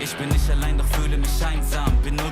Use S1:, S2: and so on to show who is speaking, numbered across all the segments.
S1: Ich bin nicht allein, doch fühle mich einsam. Bin 0,0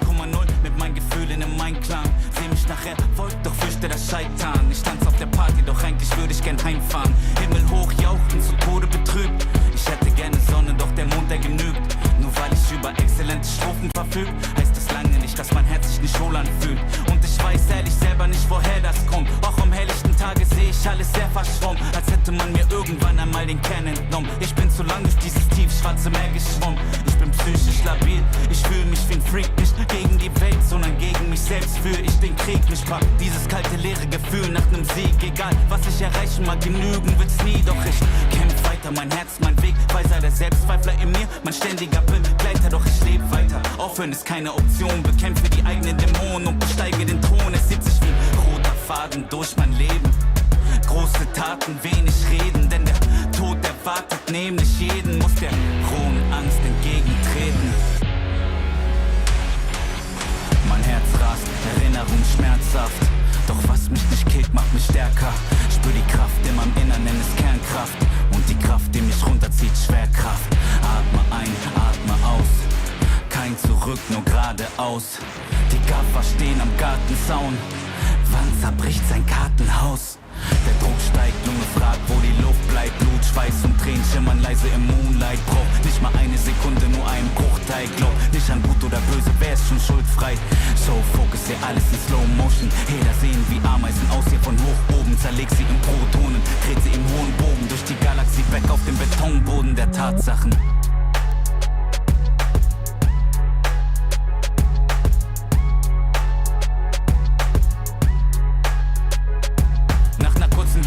S1: mit meinen Gefühlen im Einklang. Seh mich nachher voll, doch fürchte das Scheitern. Ich tanz auf der Party, doch eigentlich würde ich gern heimfahren. Himmel hoch, jauchzen, zu Tode betrübt. Ich hätte gerne Sonne, doch der Mond, der genügt. Nur weil ich über exzellente Strophen verfüg, heißt das lange nicht, dass mein Herz sich nicht wohl anfühlt. Und ich weiß ehrlich selber nicht, woher das kommt. Auch am helllichten Tage sehe ich alles sehr verschwommen, als hätte man mir irgendwann einmal den Kern entnommen. Ich bin zu lang durch dieses tiefschwarze Meer geschwommen. Ich bin psychisch labil, ich fühle mich wie ein Freak. Nicht gegen die Welt, sondern gegen mich selbst führe ich den Krieg. Mich packt dieses kalte, leere Gefühl nach nem Sieg. Egal, was ich erreichen mag, genügen wird's nie. Doch ich kämpf weiter, mein Herz, mein Weg. Weiser der Selbstzweifler in mir, mein ständiger Begleiter. Doch ich lebe weiter, aufhören ist keine Option. Bekämpfe die eigenen Dämonen und besteige den Thron. Es zieht sich wie ein roter Faden durch mein Leben. Große Taten, wenig reden, denn der Tod erwartet nämlich jeden. Muss der rohen Angst entgegentreten. Mein Herz rast, Erinnerung schmerzhaft. Doch was mich nicht killt, macht mich stärker. Spür die Kraft in meinem Innern, nenn es Kernkraft. Und die Kraft, die mich runterzieht, Schwerkraft. Atme ein, atme aus. Kein Zurück, nur geradeaus. Die Gaffer stehen am Gartenzaun. Wann zerbricht sein Kartenhaus? Der Druck steigt, Lunge fragt, wo die Luft bleibt. Blut, Schweiß und Tränen schimmern leise im Moonlight. Braucht nicht mal eine Sekunde, nur einen Bruchteil. Glaub nicht an gut oder böse, wer ist schon schuldfrei? So fokussier alles in Slow Motion. Heder sehen wie Ameisen aus hier von hoch oben. Zerleg sie in Protonen, dreht sie im hohen Bogen durch die Galaxie weg auf den Betonboden der Tatsachen.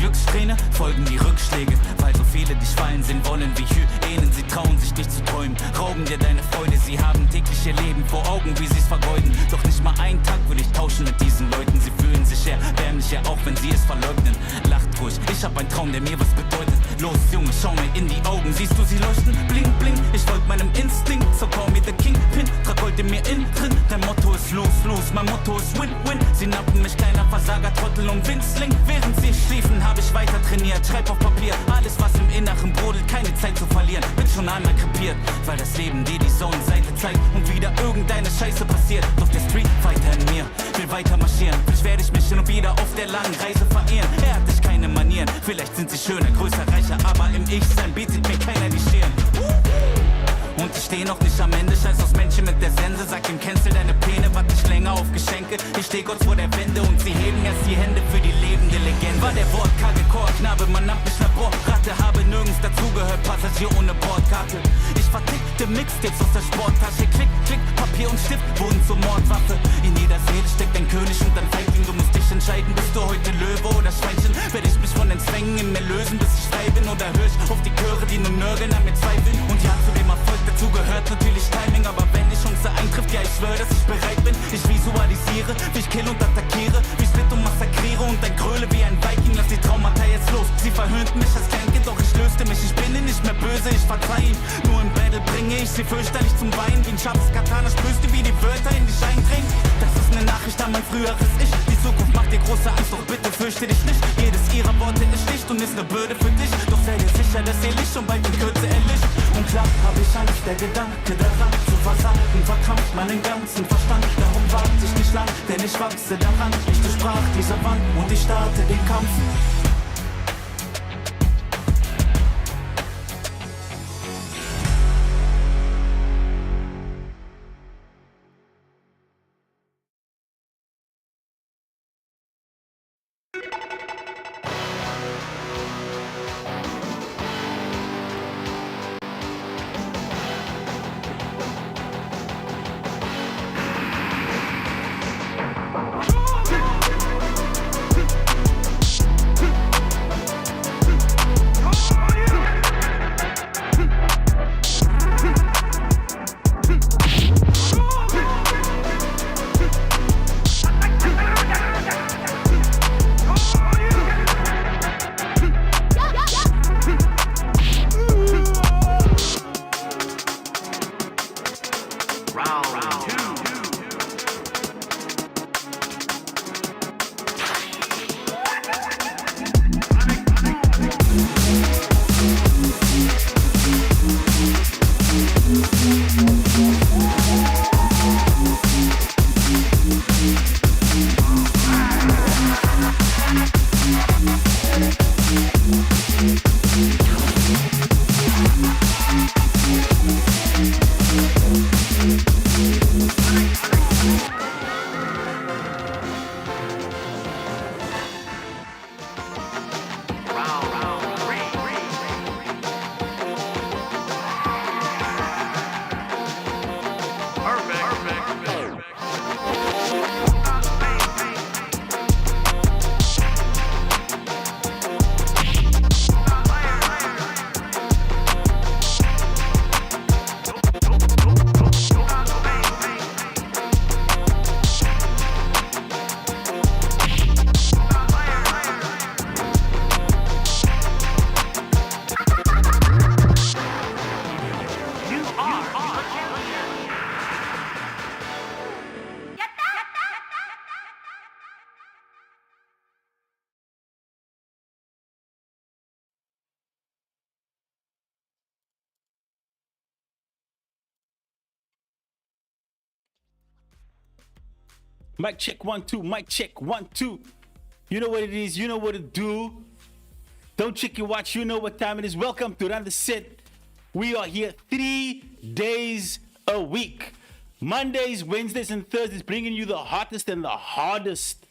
S1: Glückssträhne folgen die Rückschläge, weil so viele dich fallen sehen wollen wie Hyänen. Sie trauen sich nicht zu träumen, rauben dir deine Freude. Sie haben täglich ihr Leben vor Augen, wie sie's vergeuden. Doch nicht mal einen Tag will ich tauschen mit diesen Leuten. Sie fühlen sich erbärmlicher, auch wenn sie es verleugnen. Lacht ruhig, ich hab einen Traum, der mir was bedeutet. Los Junge, schau mir in die Augen, siehst du sie leuchten? Bling bling, ich folg meinem Instinkt, so call me the Kingpin. Trag Gold in mir innen drin, dein Motto ist lose, lose, mein Motto ist win, win. Sie nappen mich, kleiner Versager, Trottel und Winzling. Während sie schliefen, hab ich weiter trainiert, schreib auf Papier alles, was im Inneren brodelt, keine Zeit zu verlieren. Bin schon einmal krepiert, weil das Leben dir die Sonnenseite zeigt und wieder irgendeine Scheiße passiert. Doch der Street Fighter in mir will weiter marschieren. Vielleicht werde ich mich hin und wieder auf der langen Reise verehren. Er hat dich keine Manieren, vielleicht sind sie schöner, größer, reicher, aber im Ich-Sein bietet mir keiner die Stirn. Und ich steh noch nicht am Ende, scheiß aus Menschen mit der Sense. Sag ihm, cancel deine Pläne, warte nicht länger auf Geschenke. Ich steh kurz vor der Wende und sie heben erst die Hände für die lebende Legende. War der wortkarge Chorknabe, man nannte mich Laborratte. Habe nirgends dazugehört, Passagier ohne Bordkarte. Ich vertickte Mixtapes aus der Sporttasche. Klick, klick, Papier und Stift wurden zur Mordwaffe. In jeder Seele steckt ein König und ein Feigling. Du musst dich entscheiden, bist du heute Löwe oder Schweinchen. Werd ich mich von den Zwängen in mir lösen, bis ich frei bin? Oder hör ich auf die Chöre, die nur nörgeln, an mir zweifeln? Und ja, zu dem Erfolg dazu gehört natürlich Timing, aber wenn die Chance eintrifft, ja ich schwör, dass ich bereit bin. Ich visualisiere, wie ich kill und attackiere, wie ich split und massakriere und ein Gröle wie ein Viking. Lass die Traumata jetzt los, sie verhöhnt mich als Kleinkind, doch ich löste mich. Ich bin nicht mehr böse, ich verzeih ihm. Nur im Battle bringe ich sie fürchterlich zum Weinen. Wie ein scharfes Katana spürst du, wie die Wörter in dich eindringen. Das ist eine Nachricht an mein früheres Ich. Die Zukunft macht dir große Angst, doch bitte fürchte dich nicht. Jedes ihrer Worte ist schlicht und ist eine Bürde für dich. Doch sei dir sicher, dass ihr Licht schon bald in Kürze erlischt. Und klar hab ich Angst, der Gedanke daran zu versagen verkrampft meinen ganzen Verstand. Darum warte ich nicht lang, denn ich wachse daran. Ich durchbrach diese Wand und ich starte den Kampf.
S2: Mic check 1 2. Mic check 1 2. You know what it is. You know what to do. Don't check your watch. You know what time it is. Welcome to Run the Set. We are here 3 days a week. Mondays, Wednesdays, and Thursdays, bringing you the hottest and the hardest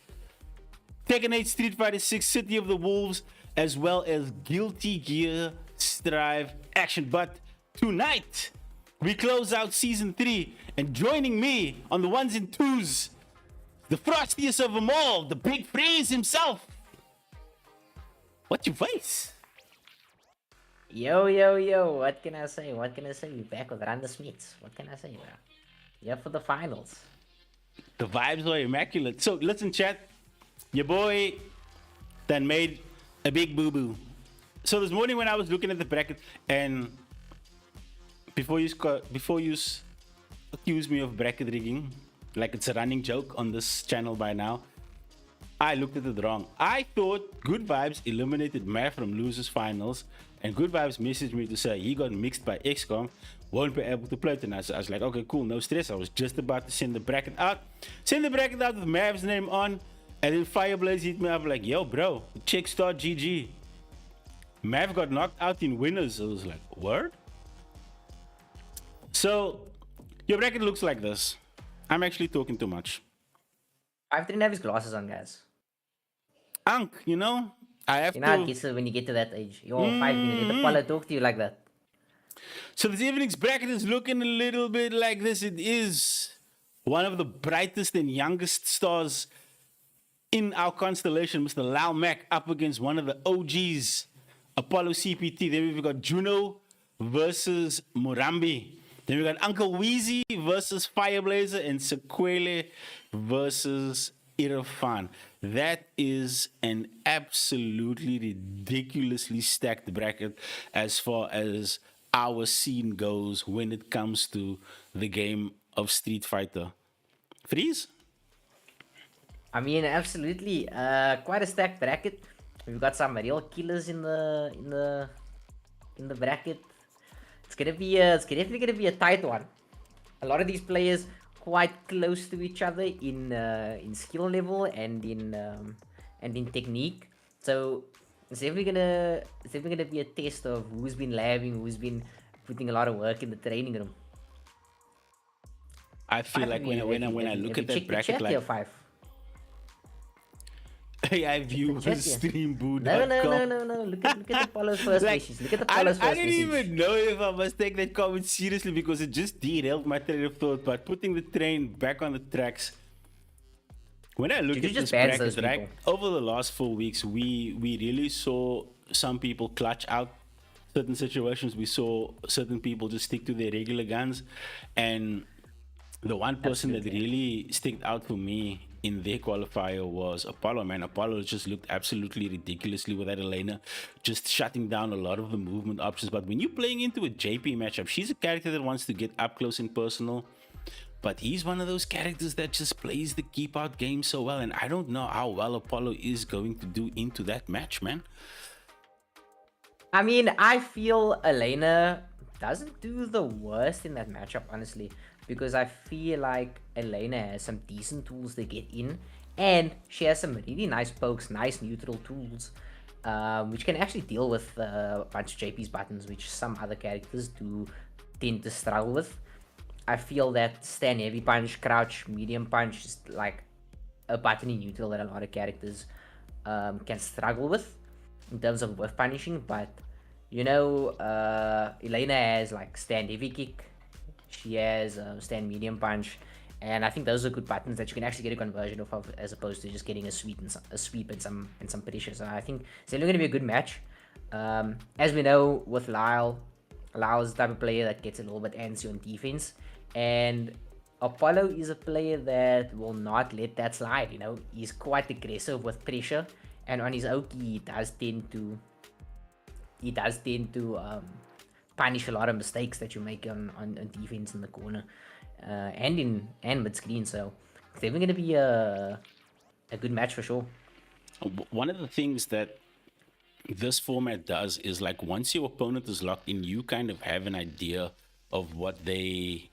S2: Tekken 8 Street Fighter 6 City of the Wolves, as well as Guilty Gear Strive action. But tonight, we close out Season 3, and joining me on the ones and twos, the frostiest of them all, the Big Freeze himself. What's your face?
S3: Yo, what can I say? We're back with Run the Smiths. What can I say, bro? Yeah, for the finals.
S2: The vibes are immaculate. So listen, chat. Your boy then made a big boo-boo. So this morning when I was looking at the bracket, and before you accuse me of bracket rigging, like it's a running joke on this channel by now, I looked at it wrong. I thought Good Vibes eliminated Matt from Losers Finals, and Good Vibes messaged me to say he got mixed by XCOM, won't be able to play tonight. So I was like, okay, cool, no stress. I was just about to send the bracket out. Send the bracket out with Mav's name on, and then Fireblaze hit me up like, yo, bro, check start GG. Mav got knocked out in winners. I was like, word? So, your bracket looks like this. I'm actually talking too much.
S3: 5 didn't have his glasses on, guys.
S2: Unk, you know, I have
S3: You know how
S2: to...
S3: it gets when you get to that age. You're 5 minutes. Let the Apollo talk to you like that.
S2: So this evening's bracket is looking a little bit like this. It is one of the brightest and youngest stars in our constellation, Mr. Lau Mac, up against one of the OGs, Apollo CPT. Then we've got Juno versus Murambi. Then we got Uncle Weezy versus Fireblazer, and Sequele versus Irfan. That is an absolutely ridiculously stacked bracket as far as our scene goes when it comes to the game of Street Fighter. Freeze?
S3: I mean, absolutely. Quite a stacked bracket. We've got some real killers in the bracket. It's definitely gonna be a tight one. A lot of these players quite close to each other in skill level and in technique. So it's definitely gonna be a test of who's been labbing, who's been putting a lot of work in the training room.
S2: I feel like when I look at that bracket, like
S3: 5.
S2: AI viewers stream boo.
S3: No. Look at the Apollo's first wishes. Look at the Apollo's first
S2: I didn't even know if I must take that comment seriously because it just derailed my train of thought. But putting the train back on the tracks, when I look at this bracket, right, over the last 4 weeks, we really saw some people clutch out certain situations. We saw certain people just stick to their regular guns, and the one person that really sticked out for me in their qualifier was Apollo, man. Apollo just looked absolutely ridiculously with that Elena, just shutting down a lot of the movement options. But when you're playing into a JP matchup, she's a character that wants to get up close and personal, but he's one of those characters that just plays the keep out game so well, and I don't know how well Apollo is going to do into that match, man.
S3: I mean, I feel Elena doesn't do the worst in that matchup, honestly, because I feel like Elena has some decent tools to get in, and she has some really nice pokes, nice neutral tools, which can actually deal with a bunch of JP's buttons, which some other characters do tend to struggle with. I feel that stand heavy punch, crouch, medium punch is like a button in neutral that a lot of characters can struggle with in terms of whiff punishing, but you know, Elena has like stand heavy kick, she has stand medium punch, and I think those are good buttons that you can actually get a conversion off of, as opposed to just getting a sweep and some pressure. So I think it's definitely going to be a good match. As we know, with Lyle's the type of player that gets a little bit antsy on defense, and Apollo is a player that will not let that slide. You know, he's quite aggressive with pressure, and on his Oki he does tend to punish a lot of mistakes that you make on defense in the corner and mid screen. So it's definitely going to be a good match for sure.
S2: One of the things that this format does is, like, once your opponent is locked in, you kind of have an idea of what they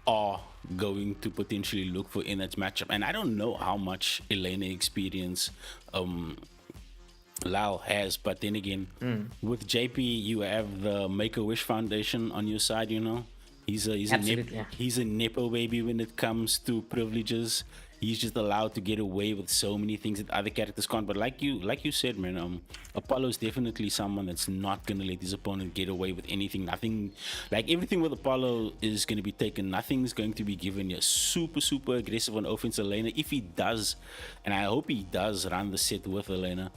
S2: are going to potentially look for in that matchup. And I don't know how much Elena experience Lal has, but then again, with JP, you have the Make-A-Wish Foundation on your side. You know, he's a nepo baby when it comes to privileges. He's just allowed to get away with so many things that other characters can't. But like you said, man, Apollo is definitely someone that's not gonna let his opponent get away with anything. Nothing, like everything with Apollo is gonna be taken. Nothing's going to be given. You're super aggressive on offense, Elena. If he does, and I hope he does run the set with Elena,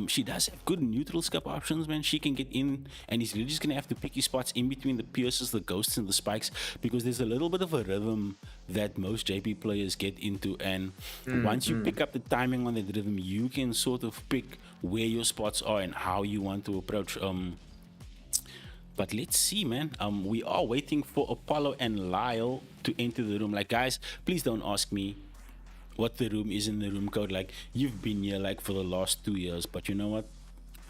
S2: she does have good neutral scope options, man. She can get in, and he's really just gonna have to pick his spots in between the pierces, the ghosts, and the spikes, because there's a little bit of a rhythm that most JP players get into. And once you pick up the timing on that rhythm, you can sort of pick where your spots are and how you want to approach. But let's see, man. We are waiting for Apollo and Lyle to enter the room. Like, guys, please don't ask me what the room is in the room code. Like, you've been here like for the last 2 years, but you know what?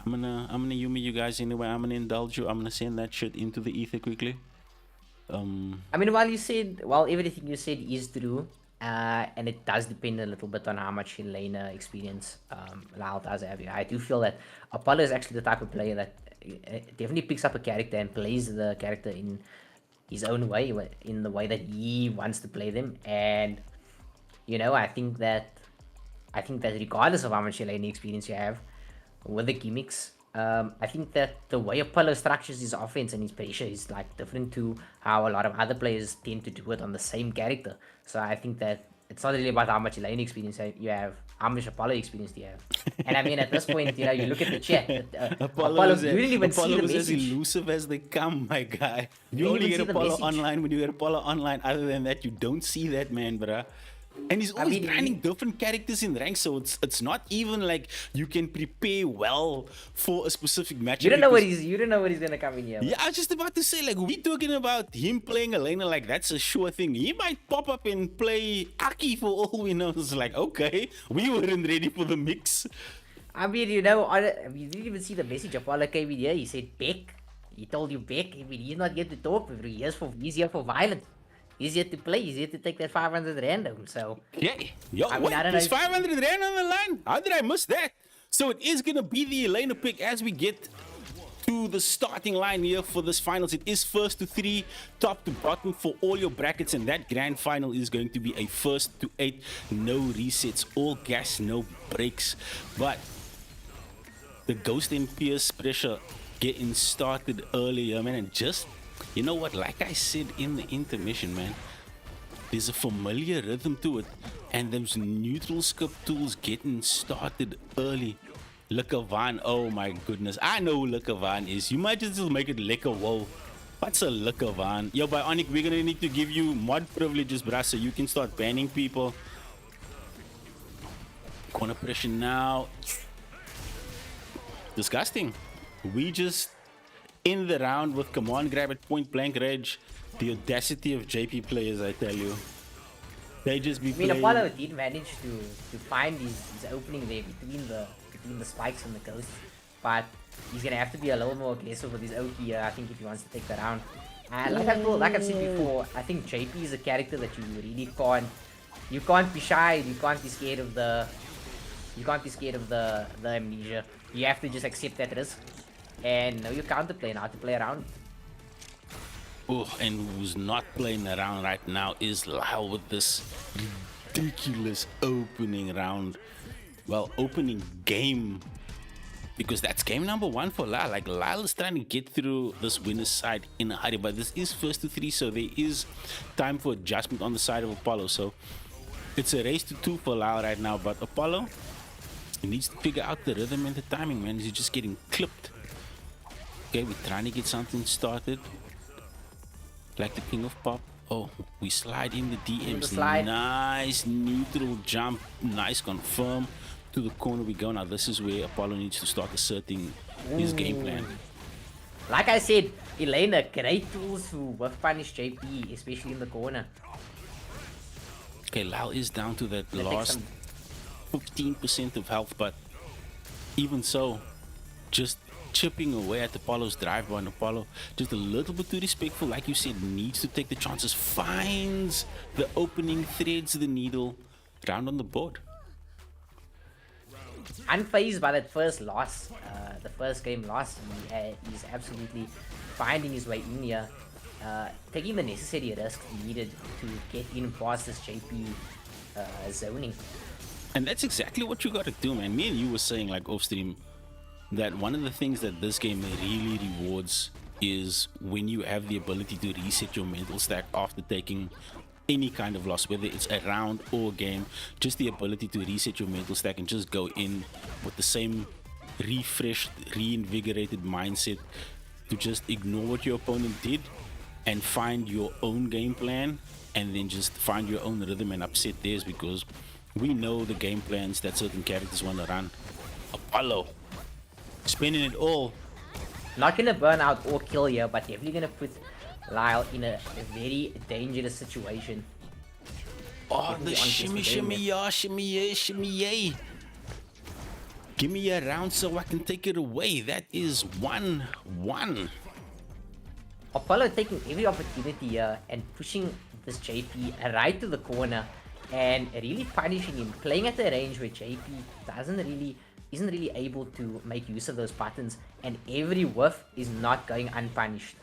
S2: I'm gonna humor you guys anyway. I'm gonna indulge you. I'm gonna send that shit into the ether quickly.
S3: I mean, while everything you said is true, and it does depend a little bit on how much Elena experience Lyle does have. I do feel that Apollo is actually the type of player that definitely picks up a character and plays the character in his own way, in the way that he wants to play them. And you know, I think that regardless of how much Elena experience you have with the gimmicks, I think that the way Apollo structures his offense and his pressure is like different to how a lot of other players tend to do it on the same character. So I think that it's not really about how much Elena experience you have, how much Apollo experience do you have. And I mean, at this point, you know, you look at the chat. Apollo, you didn't even see the message.
S2: As elusive as they come, my guy. You only get Apollo online when you get Apollo online. Other than that, you don't see that man, bruh. And he's always grinding different characters in rank, so it's not even like you can prepare well for a specific matchup.
S3: You don't know what he's gonna come in here.
S2: Yeah, I was just about to say, like, we talking about him playing Elena, like that's a sure thing. He might pop up and play Aki for all we know. It's like, okay, we weren't ready for the mix.
S3: I mean, you know, you didn't even see the message Apollo came in here. He said Beck. He told you Beck. I mean, he's not here to talk. He's here for violence. He's here to play. He's here to take that 500 rand home. So
S2: yeah, yo, I mean, what? There's 500 rand on the line. How did I miss that? So it is gonna be the Elena pick as we get to the starting line here for this finals. It is first to 3, top to bottom for all your brackets, and that grand final is going to be a first to 8, no resets, all gas, no breaks. But the Ghost and Pierce pressure getting started earlier, man, and just, you know what, like I said in the intermission, man, there's a familiar rhythm to it, and those neutral scope tools getting started early. Likavan, oh my goodness, I know who Likavan is. You might just make it Likawo. What's a Likavan? Yo, Bionic, we're gonna need to give you mod privileges, bruh, so you can start banning people. Corner pressure now. Disgusting. We just in the round with command grab at point blank range. The audacity of JP players, I tell you. They just be playing.
S3: Apollo did manage to find his opening there between the spikes and the ghosts, but he's gonna have to be a little more aggressive with his OP, I think, if he wants to take the round. And like I've said before, I think JP is a character that you really can't be shy, you can't be scared of the amnesia. You have to just accept that risk and know your counterplay and how to play around.
S2: Oh, and who's not playing around right now is Lyle with this ridiculous opening round. Well, opening game, because that's game number 1 for Lyle. Like, Lyle is trying to get through this winner's side in a hurry, but this is first to 3, so there is time for adjustment on the side of Apollo. So it's a race to 2 for Lyle right now, but Apollo, he needs to figure out the rhythm and the timing, man. He's just getting clipped. Okay, we're trying to get something started. Like the King of Pop. Oh, we slide in the DMs. Nice neutral jump. Nice confirm. To the corner we go. Now this is where Apollo needs to start asserting his game plan.
S3: Like I said, Elena, great tools to whiff punish JP, especially in the corner.
S2: Okay, Lyle is down to that last 15% of health, but even so, just chipping away at Apollo's drive by, and Apollo just a little bit too respectful, like you said, needs to take the chances, finds the opening, threads the needle, round on the board.
S3: Unfazed by that first loss, the first game loss, he's absolutely finding his way in here, taking the necessary risks needed to get in past this JP zoning.
S2: And that's exactly what you got to do, man. Me and you were saying, like, off stream, that one of the things that this game really rewards is when you have the ability to reset your mental stack after taking any kind of loss, whether it's a round or a game. Just the ability to reset your mental stack and just go in with the same refreshed, reinvigorated mindset to just ignore what your opponent did and find your own game plan, and then just find your own rhythm and upset theirs, because we know the game plans that certain characters want to run. Apollo spending it all.
S3: Not gonna burn out or kill here, but definitely gonna put Lyle in a very dangerous situation.
S2: Oh, the shimmy, yeah, shimmy, yeah. Give me a round so I can take it away. That is 1-1.
S3: Apollo taking every opportunity here and pushing this JP right to the corner and really punishing him, playing at the range where JP isn't really able to make use of those buttons, and every whiff is not going unpunished.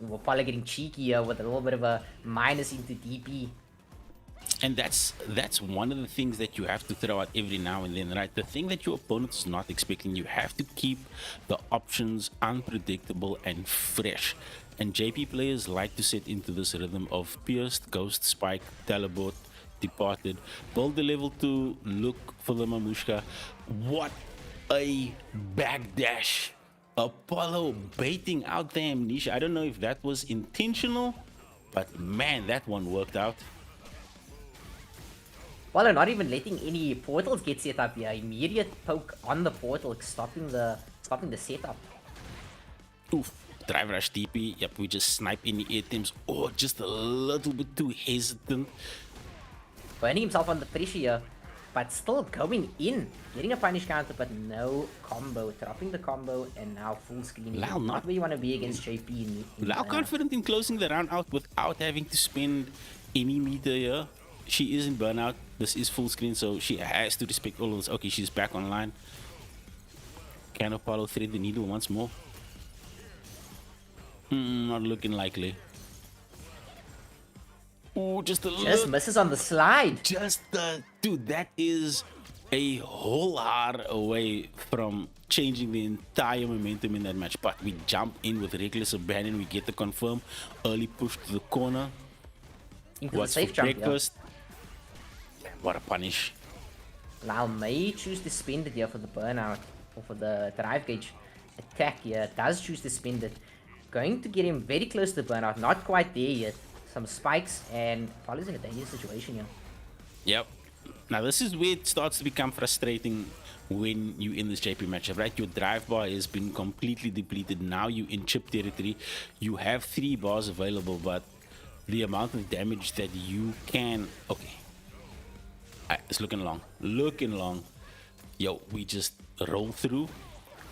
S3: Apollo getting cheeky here with a little bit of a minus into DP.
S2: And that's one of the things that you have to throw out every now and then, right? The thing that your opponent is not expecting, you have to keep the options unpredictable and fresh. And JP players like to set into this rhythm of pierced, ghost, spike, teleport, departed, build the level 2, look for the Mamushka. What a backdash. Apollo baiting out the amnesia. I don't know if that was intentional, but man, that one worked out.
S3: Apollo not even letting any portals get set up here. Immediate poke on the portal, stopping the setup.
S2: Oof. Drive rush TP. Yep, we just snipe any items. Oh, just a little bit too hesitant.
S3: Burning himself under pressure here, but still going in. Getting a punish counter, but no combo. Dropping the combo, and now full screen.
S2: Lal
S3: not where you want to be against JP.
S2: Lal confident in closing the round out without having to spend any meter here. She is in burnout. This is full screen, so she has to respect all of this. Okay, she's back online. Can Apollo thread the needle once more? Not looking likely. Oh, just a little.
S3: Just misses on the slide.
S2: Dude, that is a whole heart away from changing the entire momentum in that match. But we jump in with reckless abandon. We get the confirm early push to the corner.
S3: Into
S2: What's
S3: the safe
S2: for
S3: jump,
S2: breakfast? What a punish.
S3: Lal may choose to spend it here for the burnout or for the drive gauge attack here. Does choose to spend it. Going to get him very close to the burnout. Not quite there yet. Some spikes, and Apollo's in a dangerous situation here.
S2: Yep. Now this is where it starts to become frustrating when you in this JP matchup, right? Your drive bar has been completely depleted. Now you in chip territory. You have 3 bars available, but the amount of damage that you can... Okay. It's looking long. Yo, we just roll through.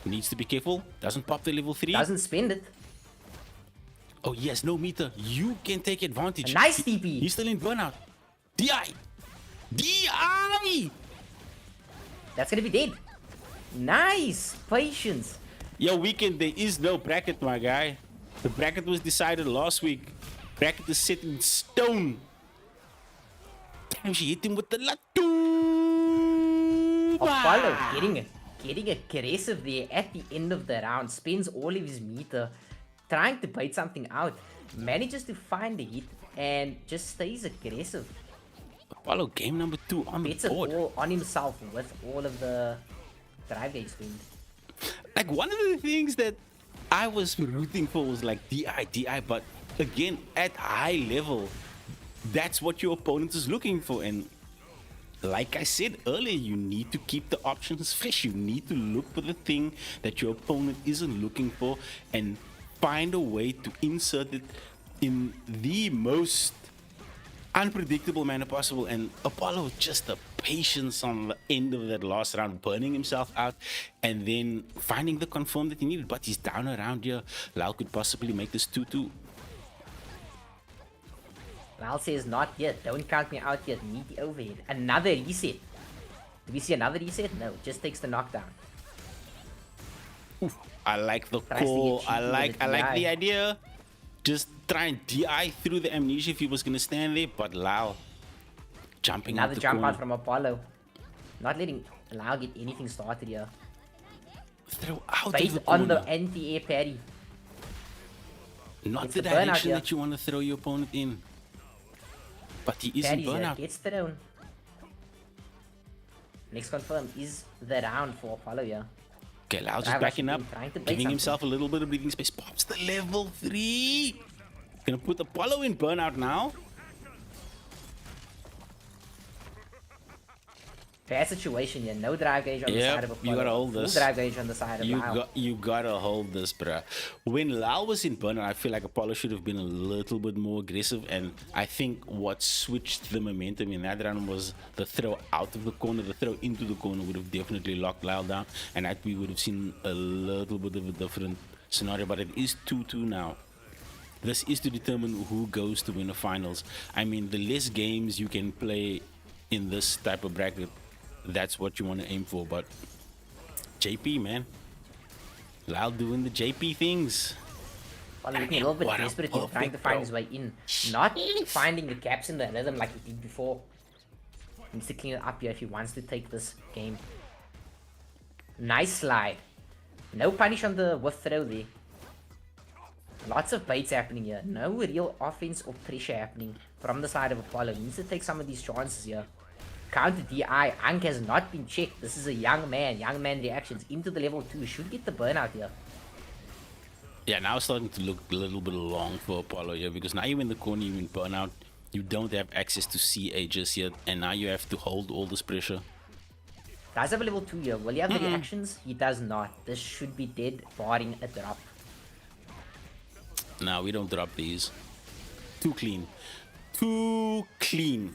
S2: Needs to be careful. Doesn't pop the level 3.
S3: Doesn't spend it.
S2: Oh, yes, no meter. You can take advantage.
S3: A nice TP.
S2: He's still in burnout. DI.
S3: That's gonna be dead. Nice. Patience.
S2: Yo, Weekend, there is no bracket, my guy. The bracket was decided last week. Bracket is set in stone. Damn, she hit him with the Latu.
S3: Apollo getting aggressive there at the end of the round. Spends all of his meter trying to bait something out. Manages to find the hit and just stays aggressive.
S2: Apollo game number 2 on
S3: Bets
S2: the
S3: it
S2: board.
S3: all on himself with all of the drive gauge wind.
S2: Like, one of the things that I was rooting for was like DI, but again, at high level, that's what your opponent is looking for. And like I said earlier, you need to keep the options fresh. You need to look for the thing that your opponent isn't looking for and find a way to insert it in the most unpredictable manner possible. And Apollo, just the patience on the end of that last round, burning himself out and then finding the confirm that he needed. But he's down around here. Lau could possibly make this 2-2.
S3: Lau says not yet. Don't count me out yet. Need the overhead. Another reset. Do we see another reset? No, just takes the knockdown.
S2: Oof, I like the call. I like the idea. Just try and DI through the amnesia if he was gonna stand there, but Lau jumping out
S3: Another
S2: the
S3: jump
S2: corner.
S3: out from Apollo. Not letting Lau get anything started here.
S2: Throw out
S3: Based
S2: of the corner.
S3: on the anti-air parry.
S2: Not
S3: It's
S2: the
S3: the burnout
S2: direction
S3: here.
S2: that you want to throw your opponent in. But he is in
S3: Parries here.
S2: burnout.
S3: Gets thrown. Next confirmed is the round for Apollo here.
S2: Okay, Lau just
S3: Drive
S2: backing up,
S3: actually trying to bait
S2: giving
S3: something.
S2: himself a little bit of breathing space. Pops the level 3. Gonna put Apollo in burnout now.
S3: Bad situation here. No drive gauge on the
S2: Yep,
S3: side of Apollo.
S2: you gotta hold
S3: Full
S2: this.
S3: drive gauge on the side of Lau.
S2: You gotta hold this, bruh. When Lau was in burnout, I feel like Apollo should have been a little bit more aggressive, and I think what switched the momentum in that round was the throw out of the corner. The throw into the corner would have definitely locked Lau down, and that we would have seen a little bit of a different scenario. But it is 2-2 now. This is to determine who goes to win the finals. I mean, the less games you can play in this type of bracket, that's what you want to aim for. But JP, man, Lau doing the JP things.
S3: Apollo looking a little bit
S2: What a
S3: desperate here, trying to
S2: perfect
S3: find
S2: throw.
S3: his way in. Not finding the gaps in the rhythm like he did before. Needs to clean it up here if he wants to take this game. Nice slide. No punish on the whiff throw there. Lots of baits happening here. No real offense or pressure happening from the side of Apollo. He needs to take some of these chances here. Counter DI. Unk has not been checked. This is a young man. Young man reactions into the level 2. Should get the burnout here.
S2: Yeah, now it's starting to look a little bit long for Apollo here, because now you're in the corner, you're in burnout. You don't have access to CA just yet, and now you have to hold all this pressure.
S3: Does have a level 2 here. Will he have the reactions? He does not. This should be dead, barring a drop.
S2: Now we don't drop these. Too clean. Too clean.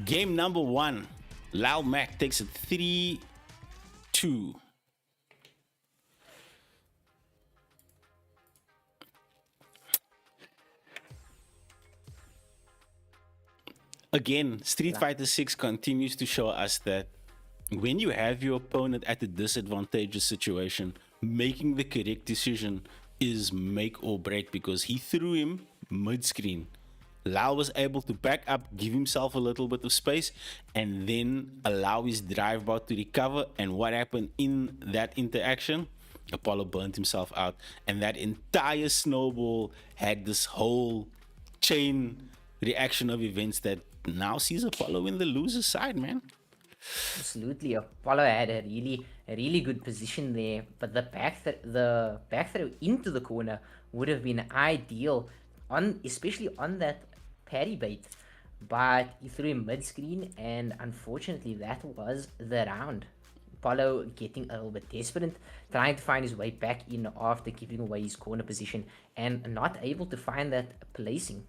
S2: Game number 1. Lau Mac takes it 3-2. Again, Street Fighter 6 continues to show us that when you have your opponent at a disadvantageous situation, making the correct decision is make or break, because he threw him mid-screen. Lau was able to back up, give himself a little bit of space, and then allow his drive bar to recover. And what happened in that interaction? Apollo burnt himself out, and that entire snowball had this whole chain reaction of events that now sees Apollo in the loser's side, man.
S3: Absolutely, Apollo had a really good position there, but the back throw into the corner would have been ideal, especially on that parry bait. But he threw him mid-screen, and unfortunately that was the round. Apollo getting a little bit desperate, trying to find his way back in after giving away his corner position, and not able to find that placing.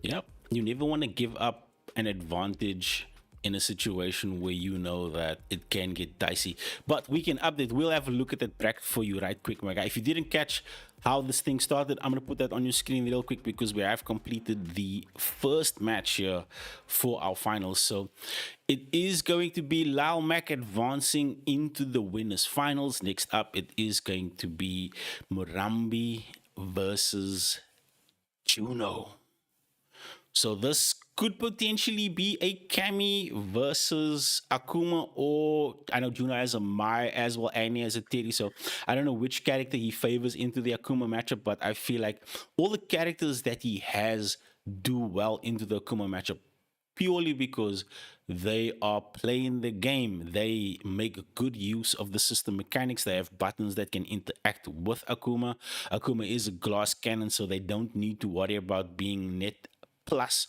S2: Yep, you never want to give up an advantage in a situation where you know that it can get dicey. But we can update. We'll have a look at that bracket for you right quick, my guy. If you didn't catch how this thing started, I'm going to put that on your screen real quick, because we have completed the first match here for our finals. So it is going to be Lau Mac advancing into the winners finals. Next up, it is going to be Murambi versus Juno. So this could potentially be a Cammy versus Akuma, or I know Juno has a Mai as well, and he has a Teddy. So I don't know which character he favors into the Akuma matchup, but I feel like all the characters that he has do well into the Akuma matchup, purely because they are playing the game. They make good use of the system mechanics. They have buttons that can interact with Akuma. Akuma is a glass cannon, so they don't need to worry about being net plus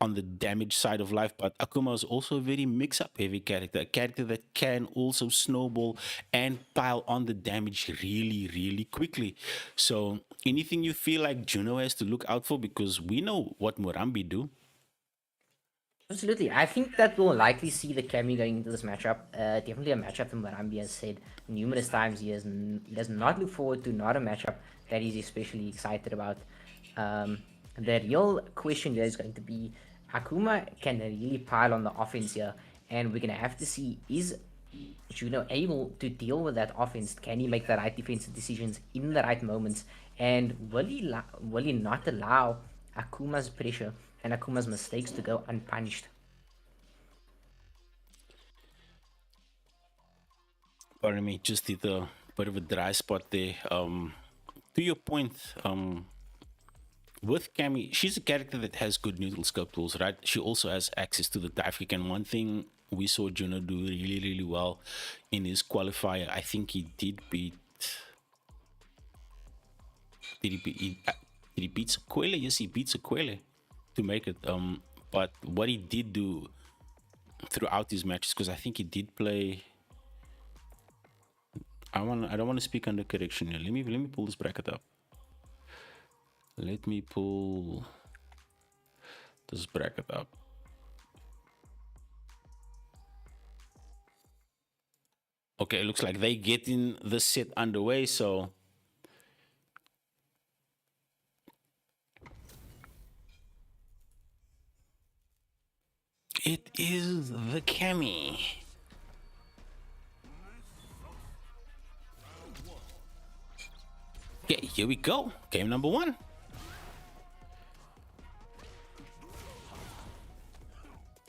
S2: on the damage side of life. But Akuma is also a very mix-up heavy character, a character that can also snowball and pile on the damage really quickly. So anything you feel like Juno has to look out for, because we know what Murambi do.
S3: Absolutely. I think that we'll likely see the Cammy going into this matchup. Definitely a matchup that Murambi has said numerous times he does not look forward to, not a matchup that he's especially excited about. The real question here is going to be Akuma can really pile on the offense here, and we're going to have to see is Juno able to deal with that offense? Can he make the right defensive decisions in the right moments? And will he not allow Akuma's pressure and Akuma's mistakes to go unpunished?
S2: Pardon me, just did a bit of a dry spot there. To your point, with Cammy, she's a character that has good neutral scope tools, right? She also has access to the dive kick, and one thing we saw Juno do really, really well in his qualifier, I think he did beat. Did he beat Sequele? Yes, he beat Sequele to make it. But what he did do throughout his matches, because I think he did play. I don't want to speak under correction here. Let me pull this bracket up. Let me pull this bracket up. Okay, it looks like they getting the set underway, so it is the Cammy. Okay, here we go. Game number 1.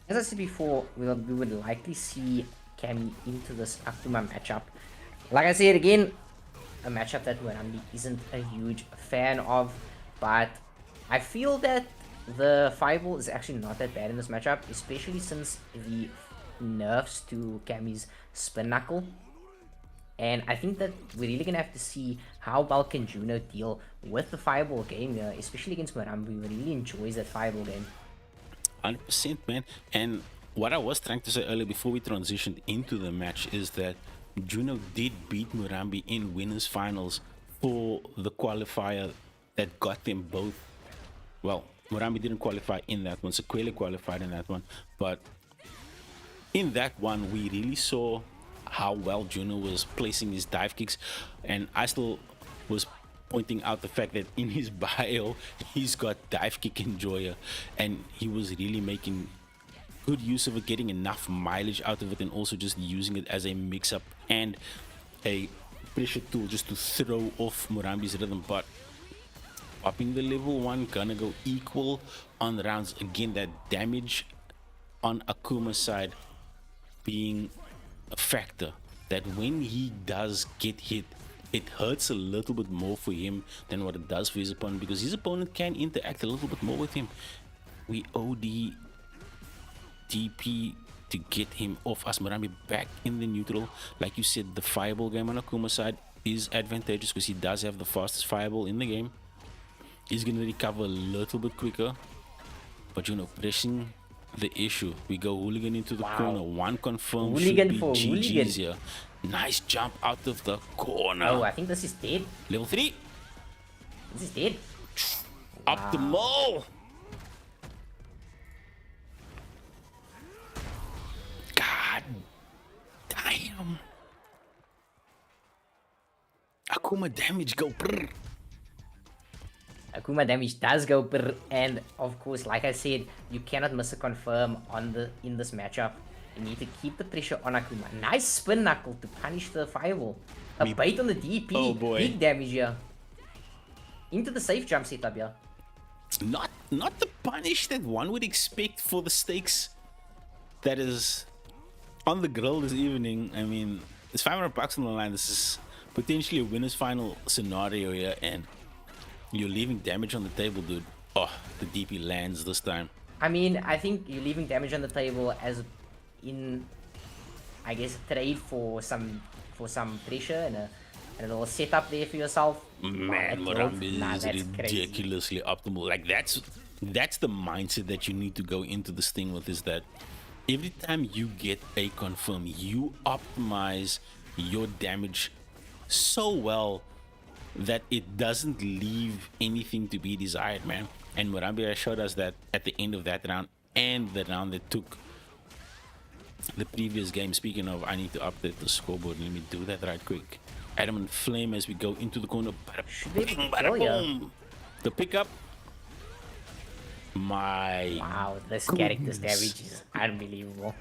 S3: As I said before, we would likely see Cammy into this Akuma matchup. Like I said again, a matchup that Murambi isn't a huge fan of, but I feel that the Fireball is actually not that bad in this matchup, especially since the nerfs to Cammy's Spin Knuckle. And I think that we're really gonna have to see how well can Juno deal with the Fireball game here, especially against Murambi, who really enjoys that Fireball game.
S2: 100%, man. And what I was trying to say earlier before we transitioned into the match is that Juno did beat Murambi in winners finals for the qualifier that got them both. Well, Murambi didn't qualify in that one, Sequele qualified in that one, but in that one we really saw how well Juno was placing his dive kicks, and I still was pointing out the fact that in his bio he's got dive kick enjoyer, and he was really making good use of it, getting enough mileage out of it, and also just using it as a mix-up and a pressure tool just to throw off Murambi's rhythm. But popping the level 1, gonna go equal on rounds. Again, that damage on Akuma's side being a factor, that when he does get hit, it hurts a little bit more for him than what it does for his opponent, because his opponent can interact a little bit more with him. We OD DP to get him off. As Murambi back in the neutral. Like you said, the fireball game on Akuma's side is advantageous because he does have the fastest fireball in the game. He's going to recover a little bit quicker, but you know, pressing the issue. We go hooligan into the corner. One confirm
S3: Hooligan
S2: should
S3: for
S2: be
S3: hooligan.
S2: GG's here. Nice jump out of the corner.
S3: Oh, I think this is dead.
S2: Level 3.
S3: This is dead.
S2: Optimal. God damn. Akuma damage go brr.
S3: Akuma damage does go brr, and of course, like I said, you cannot miss a confirm in this matchup. You need to keep the pressure on Akuma. Nice spin knuckle to punish the fireball. A bait on the DP.
S2: Oh boy.
S3: Big damage here. Into the safe jump setup here.
S2: Not the punish that one would expect for the stakes that is on the grill this evening. I mean, it's $500 on the line. This is potentially a winner's final scenario here, and you're leaving damage on the table, dude. Oh, the DP lands this time.
S3: I mean, I think you're leaving damage on the table as in, I guess, trade for some pressure and a little setup there for yourself.
S2: Man, Murambi is ridiculously optimal. Like that's the mindset that you need to go into this thing with, is that every time you get a confirm, you optimize your damage so well that it doesn't leave anything to be desired, man. And Murambi showed us that at the end of that round, and the round that took the previous game. Speaking of, I need to update the scoreboard. Let me do that right quick. Adam and Flame as we go into the corner. Bada boom. The pickup.
S3: Wow, this character's damage is unbelievable.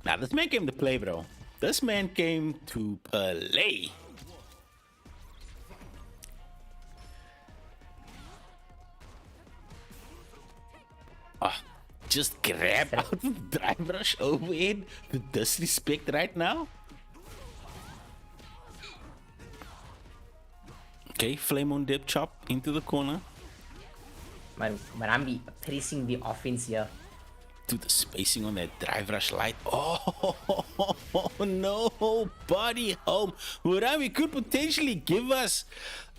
S2: Now, this man came to play, bro. This man came to play. Just grab out the drive rush overhead. The disrespect right now. Okay, flame on dip chop into the corner.
S3: Murambi pressing the offense here.
S2: To the spacing on that drive rush light. Oh no, body home. Murambi could potentially give us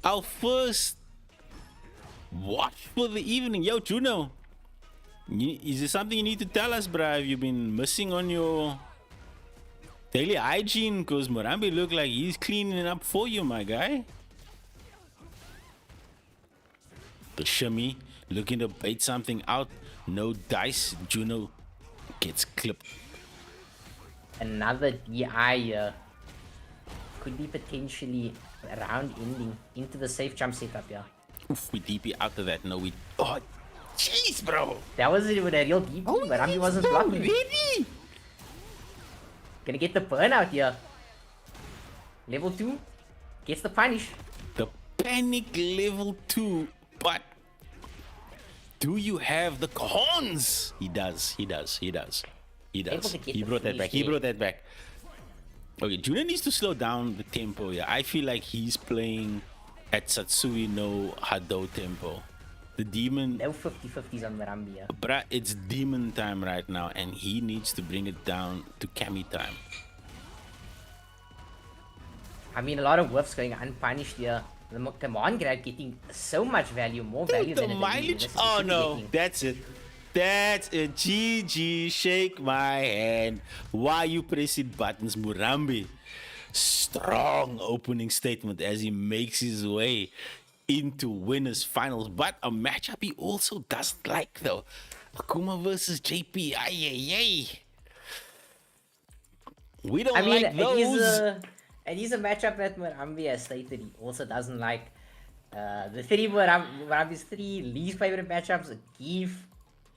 S2: our first watch for the evening. Yo, Juno. Is there something you need to tell us, bruh? Have you been missing on your daily hygiene? Because Murambi look like he's cleaning up for you, my guy. The shimmy, looking to bait something out. No dice. Juno gets clipped.
S3: Another DI here. Could be potentially round ending into the safe jump setup here.
S2: Oof, we DP out of that. No, we... Oh, jeez, bro.
S3: That wasn't even a real DP, but Murambi wasn't blocking.
S2: Really?
S3: Gonna get the burnout here. Level 2 gets the punish.
S2: The panic level 2, but do you have the cons? He does. He brought that back. Okay, Junior needs to slow down the tempo here. I feel like he's playing at Satsui no Hado tempo. The demon...
S3: No 50-50s on Murambi here.
S2: Bruh, it's demon time right now, and he needs to bring it down to Kami time.
S3: I mean, a lot of whiffs going unpunished here. The command grab getting so much value, more value than
S2: the mileage. Oh no, that's it. That's a GG. Shake my hand. Why you pressing buttons, Murambi? Strong opening statement as he makes his way into winners finals, but a matchup he also doesn't like though. Akuma versus JP. Ay. We don't like those.
S3: It is a matchup that Murambi has stated he also doesn't like. The three Murambi's three least favorite matchups: Give,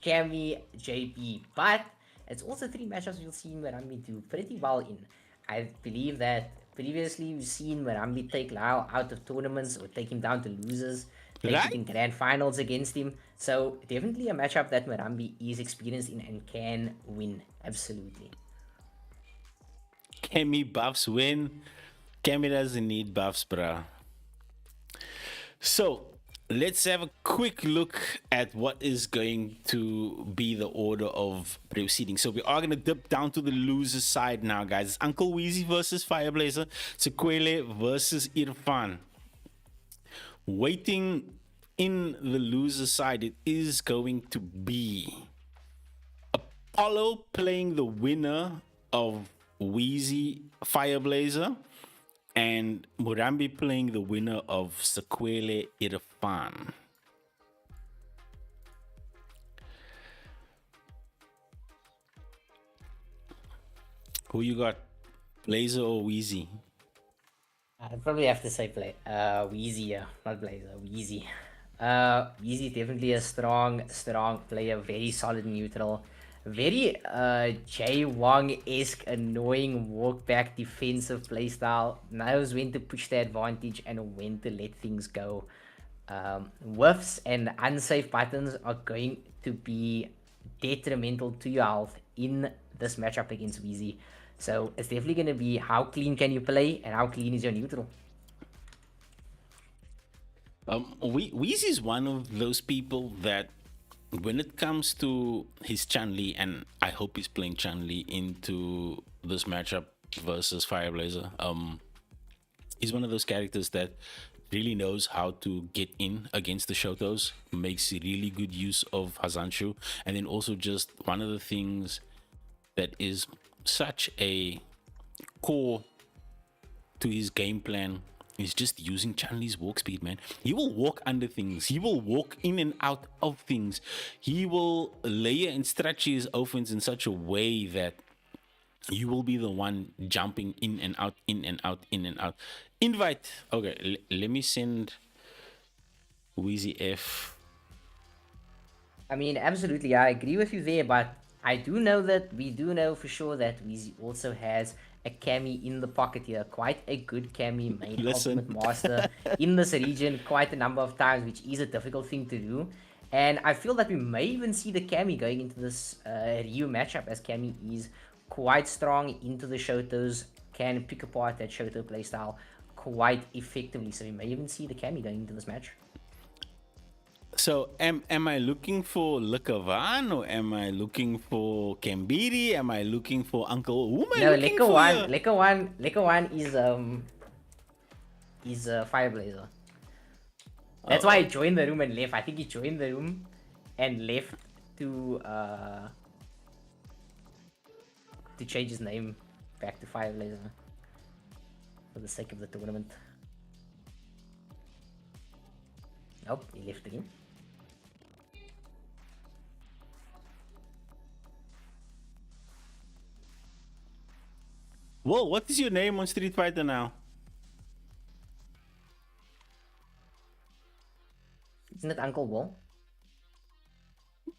S3: Kami, JP. But it's also three matchups you'll see Murambi do pretty well in. I believe that previously we've seen Murambi take Lau out of tournaments or take him down to losers, take it in grand finals against him. So definitely a matchup that Murambi is experienced in and can win. Absolutely.
S2: Kami buffs win. Kami doesn't need buffs, bruh. So let's have a quick look at what is going to be the order of proceeding. So we are going to dip down to the loser side now, guys. It's Uncle Weezy versus Fireblazer, CRZY versus Irfan. Waiting in the loser side, it is going to be Apollo playing the winner of Weezy Fireblazer and Murambi playing the winner of CRZY Irfan. Who you got, Blazer or Weezy?
S3: I'd probably have to say Weezy, yeah, not Blazer, Weezy. Weezy is definitely a strong player, very solid neutral. Very Jay Wong-esque annoying walk back defensive playstyle. Knows when to push the advantage and when to let things go. Whiffs and unsafe buttons are going to be detrimental to your health in this matchup against Weezy. So it's definitely going to be how clean can you play and how clean is your neutral.
S2: Weezy is one of those people that when it comes to his Chun-Li, and I hope he's playing Chun-Li into this matchup versus Fireblazer, he's one of those characters that really knows how to get in against the Shotos, makes really good use of Hazanshu, and then also just one of the things that is such a core to his game plan is just using Chun-Li's walk speed, man. He will walk under things. He will walk in and out of things. He will layer and stretch his offense in such a way that you will be the one jumping in and out, in and out, in and out. Invite. Okay, let me send Weezy F.
S3: I mean, absolutely, I agree with you there, but we do know for sure that Weezy also has a Cammy in the pocket here. Quite a good Cammy main ultimate master in this region quite a number of times, which is a difficult thing to do. And I feel that we may even see the Cammy going into this Ryu matchup, as Cammy is quite strong into the Shotos, can pick apart that Shoto playstyle quite effectively. So we may even see the Cammy going into this match.
S2: So am I looking for Likavan, or am I looking for Kambiri? Am I looking for Uncle? Who am I looking for?
S3: Likawan is Fireblazer. That's why he joined the room and left. I think he joined the room and left to change his name back to Fireblazer for the sake of the tournament. Nope, he left again.
S2: Well, what is your name on Street Fighter now?
S3: Isn't it Uncle Wall?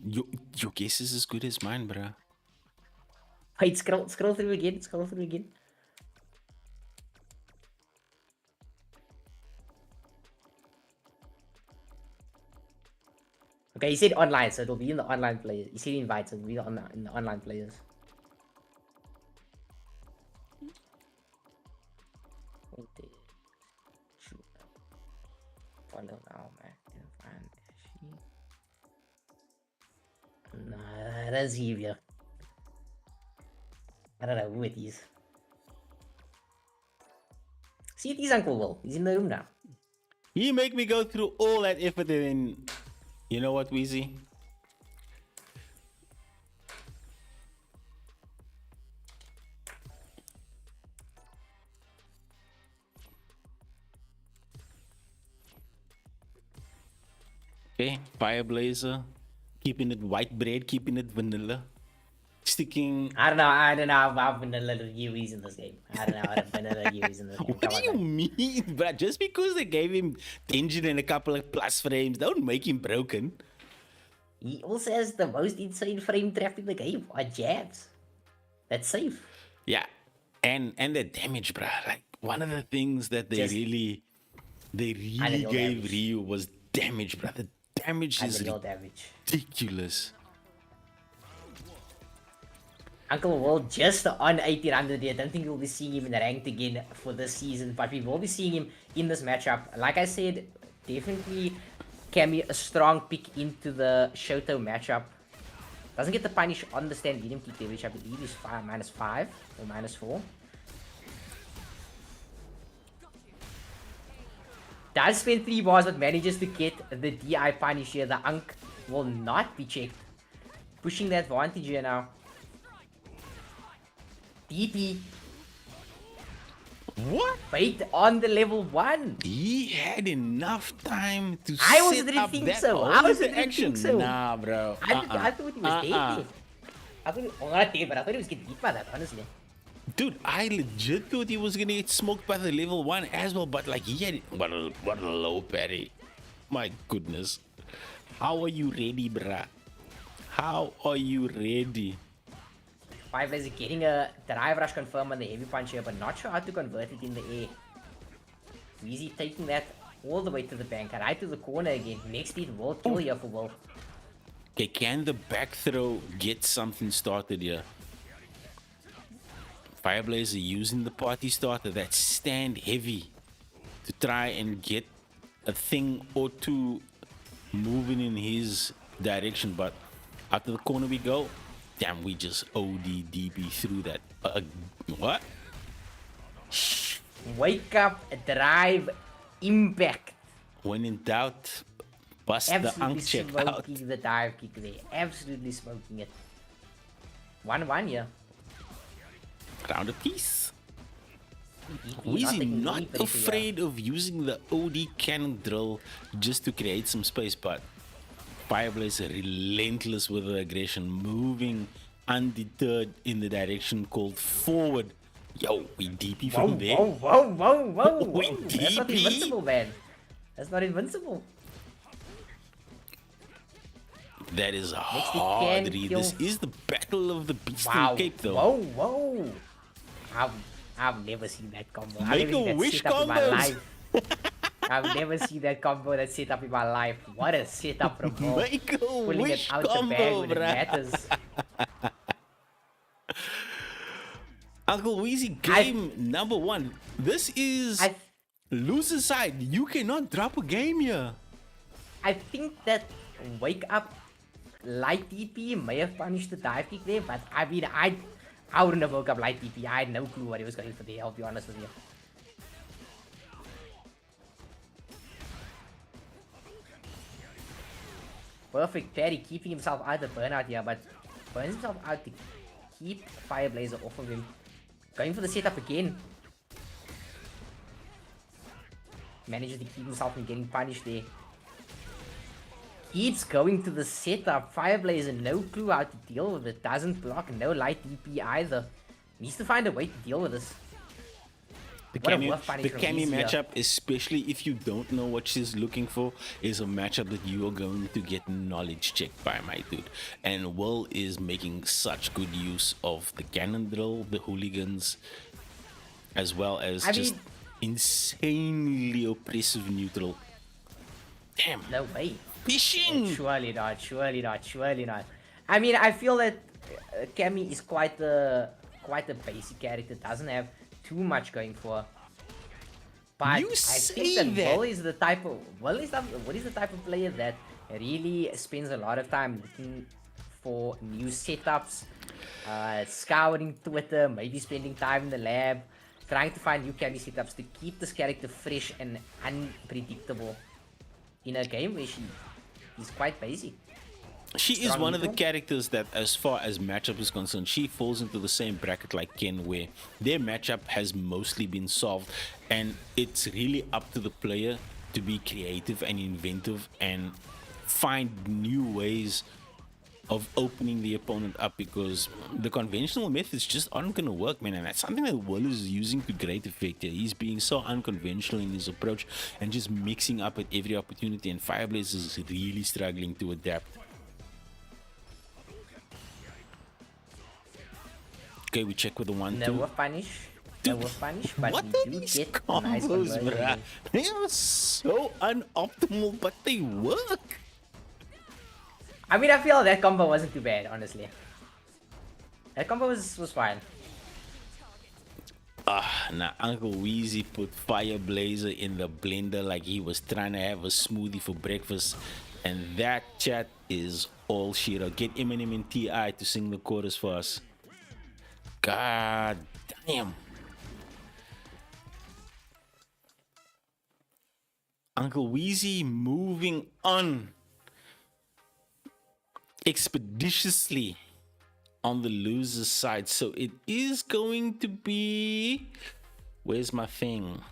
S2: Your guess is as good as mine, bruh.
S3: Wait, scroll through again. Okay, he said online, so it'll be in the online players. He said invite, so it'll be in the online players. Follow now, man. Nah, that's here. I don't know who it is. See, it is Uncle Will. He's in the room now.
S2: You make me go through all that effort, and then you know what, Weezy? Okay, Fireblazer, keeping it white bread, keeping it vanilla, sticking.
S3: I don't know about vanilla Yuis in this game. I don't know how vanilla Yuis in this game.
S2: What do you mean, bro? Just because they gave him engine and a couple of plus frames, don't make him broken.
S3: He also has the most insane frame trap in the game. Jabs. That's safe.
S2: Yeah, and the damage, bro. Like one of the things that they really gave Ryu was damage, bro. The damage is ridiculous.
S3: Uncle Will just on 1800 here. I don't think we'll be seeing him in the ranked again for this season, but we will be seeing him in this matchup. Like I said, definitely can be a strong pick into the Shoto matchup. Doesn't get the punish on the stand medium kick there, which I believe is -5 or -4. Does spend 3 bars but manages to get the DI punish here. The Unk will not be checked. Pushing the advantage here now. DP.
S2: What?
S3: Wait on the level 1.
S2: He had enough time to
S3: I was
S2: set
S3: didn't
S2: up
S3: think
S2: that
S3: so. I was didn't
S2: action.
S3: think so.
S2: Nah, bro.
S3: I thought he was dead. I thought, not dead, but I thought he was getting beat by that, honestly.
S2: Dude, I legit thought he was gonna get smoked by the level 1 as well, but like he had what a low parry. My goodness. How are you ready, bruh? How are you ready?
S3: Fireblazer getting a drive rush confirm on the heavy punch here, but not sure how to convert it in the air. Weezy taking that all the way to the bank, right to the corner again. Next hit will kill here for Will.
S2: Okay, can the back throw get something started here? Fireblazer using the party starter, that stand heavy, to try and get a thing or two moving in his direction, but out to the corner we go. Damn, we just OD DP through that. What?
S3: Wake up, drive, impact.
S2: When in doubt, bust the Unk check out.
S3: Absolutely smoking the dive kick there. Absolutely smoking it. 1-1 here.
S2: Round of peace. Weezy not afraid of using the OD cannon drill just to create some space, but Fireblaze relentless with the aggression, moving undeterred in the direction called forward. Yo, we DP from there.
S3: Whoa.
S2: We
S3: That's not
S2: DP.
S3: invincible, man. That's not invincible.
S2: That is hard read. This is the battle of the Beast and Cape, though.
S3: Whoa. I've never seen that combo.
S2: Make a wish combos.
S3: I've never seen that combo that's set up in my life. What a setup from Mo.
S2: Make a
S3: Pulling
S2: wish
S3: it out the bag
S2: combo,
S3: when it matters.
S2: Uncle Weezy game number 1. This is loser side. You cannot drop a game here.
S3: I think that wake up light TP may have punished the dive kick there, but I mean, I wouldn't have woke up light TP. I had no clue what he was going for there, I'll be honest with you. Perfect parry, keeping himself out of burnout here, but burns himself out to keep Fireblazer off of him. Going for the setup again. Manages to keep himself from getting punished there. Keeps going to the setup. Fireblazer, no clue how to deal with it. Doesn't block, no light DP either. Needs to find a way to deal with this.
S2: The Cammy matchup, especially if you don't know what she's looking for, is a matchup that you are going to get knowledge checked by, my dude. And Will is making such good use of the cannon drill, the hooligans, as well as insanely oppressive neutral. Damn.
S3: No way.
S2: Fishing!
S3: Surely not. I mean, I feel that Cammy is quite a basic character. Doesn't have too much going for. But I think that Will is the type of player that really spends a lot of time looking for new setups, scouring Twitter, maybe spending time in the lab, trying to find new Cammy setups to keep this character fresh and unpredictable in a game where she is quite basic.
S2: She is one of the characters that, as far as matchup is concerned, she falls into the same bracket like Ken, where their matchup has mostly been solved, and it's really up to the player to be creative and inventive and find new ways of opening the opponent up, because the conventional methods just aren't going to work, man. And that's something that Will is using to great effect here. He's being so unconventional in his approach and just mixing up at every opportunity, and Fireblaze is really struggling to adapt. Okay, we check with the 1-2.
S3: No punish, but
S2: what
S3: we
S2: are
S3: do
S2: these
S3: get
S2: combos,
S3: nice
S2: bruh? They are so unoptimal, but they work.
S3: I mean, I feel that combo wasn't too bad, honestly. That combo was fine.
S2: Nah, Uncle Weezy put Fireblazer in the blender like he was trying to have a smoothie for breakfast. And that chat is all shit. Get Eminem and T.I. to sing the chorus for us. God damn. Uncle Weezy moving on expeditiously on the loser's side. So it is going to be... Where's my thing?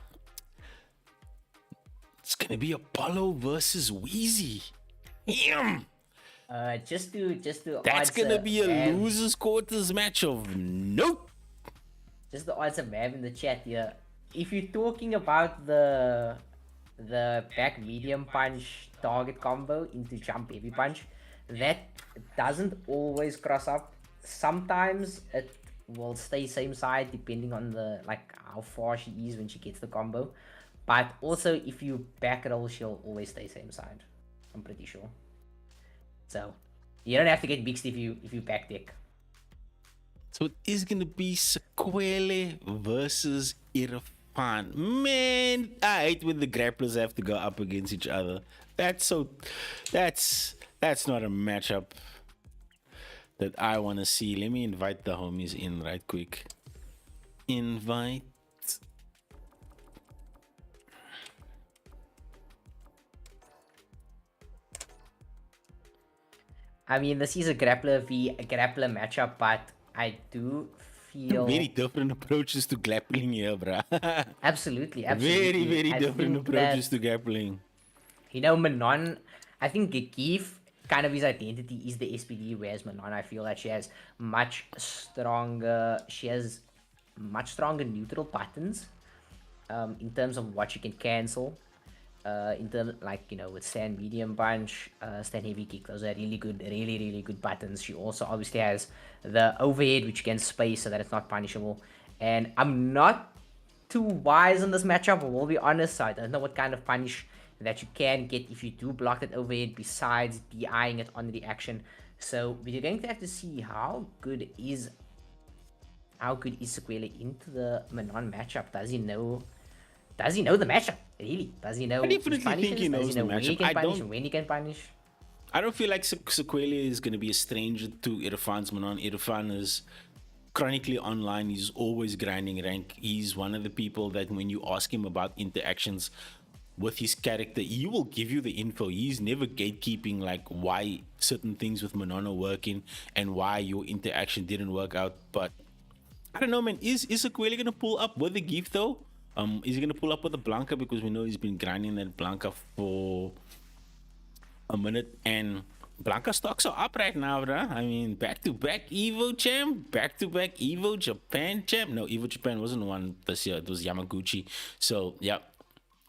S2: It's going to be Apollo versus Weezy. Damn.
S3: Just to
S2: That's gonna be a losers quarters match of nope.
S3: Just the odds of Mav in the chat here. If you're talking about the back medium punch target combo into jump heavy punch, that doesn't always cross up. Sometimes it will stay same side depending on the how far she is when she gets the combo. But also if you back roll, she'll always stay same side. I'm pretty sure. So you don't have to get mixed if you back deck.
S2: So it is gonna be Sequele versus Irfan. Man, I hate when the grapplers have to go up against each other. That's not a matchup that I wanna see. Let me invite the homies in right quick. Invite.
S3: I mean, this is a grappler v grappler matchup, but I do feel
S2: very different approaches to grappling here, bruh.
S3: absolutely.
S2: Very, very
S3: I
S2: different
S3: think
S2: approaches
S3: that,
S2: to grappling.
S3: you know, Manon, I think Geef, kind of his identity is the SPD, whereas Manon, I feel that she has much stronger neutral buttons in terms of what you can cancel. In terms like, you know, with stand medium punch, stand heavy kick, those are really good, really good buttons. She also obviously has the overhead, which you can space so that it's not punishable. And I'm not too wise on this matchup, I will be honest. So I don't know what kind of punish that you can get if you do block that overhead besides DIing it on the action. So we're going to have to see how good is CRZY into the Manon matchup. Does he know the matchup? Really? Does he know?
S2: I definitely think he knows the
S3: where he
S2: matchup.
S3: can punish and when he can punish?
S2: I don't feel like CRZY is going to be a stranger to Irfan's Manon. Irfan is chronically online. He's always grinding rank. He's one of the people that when you ask him about interactions with his character, he will give you the info. He's never gatekeeping like why certain things with Manon are working and why your interaction didn't work out. But I don't know, man. Is CRZY gonna pull up with the gift though? Is he gonna pull up with the Blanca, because we know he's been grinding that Blanca for a minute, and Blanca stocks are up right now, bruh. I mean, back-to-back Evo champ, back-to-back Evo Japan champ. No, Evo Japan wasn't one this year. It was Yamaguchi. So yeah,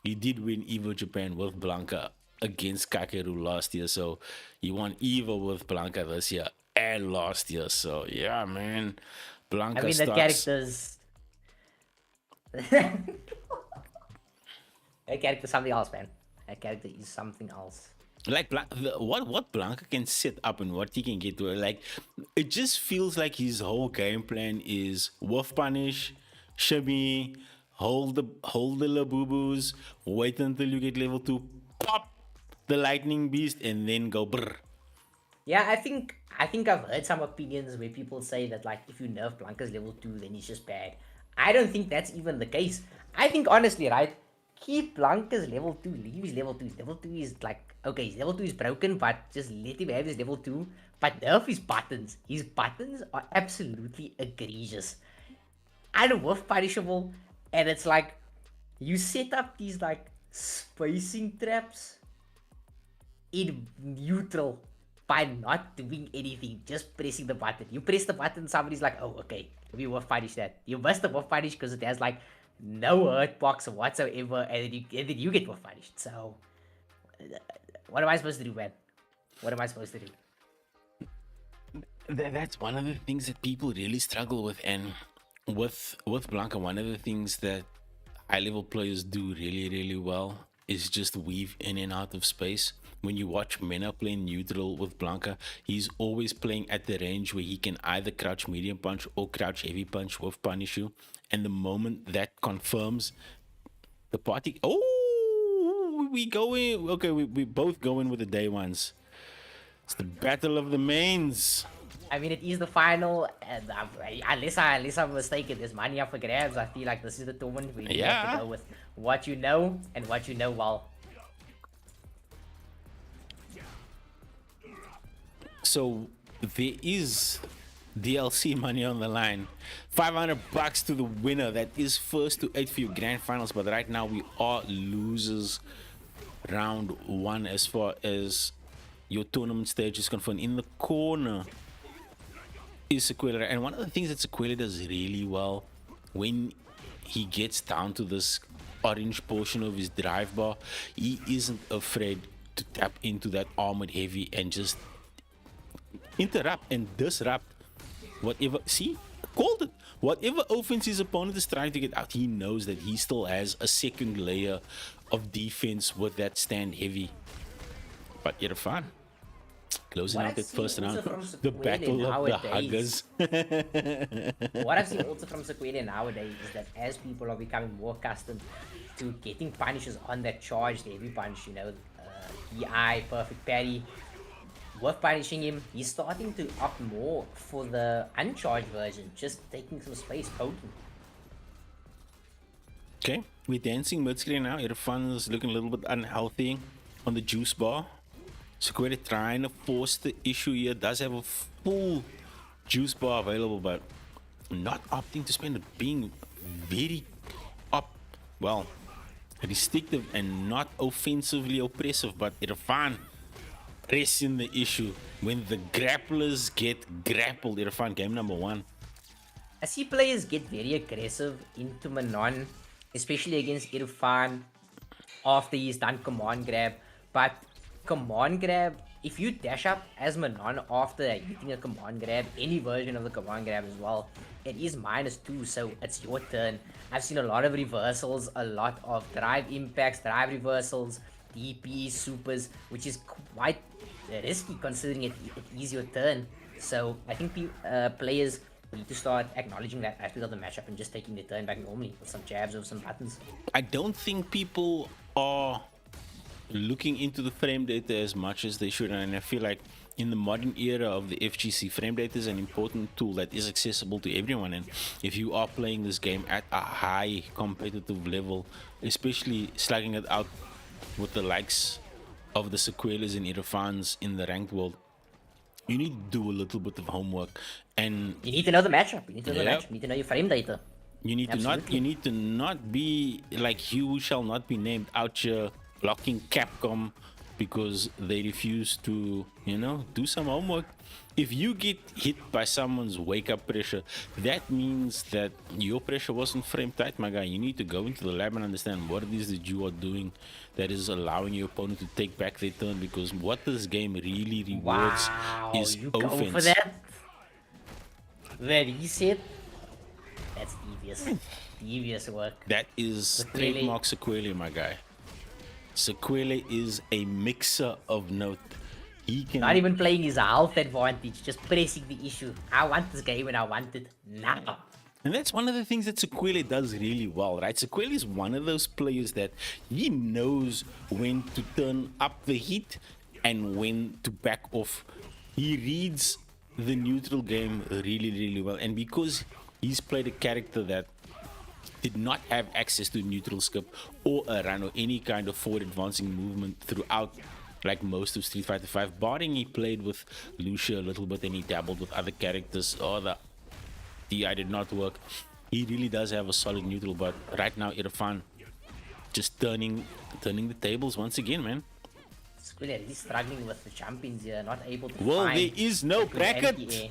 S2: he did win Evo Japan with Blanca against Kakeru last year. So he won Evo with Blanca this year and last year. So yeah, man, Blanca.
S3: I mean, that character's that character's something else, man. That character is something else.
S2: Like what Blanca can set up and what he can get to, like it just feels like his whole game plan is wolf punish, shimmy, hold the labubus, wait until you get level 2, pop the lightning beast, and then go brr.
S3: Yeah, I think I've heard some opinions where people say that like if you nerf Blanca's level 2 then he's just bad. I don't think that's even the case. I think honestly, right, keep Blanca's level 2, leave his level 2. His level 2 is like, okay, his level 2 is broken, but just let him have his level 2. But nerf his buttons. His buttons are absolutely egregious. And wolf punishable. And it's like, you set up these like spacing traps in neutral by not doing anything, just pressing the button. You press the button, somebody's like, oh, okay, we wolf punish that. You must have wolf punish because it has like no hurt box whatsoever, and then you get wolf punished. So, what am I supposed to do, man? What am I supposed to do?
S2: That's one of the things that people really struggle with, and with Blanca, one of the things that high level players do really well is just weave in and out of space. When you watch Mena play neutral with Blanca, he's always playing at the range where he can either crouch medium punch or crouch heavy punch with punish you. And the moment that confirms, the party, we go in. Okay, we both go in with the day ones. It's the battle of the mains.
S3: I mean, it is the final, and unless I'm mistaken, there's money up for grabs. I feel like this is the tournament where you have to go with what you know and what you know well.
S2: So there is DLC money on the line. $500 to the winner. That is first to 8 for your grand finals. But right now we are losers round 1 as far as your tournament stage is confirmed. In the corner is CRZY, and one of the things that CRZY does really well when he gets down to this orange portion of his drive bar, he isn't afraid to tap into that armored heavy and just interrupt and disrupt whatever. See, called it. Whatever offense his opponent is trying to get out, he knows that he still has a second layer of defense with that stand heavy. But Irfan closing out that first round, the battle of the huggers.
S3: What I've seen also from CRZY nowadays is that as people are becoming more accustomed to getting punishes on that charged heavy punch, you know, DI, perfect parry, worth punishing him, he's starting to opt more for the uncharged version, just taking some space poking.
S2: Okay, we're dancing mid-screen now. Irfan is looking a little bit unhealthy on the juice bar. CRZY trying to force the issue here. Does have a full juice bar available, but not opting to spend it, being very well, restrictive and not offensively oppressive, but Irfan pressing the issue when the grapplers get grappled. Irfan, game number 1.
S3: I see players get very aggressive into Manon, especially against Irfan after he's done command grab. But command grab, if you dash up as Manon after hitting a command grab, any version of the command grab as well, it is -2, so it's your turn. I've seen a lot of reversals, a lot of drive impacts, drive reversals, DP, supers, which is quite risky considering it is your turn. So I think players need to start acknowledging that aspect of the matchup and just taking the turn back normally with some jabs or some buttons.
S2: I don't think people are looking into the frame data as much as they should, and I feel like in the modern era of the FGC, frame data is an important tool that is accessible to everyone, and if you are playing this game at a high competitive level, especially slugging it out with the likes of the CRZYs and Irfans in the ranked world, you need to do a little bit of homework, and
S3: you need to know the matchup. You need to know the matchup. You need to know your frame data.
S2: You need to not be like who shall not be named out here blocking Capcom because they refuse to, do some homework. If you get hit by someone's wake-up pressure, that means that your pressure wasn't frame tight, my guy. You need to go into the lab and understand what it is that you are doing that is allowing your opponent to take back their turn, because what this game really rewards is
S3: you
S2: offense.
S3: Go for that? The reset? That's devious. Devious work.
S2: That is trademark CRZY, my guy. CRZY is a mixer of note. He can
S3: not even playing his health advantage, just pressing the issue. I want this game and I want it now.
S2: And that's one of the things that CRZY does really well, right? CRZY is one of those players that he knows when to turn up the heat and when to back off. He reads the neutral game really, really well. And because he's played a character that did not have access to neutral skip or a run or any kind of forward advancing movement throughout, like most of Street Fighter V, barring he played with Lucia a little bit and he dabbled with other characters, or the DI did not work. He really does have a solid neutral, but right now Irfan just turning the tables once again, man.
S3: CRZY is struggling with the champions here, not able to
S2: well,
S3: find
S2: there is no bracket.
S3: NTA.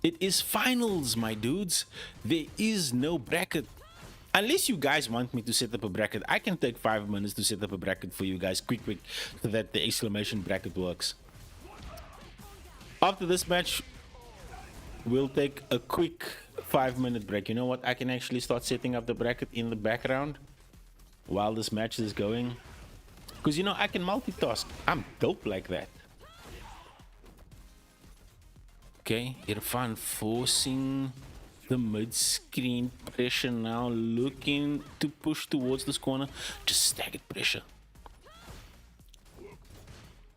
S2: It is finals, my dudes. There is no bracket. Unless you guys want me to set up a bracket, I can take 5 minutes to set up a bracket for you guys quick, so that the exclamation bracket works. After this match, we'll take a quick 5-minute break. You know what? I can actually start setting up the bracket in the background while this match is going. Because, I can multitask. I'm dope like that. Okay, Irfan forcing the mid-screen pressure now, looking to push towards this corner. Just staggered pressure.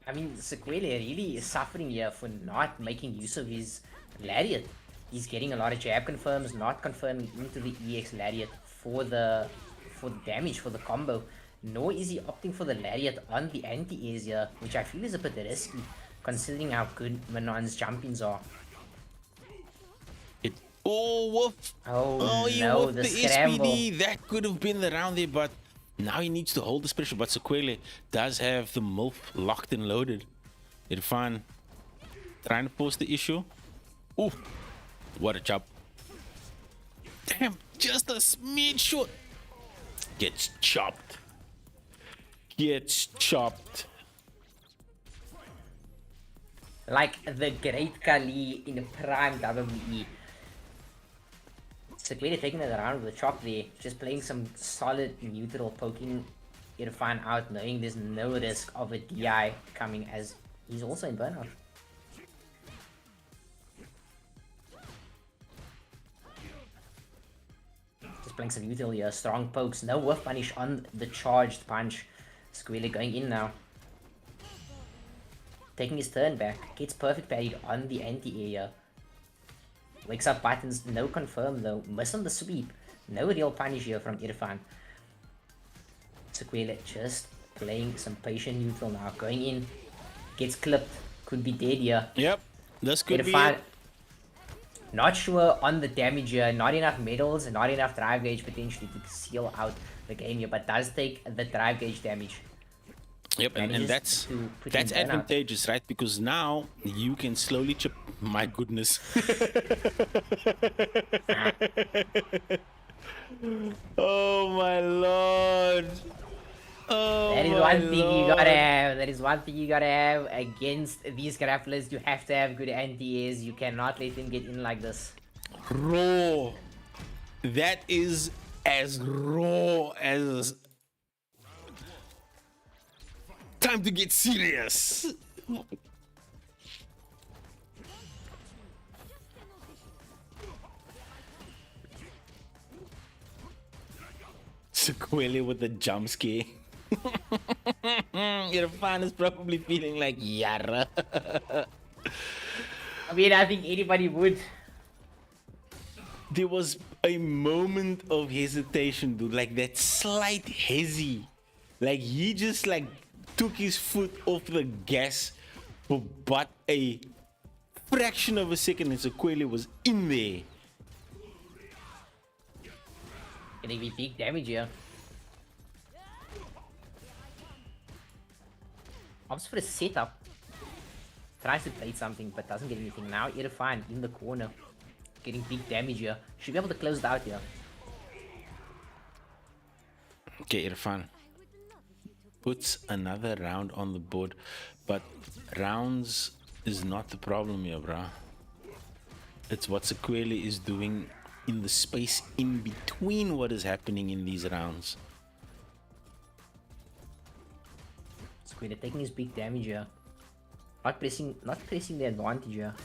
S3: I mean, CRZY really is suffering here for not making use of his lariat. He's getting a lot of jab confirms, not confirming into the EX lariat for the damage, for the combo. Nor is he opting for the lariat on the anti-airs here, which I feel is a bit risky, considering how good Manon's jump-ins are.
S2: Oh, woof.
S3: Oh
S2: he
S3: no,
S2: whooped
S3: the
S2: the
S3: scramble.
S2: SPD. That could have been the round there, but now he needs to hold this pressure. But CRZY does have the MILF locked and loaded. Irfan trying to force the issue. Ooh, what a chop. Damn, just a smidge short. Gets chopped. Gets chopped.
S3: Like the great Kali in prime WWE. CRZY taking it around with a chop there, just playing some solid neutral, poking Irfan out, knowing there's no risk of a DI coming as he's also in burnout. Just playing some neutral here, strong pokes, no whiff punish on the charged punch. CRZY going in now. Taking his turn back, gets perfect parried on the anti-air. Wakes up buttons, no confirm though, miss on the sweep. No real punish here from Irfan. CRZY just playing some patient neutral now, going in. Gets clipped, could be dead here.
S2: Yep, This could be
S3: Irfan,
S2: it.
S3: not sure on the damage here. Not enough medals, not enough drive gauge potentially to seal out the game here, but does take the drive gauge damage.
S2: Yep, and
S3: Manages
S2: that's
S3: to put him down.
S2: advantageous, right? Because now you can slowly chip. My goodness. Oh my lord. Oh,
S3: That is one thing you gotta have. That is one thing you gotta have against these grapplers. You have to have good anti-airs. You cannot let them get in like this.
S2: Raw. That is as raw as. Time to get serious. CRZY with the jump scare. Irfan is probably feeling like Yara.
S3: I mean, I think anybody would.
S2: There was a moment of hesitation, dude. Like that slight hezzy. Like he just like took his foot off the gas for but a fraction of a second and CRZY was in there.
S3: Gonna be big damage here. Opts for a setup. Tries to play something but doesn't get anything. Now Irfan in the corner. Getting big damage here. Should be able to close it out here.
S2: Okay, Irfan puts another round on the board, but rounds is not the problem here, bruh. It's what CRZY is doing in the space in between what is happening in these rounds.
S3: CRZY taking his big damage here. Not pressing the advantage here.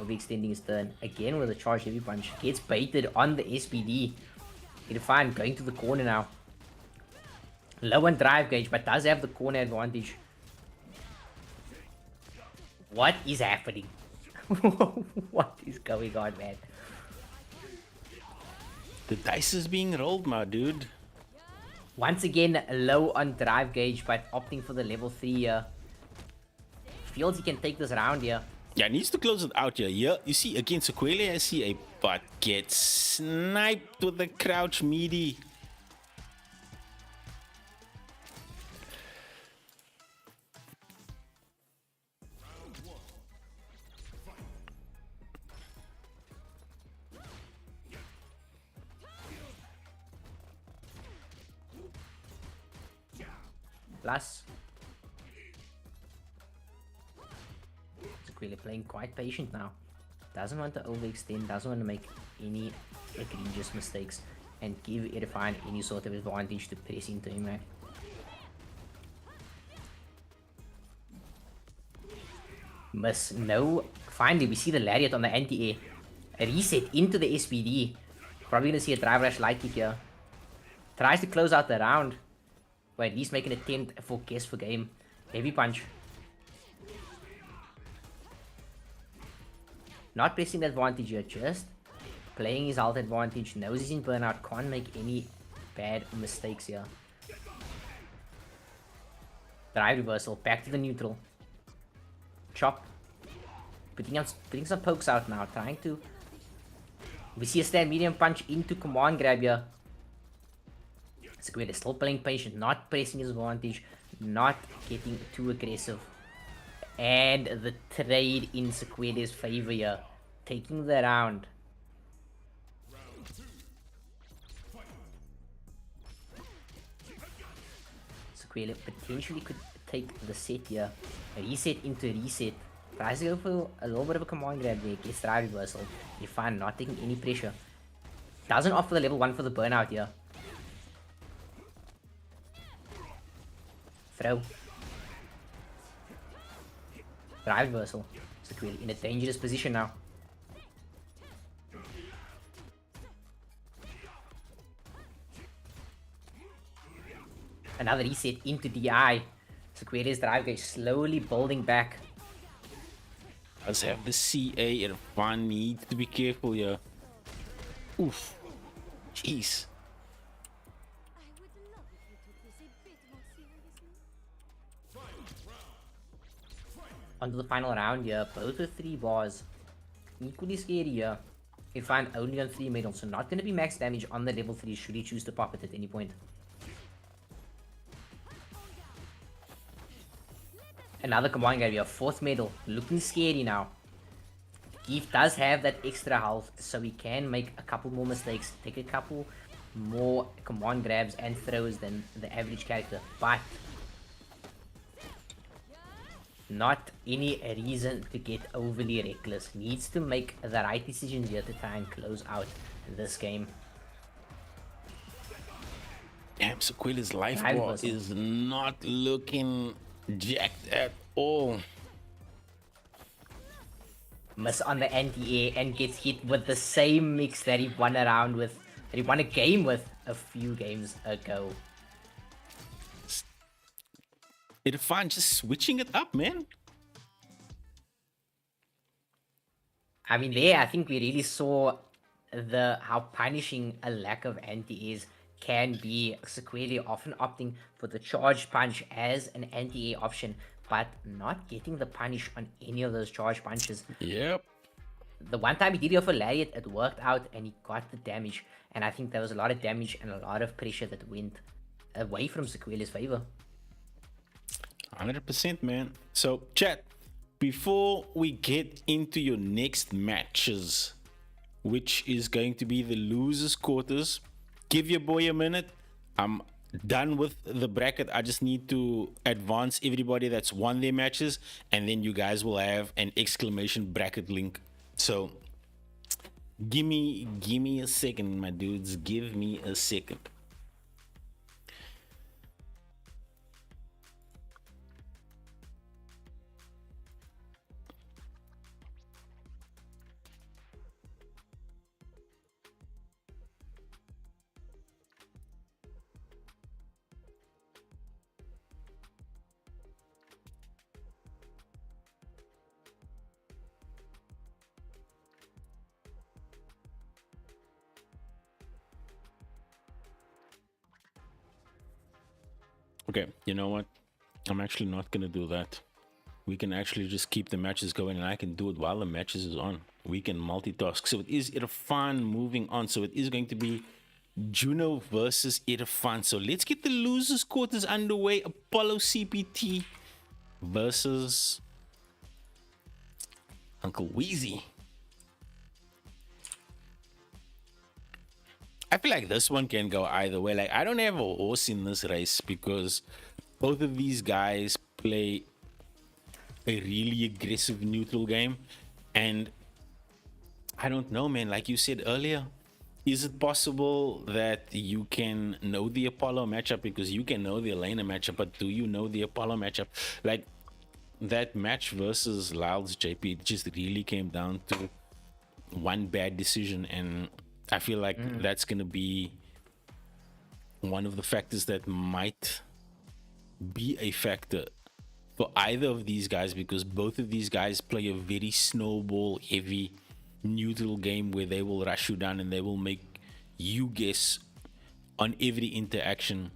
S3: Overextending his turn. Again with a charged heavy punch. Gets baited on the SPD. Irfan going to the corner now. Low on drive gauge, but does have the corner advantage. What is happening? What is going on, man?
S2: The dice is being rolled, my dude.
S3: Once again, low on drive gauge, but opting for the level 3 here. Feels he can take this round here.
S2: Yeah, needs to close it out here. Yeah, you see, against CRZY, I see a butt get sniped with the crouch meaty.
S3: Plus, CRZY playing quite patient now. Doesn't want to overextend, doesn't want to make any egregious mistakes and give Irfan any sort of advantage to press into him, right? Miss, no. Finally, we see the lariat on the anti-air. A reset into the SPD. Probably gonna see a drive rush light kick here. Tries to close out the round. Or at least make an attempt for guess for game. Heavy punch. Not pressing the advantage here, just playing his alt advantage. Knows he's in burnout, can't make any bad mistakes here. Drive reversal, back to the neutral. Chop. Putting some pokes out now, trying to... We see a stand medium punch into command grab here. CRZY is still playing patient, not pressing his advantage, not getting too aggressive. And the trade in CRZY's favor here, taking the round. CRZY potentially could take the set here. A reset into a reset. Tries to go for a little bit of a command grab there, gets drive reversal. Irfan not taking any pressure. Doesn't offer the level 1 for the burnout here. Throw. Drive reversal. CRZY in a dangerous position now. Another reset into DI. CRZY's drive gauge slowly building back.
S2: Let's have the CA. Irfan needs to be careful here. Oof. Jeez.
S3: onto the final round here. Both with 3 bars. Equally scary here. We find only on 3 middle, so not going to be max damage on the level 3 should he choose to pop it at any point. Another combined guy, we have 4th middle, looking scary now. Keith does have that extra health, so he can make a couple more mistakes, take a couple more command grabs and throws than the average character, but not any reason to get overly reckless. Needs to make the right decisions here to try and close out this game.
S2: Damn, Sequela's life bar is not looking jacked at all.
S3: Miss on the anti-air and gets hit with the same mix that he won around with, that he won a game with a few games ago.
S2: It's fun just switching it up, man.
S3: I mean, there I think we really saw how punishing a lack of anti-airs can be. Sequela often opting for the charge punch as an anti-air option, but not getting the punish on any of those charge punches.
S2: Yep.
S3: The one time he did go for Lariat, it worked out and he got the damage. And I think there was a lot of damage and a lot of pressure that went away from Sequela's favor.
S2: 100%, man. So, chat, before we get into your next matches, which is going to be the losers quarters, give your boy a minute. I'm done with the bracket. I just need to advance everybody that's won their matches, and then you guys will have an exclamation bracket link. So give me a second, my dudes. Give me a second. Okay, you know what? I'm actually not gonna do that. We can actually just keep the matches going, and I can do it while the matches is on. We can multitask. So it is Irfan moving on. So it is going to be Juno versus Irfan. So let's get the losers quarters underway. Apollo CPT versus Uncle Weezy. I feel like this one can go either way. Like, I don't have a horse in this race because both of these guys play a really aggressive neutral game. And I don't know, man. Like you said earlier, is it possible that you can know the Apollo matchup? Because you can know the Elena matchup, but do you know the Apollo matchup? Like, that match versus Lyle's JP, it just really came down to one bad decision, and I feel like that's going to be one of the factors that might be a factor for either of these guys, because both of these guys play a very snowball heavy neutral game where they will rush you down and they will make you guess on every interaction.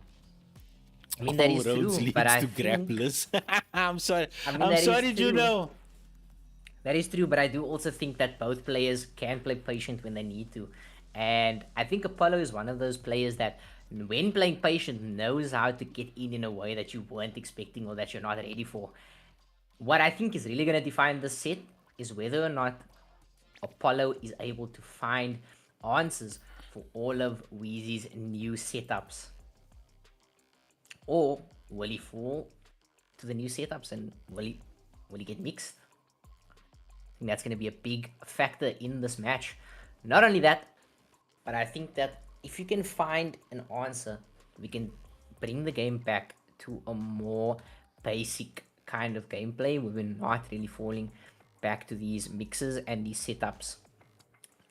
S3: I mean, that is
S2: roads
S3: true, but I think...
S2: grapplers. I'm sorry.
S3: I mean,
S2: I'm sorry, Juno.
S3: That is true, but I do also think that both players can play patient when they need to. And I think Apollo is one of those players that, when playing patient, knows how to get in a way that you weren't expecting or that you're not ready for. What I think is really going to define this set is whether or not Apollo is able to find answers for all of Weezy's new setups. Or will he fall to the new setups and will he get mixed? I think that's going to be a big factor in this match. Not only that, but I think that if you can find an answer, we can bring the game back to a more basic kind of gameplay where we're not really falling back to these mixes and these setups,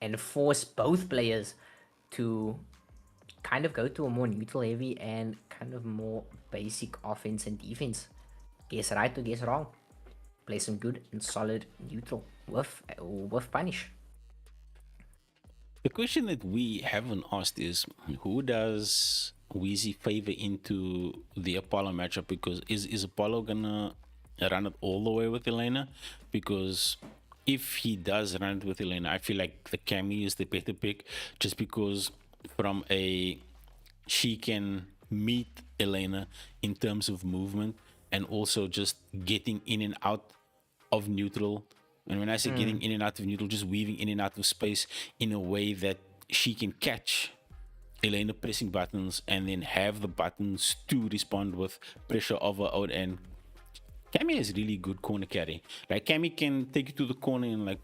S3: and force both players to kind of go to a more neutral heavy and kind of more basic offense and defense. Guess right or guess wrong. Play some good and solid neutral with punish.
S2: The question that we haven't asked is, who does Weezy favor into the Apollo matchup? Because is Apollo gonna run it all the way with Elena, because if he does run it with Elena, I feel like the Cammy is the better pick, just because from a she can meet Elena in terms of movement and also just getting in and out of neutral. And when I say getting in and out of neutral, just weaving in and out of space in a way that she can catch Elena pressing buttons and then have the buttons to respond with pressure of her own end. Cammy is really good corner carry. Like Cammy can take you to the corner in like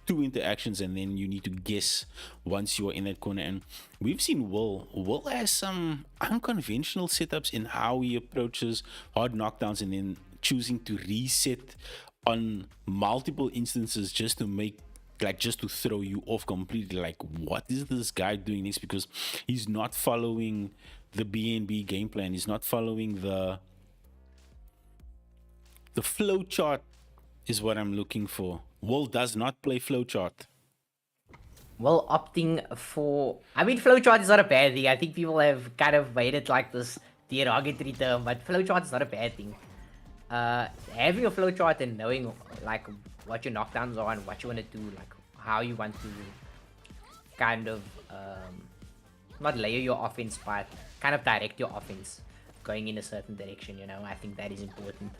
S2: 2 interactions, and then you need to guess once you are in that corner. And we've seen Will has some unconventional setups in how he approaches hard knockdowns, and then choosing to reset on multiple instances just to make, like, just to throw you off completely. Like, what is this guy doing this? Because he's not following the BNB game plan. He's not following the flow chart is what I'm looking for. Will does not play flowchart.
S3: Well, opting for... I mean, flowchart is not a bad thing. I think people have kind of made it like this derogatory term, but flowchart is not a bad thing. Having a flowchart and knowing like what your knockdowns are and what you want to do, like how you want to kind of not layer your offense, but kind of direct your offense going in a certain direction, you know. I think that is important.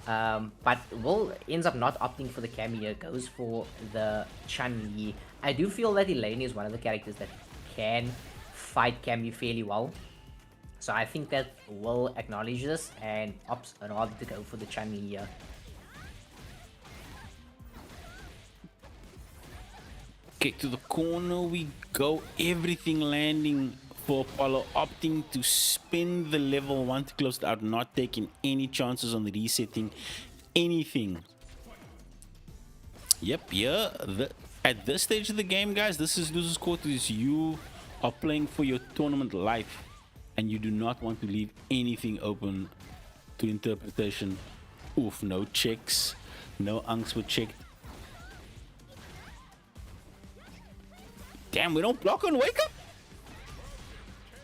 S3: But Will ends up not opting for the Cammy here, goes for the Chun-Li. I do feel that Elaine is one of the characters that can fight Cammy fairly well. So I think that Will acknowledge this and opts rather to go for the Chun-Li here.
S2: Okay, to the corner we go. Everything landing for Apollo, opting to spin the level 1 to close it out, not taking any chances on the resetting anything. Yep, yeah. At this stage of the game, guys, this is losers quarters. You are playing for your tournament life, and you do not want to leave anything open to interpretation. Oof, no checks. No unks were checked. Damn, we don't block on wake up?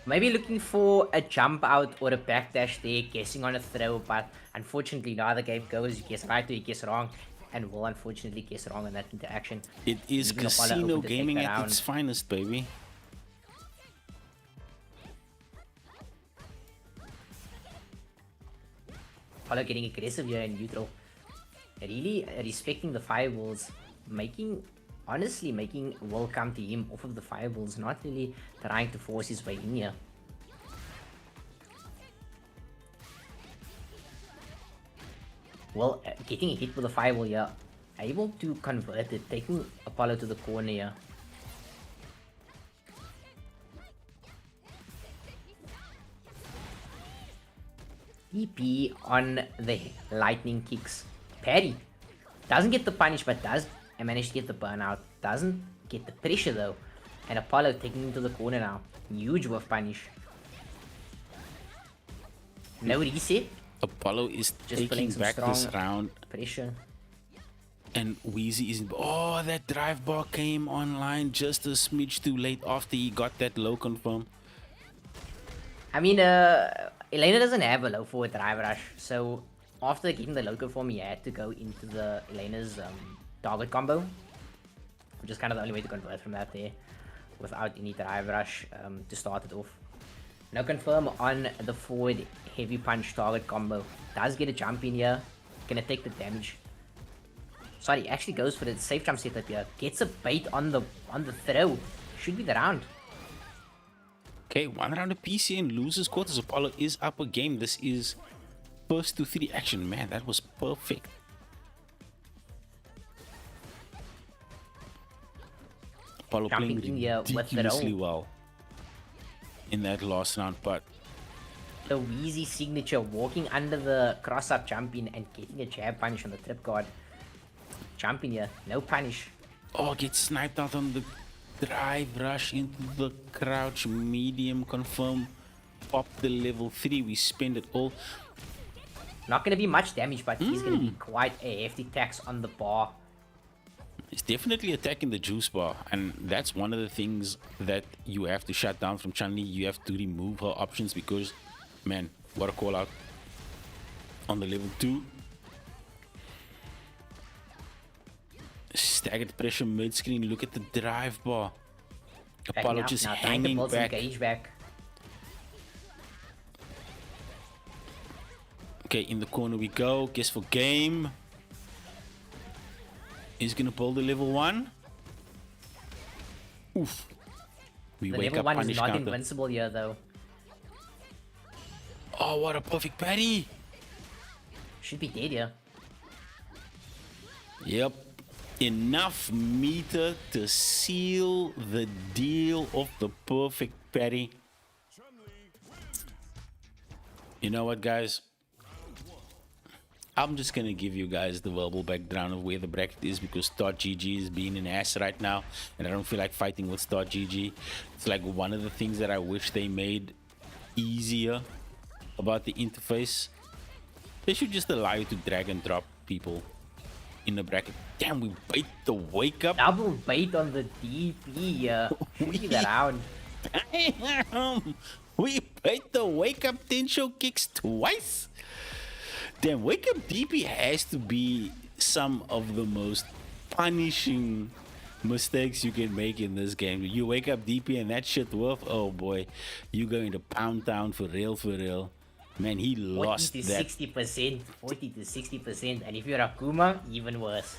S3: Maybe looking for a jump out or a backdash there, guessing on a throw, but unfortunately now the game goes, you guess right or you guess wrong, and will unfortunately guess wrong on that interaction.
S2: It is casino gaming at its finest, baby.
S3: Apollo getting aggressive here in neutral. Really respecting the fireballs, honestly making Will come to him off of the fireballs, not really trying to force his way in here. Will getting a hit with the fireball here, able to convert it, taking Apollo to the corner here. EP on the lightning kicks. Parry doesn't get the punish, but does manage to get the burnout. Doesn't get the pressure though. And Apollo taking him to the corner now. Huge whiff punish. No reset.
S2: Apollo is just taking back this round.
S3: Pressure.
S2: And Wheezy is... Oh, that drive bar came online just a smidge too late after he got that low confirm.
S3: I mean, Elena doesn't have a low forward drive rush. So after getting the low confirm, he had to go into the Elena's target combo, which is kind of the only way to convert from that there without any drive rush to start it off. No confirm on the forward heavy punch target combo. Does get a jump in here, gonna take the damage. Sorry, actually goes for the safe jump setup here. Gets a bait on the throw. Should be the round.
S2: Okay, 1 round of PC and loses quarters. Apollo is up a game. This is first to 3 action. Man, that was perfect. Apollo playing ridiculously well in that last round, but
S3: the Wheezy signature, walking under the cross-up jump in and getting a jab punish on the trip guard. Jump in here, no punish.
S2: Oh, gets sniped out on the drive rush into the crouch, medium confirm, pop the level 3, we spend it all.
S3: Not gonna be much damage, but he's gonna be quite a hefty tax on the bar.
S2: It's definitely attacking the juice bar, and that's one of the things that you have to shut down from Chun-Li. You have to remove her options because, man, what a call out on the level 2. staggered pressure mid-screen. Look at the drive bar. Apollo just
S3: now,
S2: hanging back.
S3: Gauge back.
S2: Okay, in the corner we go. Guess for game. He's gonna pull the level 1. Oof. We
S3: The
S2: wake
S3: level
S2: up
S3: 1 is
S2: punish
S3: not
S2: counter.
S3: invincible here though.
S2: Oh, what a perfect parry.
S3: Should be dead here.
S2: Yep. Enough meter to seal the deal of the perfect parry. You know what, guys? I'm just gonna give you guys the verbal background of where the bracket is because .gg is being an ass right now, and I don't feel like fighting with .gg. It's like one of the things that I wish they made easier about the interface. They should just allow you to drag and drop people in the bracket. Damn, we bait the wake up.
S3: Double bait on the DP here. Should be around.
S2: Damn, we bait the wake up Tensho kicks twice. Damn, wake up DP has to be some of the most punishing mistakes you can make in this game. You wake up DP and that shit worth, oh boy, you going to Pound Town for real, for real. Man, he lost
S3: 40 to
S2: that.
S3: 60%, 40 to 60%, and if you're Akuma, even worse.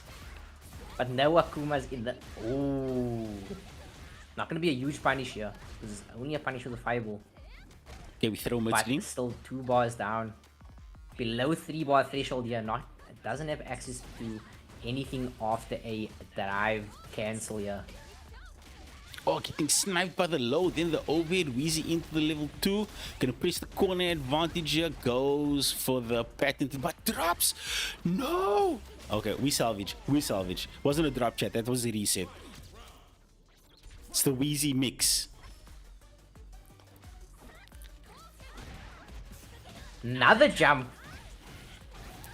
S3: But no Akuma's in the... Ooh. Not gonna be a huge punish here. This is only a punish with a fireball.
S2: Okay, we throw mid
S3: But
S2: screen.
S3: still 2 bars down. Below 3 bar threshold here, it doesn't have access to anything after a drive cancel here.
S2: Oh, getting sniped by the low, then the overhead Wheezy into the level 2. Gonna press the corner advantage here. Goes for the patent, but drops. No. Okay, we salvage. We salvage. Wasn't a drop, chat. That was a reset. It's the Wheezy mix.
S3: Another jump.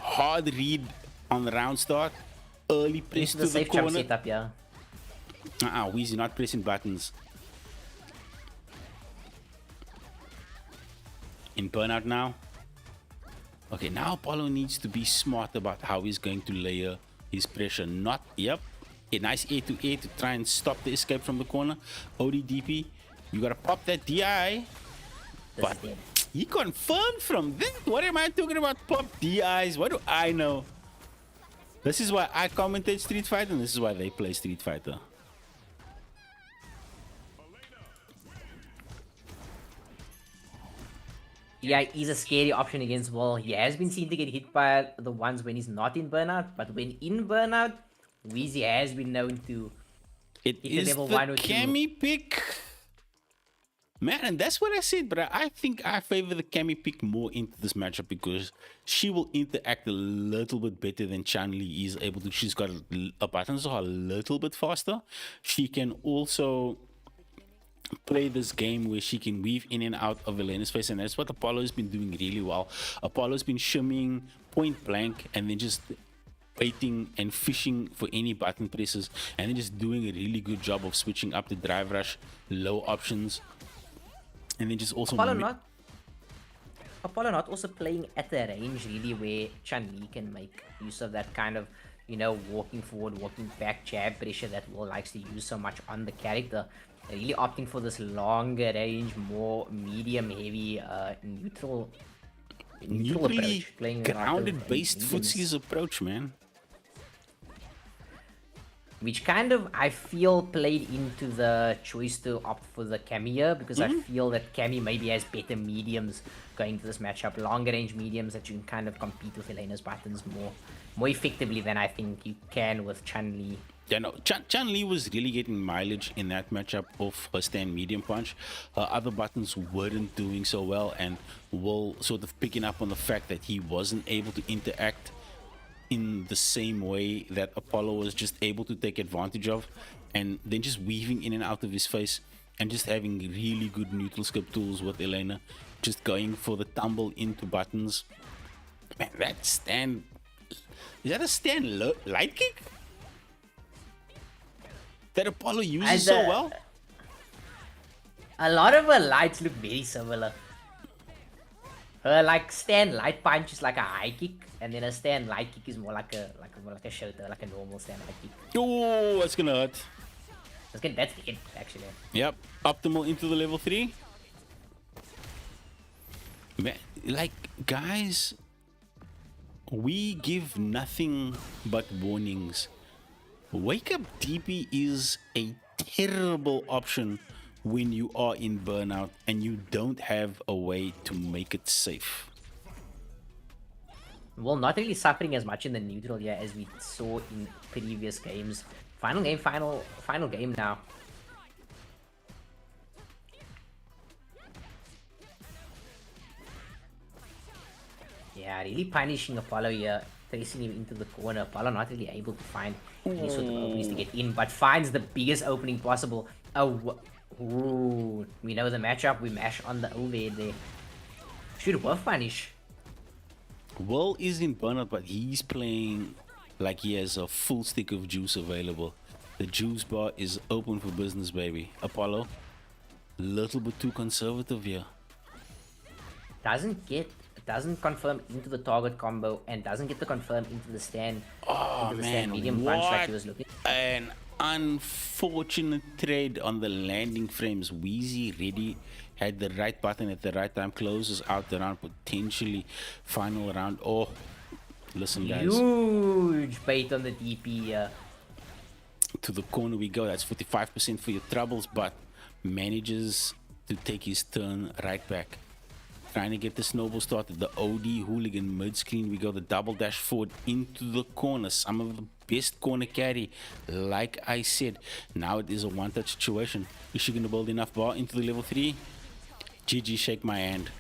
S2: Hard read on the round start. Early press
S3: Into
S2: to
S3: the
S2: the
S3: safe jump
S2: corner.
S3: setup here.
S2: Wheezy not pressing buttons. In burnout now. Okay, now Apollo needs to be smart about how he's going to layer his pressure. Not, yep. A nice A to A to try and stop the escape from the corner. ODDP, you gotta pop that DI. But he confirmed from that. What am I talking about? Pop DIs. What do I know? This is why I commentate Street Fighter, and this is why they play Street Fighter.
S3: Yeah, he's a scary option against Wall. He has been seen to get hit by the ones when he's not in burnout, but when in burnout, Weezy has been known to
S2: It
S3: hit the
S2: is
S3: level
S2: the
S3: 1 or 2.
S2: Cammy pick. Man, and that's what I said, but I think I favor the Cammy pick more into this matchup because she will interact a little bit better than Chun-Li is able to. She's got a buttons are a little bit faster. She can also play this game where she can weave in and out of Elena's face, and that's what Apollo's been doing really well. Apollo's been shimmying point blank and then just waiting and fishing for any button presses, and then just doing a really good job of switching up the drive rush, low options, and then just also
S3: Apollo not also playing at the range really where Chun-Li can make use of that kind of, you know, walking forward, walking back jab pressure that Will likes to use so much on the character. Really opting for this longer range, more medium heavy, neutral
S2: neutrally
S3: approach. Playing
S2: grounded based footsies approach, man.
S3: Which kind of, I feel, played into the choice to opt for the Cammy here, because I feel that Cammy maybe has better mediums going into this matchup, longer range mediums that you can kind of compete with Elena's buttons more effectively than I think you can with Chun-Li.
S2: Yeah, no, Chun-Li was really getting mileage in that matchup of her stand medium punch. Her other buttons weren't doing so well, and Will sort of picking up on the fact that he wasn't able to interact in the same way that Apollo was just able to take advantage of, and then just weaving in and out of his face and just having really good neutral scope tools with Elena, just going for the tumble into buttons. Man, that stand, is that a stand light kick that Apollo uses so well?
S3: A lot of her lights look very similar. Her like stand light punch is like a high kick, and then a stand light kick is more like a shoulder, like a normal stand light kick.
S2: Oh, that's gonna hurt.
S3: That's the hit actually.
S2: Yep, optimal into the level 3. Man, like guys, we give nothing but warnings. Wake up DP is a terrible option when you are in burnout and you don't have a way to make it safe.
S3: Well, not really suffering as much in the neutral here as we saw in previous games. Final game now. Yeah, really punishing Apollo here, tracing him into the corner. Apollo not really able to find any sort of openings to get in, but finds the biggest opening possible. Ooh, we know the matchup. We mash on the overhead there. Should worth punish.
S2: Will is in burnout, but he's playing like he has a full stick of juice available. The juice bar is open for business, baby. Apollo, little bit too conservative here.
S3: Doesn't confirm into the target combo and doesn't get the confirm into the stand.
S2: Oh man,
S3: medium punch like he was looking.
S2: An unfortunate trade on the landing frames. CRZY ready, had the right button at the right time, closes out the round, potentially final round. Oh, listen guys.
S3: Huge bait on the DP.
S2: To the corner we go. That's 45% for your troubles, but manages to take his turn right back. Trying to get the snowball started. The OD hooligan mid-screen. We go the double dash forward into the corner. Some of the best corner carry. Like I said, now it is a one-touch situation. Is she going to build enough bar into the level 3? GG, shake my hand.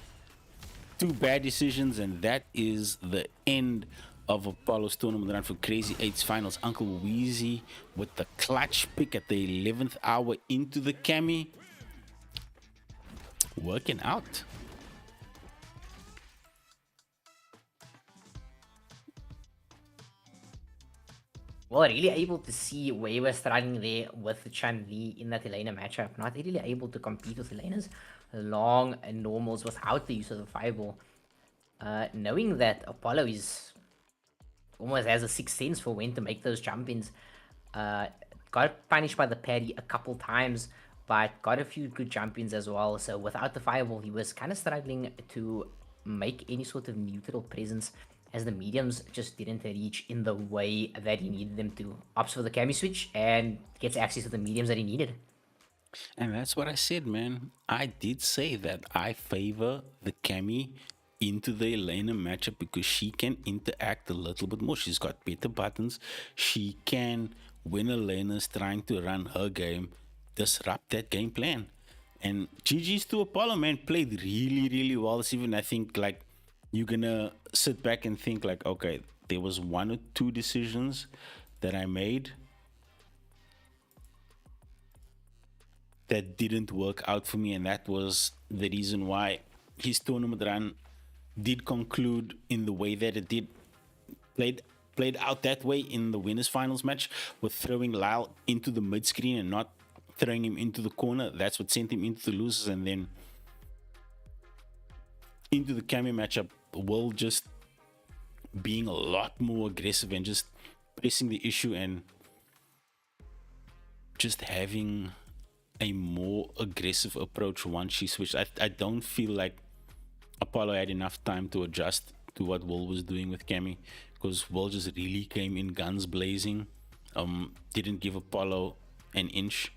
S2: 2 bad decisions, and that is the end of Apollo's tournament run for Crazy 8's finals. Uncle CRZY with the clutch pick at the 11th hour into the Cami. Working out.
S3: Well, really able to see where he was struggling there with Chun-Li in that Elena matchup. Not really able to compete with Elena's long normals without the use of the fireball. Knowing that Apollo is almost has a sixth sense for when to make those jump-ins. Got punished by the parry a couple times, but got a few good jump-ins as well. So without the fireball, he was kind of struggling to make any sort of neutral presence, as the mediums just didn't reach in the way that he needed them to. Opts for the Cami switch and gets access to the mediums that he needed.
S2: And that's what I said, man. I did say that I favor the Cami into the Elena matchup because she can interact a little bit more. She's got better buttons. She can, when Elena's trying to run her game, disrupt that game plan. And GG's to Apollo, man. Played really, really well this evening. I think, like, you're gonna sit back and think like, okay, there was 1 or 2 decisions that I made that didn't work out for me, and that was the reason why his tournament run did conclude in the way that it did. Played out that way in the winners finals match with throwing Lyle into the mid screen and not throwing him into the corner. That's what sent him into the losers, and then into the Cami matchup, Will just being a lot more aggressive and just pressing the issue and just having a more aggressive approach once she switched. I don't feel like Apollo had enough time to adjust to what Will was doing with Cami, because Will just really came in guns blazing, didn't give Apollo an inch,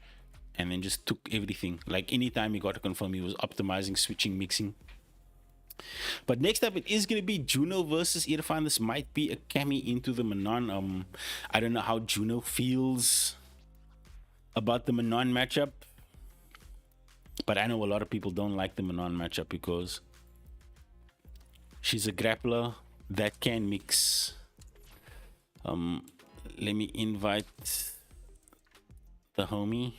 S2: and then just took everything. Like anytime he got to confirm, he was optimizing, switching, mixing. But next up, it is going to be Juno versus Irfan. This might be a Cami into the Manon. I don't know how Juno feels about the Manon matchup, but I know a lot of people don't like the Manon matchup because she's a grappler that can mix. Let me invite the homie.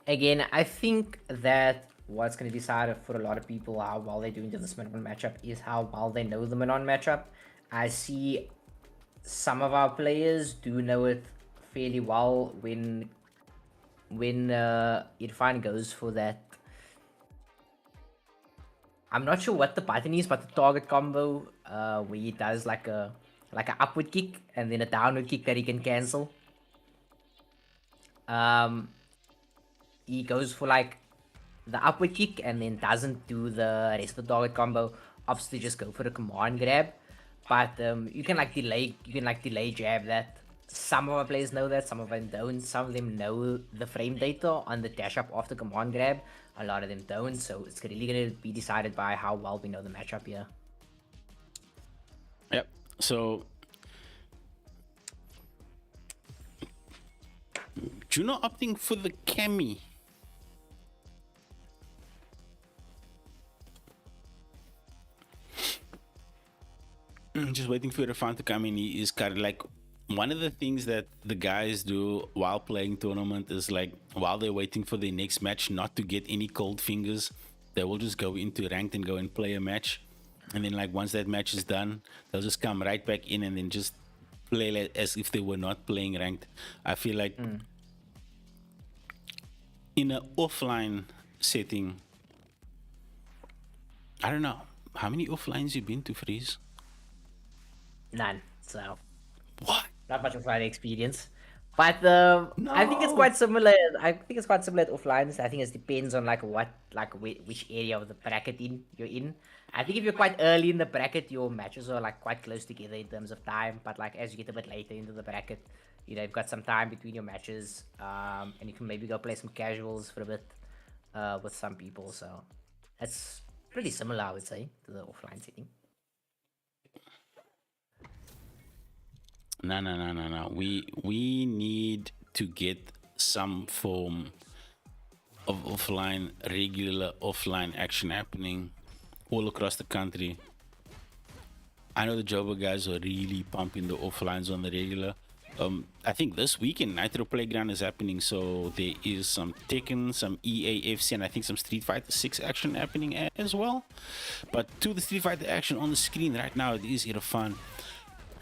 S3: Again, I think that what's going to decide for a lot of people how well they do into this Manon matchup is how well they know the Manon matchup. I see some of our players do know it fairly well when Irfan goes for that I'm not sure what the button is, but the target combo, where he does like a upward kick and then a downward kick that he can cancel. He goes for like the upward kick and then doesn't do the rest of the target combo. Opts to just go for the command grab. But you can like delay jab that. Some of our players know that, some of them don't. Some of them know the frame data on the dash up after command grab. A lot of them don't, so it's really gonna be decided by how well we know the matchup here.
S2: Yep. So Juno opting for the Cammy. Just waiting for Irfan to come in. He is kind of like one of the things that the guys do while playing tournament is like while they're waiting for their next match not to get any cold fingers, they will just go into ranked and go and play a match. And then like once that match is done, they'll just come right back in and then just play as if they were not playing ranked. I feel like in an offline setting, I don't know how many offlines you been to, Freeze.
S3: None. So
S2: What?
S3: not much of an experience. But I think it's
S2: No.
S3: quite similar. I think it's quite similar to offlines. I think it depends on like which area of the bracket you're in. I think if you're quite early in the bracket, your matches are like quite close together in terms of time. But like as you get a bit later into the bracket, you know, you've got some time between your matches, and you can maybe go play some casuals for a bit with some people. So that's pretty similar, I would say, to the offline setting.
S2: No. We need to get some form of offline, regular offline action happening all across the country. I know the Jobber guys are really pumping the offlines on the regular. I think this weekend Nitro Playground is happening, so there is some Tekken, some EAFC, and I think some Street Fighter 6 action happening as well. But to the Street Fighter action on the screen right now, it is Irfan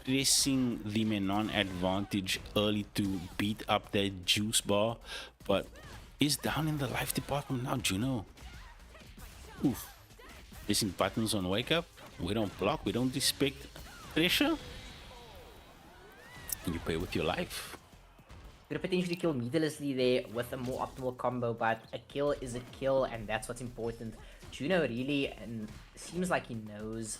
S2: pressing the Menon advantage early to beat up that juice bar, but is down in the life department now. Juno, oof, pressing buttons on wake up. We don't block, we don't respect pressure, and you pay with your life.
S3: Could potentially kill needlessly there with a more optimal combo, but a kill is a kill, and that's what's important. Juno really, and seems like he knows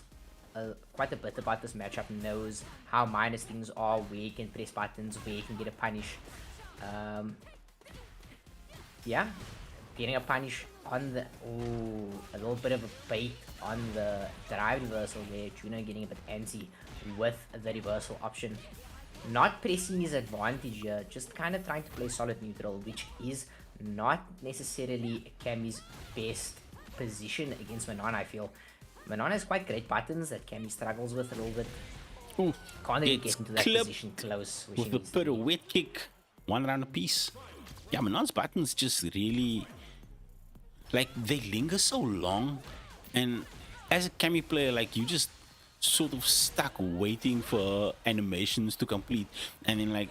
S3: quite a bit about this matchup, knows how minus things are, where you can press buttons, where you can get a punish. Yeah, getting a punish on the, a little bit of a bait on the drive reversal there. Juno getting a bit antsy with the reversal option. Not pressing his advantage here, just kind of trying to play solid neutral, which is not necessarily Cammy's best position against Manon, I feel. Manon has quite great buttons that Cammy struggles with a little bit.
S2: Ooh,
S3: Can't really get into that position close.
S2: With a pirouette kick, one round apiece. Yeah, Manon's buttons just really, like, they linger so long. And as a Cammy player, like, you just sort of stuck waiting for animations to complete. And then, like,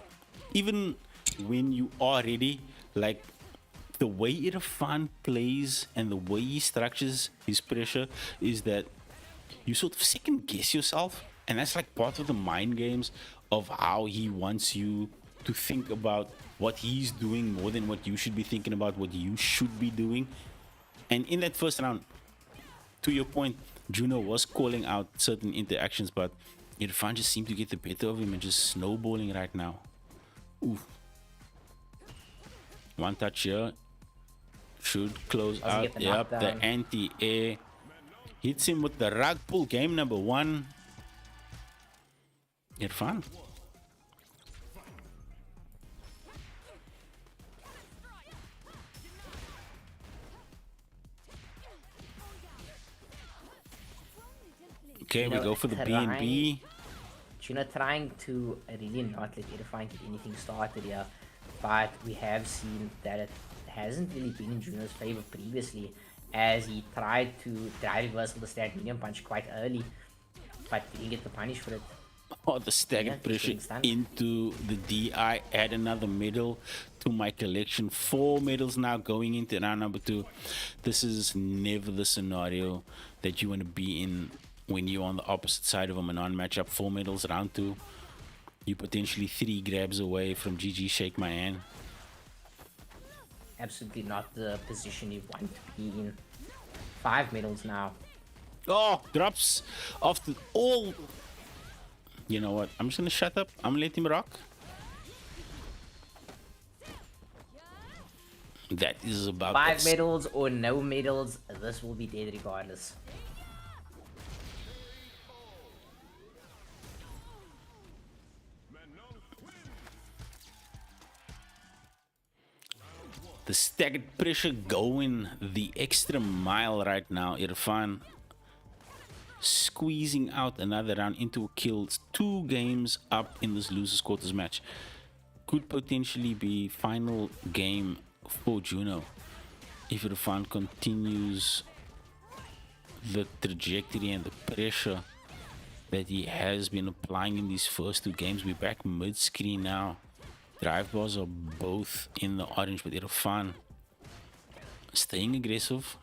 S2: even when you are ready, like, the way Irfan plays and the way he structures his pressure is that you sort of second guess yourself, and that's like part of the mind games of how he wants you to think about what he's doing more than what you should be thinking about what you should be doing. And in that first round, to your point, Juno was calling out certain interactions, but Irfan just seemed to get the better of him and just snowballing right now. Oof. One touch here. Should close out. Yep, the anti-air hits him with the rug pull. Game number 1. Irfan. Okay, we go for the B&B.
S3: Juno trying to really not let Irfan get anything started here, but we have seen that it hasn't really been in Juno's favor previously, as he tried to drive reversal the stand medium punch quite early, but didn't get the punish for it.
S2: Oh, the staggered pressure into the DI. Add another medal to my collection. 4 medals now going into round number 2. This is never the scenario that you want to be in when you're on the opposite side of a Manon matchup. 4 medals round 2. You potentially 3 grabs away from GG shake my hand.
S3: Absolutely not the position you want to be in. 5 medals now.
S2: Oh, drops after all. You know what? I'm just gonna shut up. I'm gonna let him rock. That is about
S3: 5 medals or no medals. This will be dead regardless.
S2: The staggered pressure going the extra mile right now. Irfan squeezing out another round into a kill. It's 2 games up in this losers quarters match. Could potentially be final game for Juno if Irfan continues the trajectory and the pressure that he has been applying in these first 2 games. We're back mid-screen now. Drive bars are both in the orange, but Irfan staying aggressive.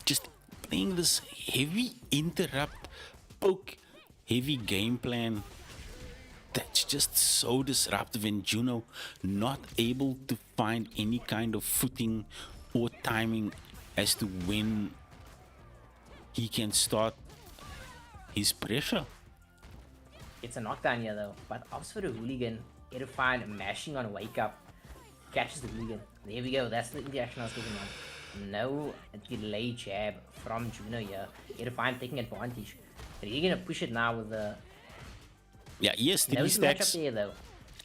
S2: Just playing this heavy interrupt, poke, heavy game plan that's just so disruptive, and Juno not able to find any kind of footing or timing as to when he can start his pressure.
S3: It's a knockdown here though, but opts for the hooligan. Irfan mashing on wake up, catches the hooligan. There we go, that's the interaction I was talking about. No delay jab from Juno here. Irfan taking advantage. Really gonna push it now with the...
S2: Yeah, yes, 3 stacks
S3: there, though.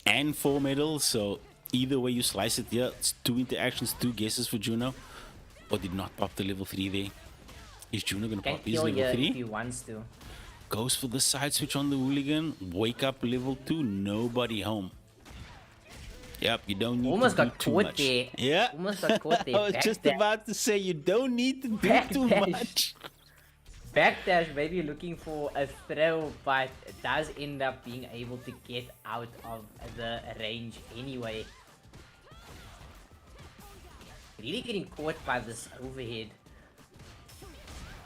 S2: and 4 medals, so either way you slice it here, it's 2 interactions, 2 guesses for Juno. Or did not pop the level 3 there. Is Juno gonna pop his level 3?
S3: If he wants to.
S2: Goes for the side switch on the hooligan. Wake up level 2, nobody home. Yep, you don't need
S3: Almost
S2: to do
S3: got
S2: too
S3: caught
S2: much.
S3: there.
S2: Yeah.
S3: Almost got caught there.
S2: I was just about to say you don't need to do too much.
S3: Backdash, maybe looking for a throw, but does end up being able to get out of the range anyway. Really getting caught by this overhead.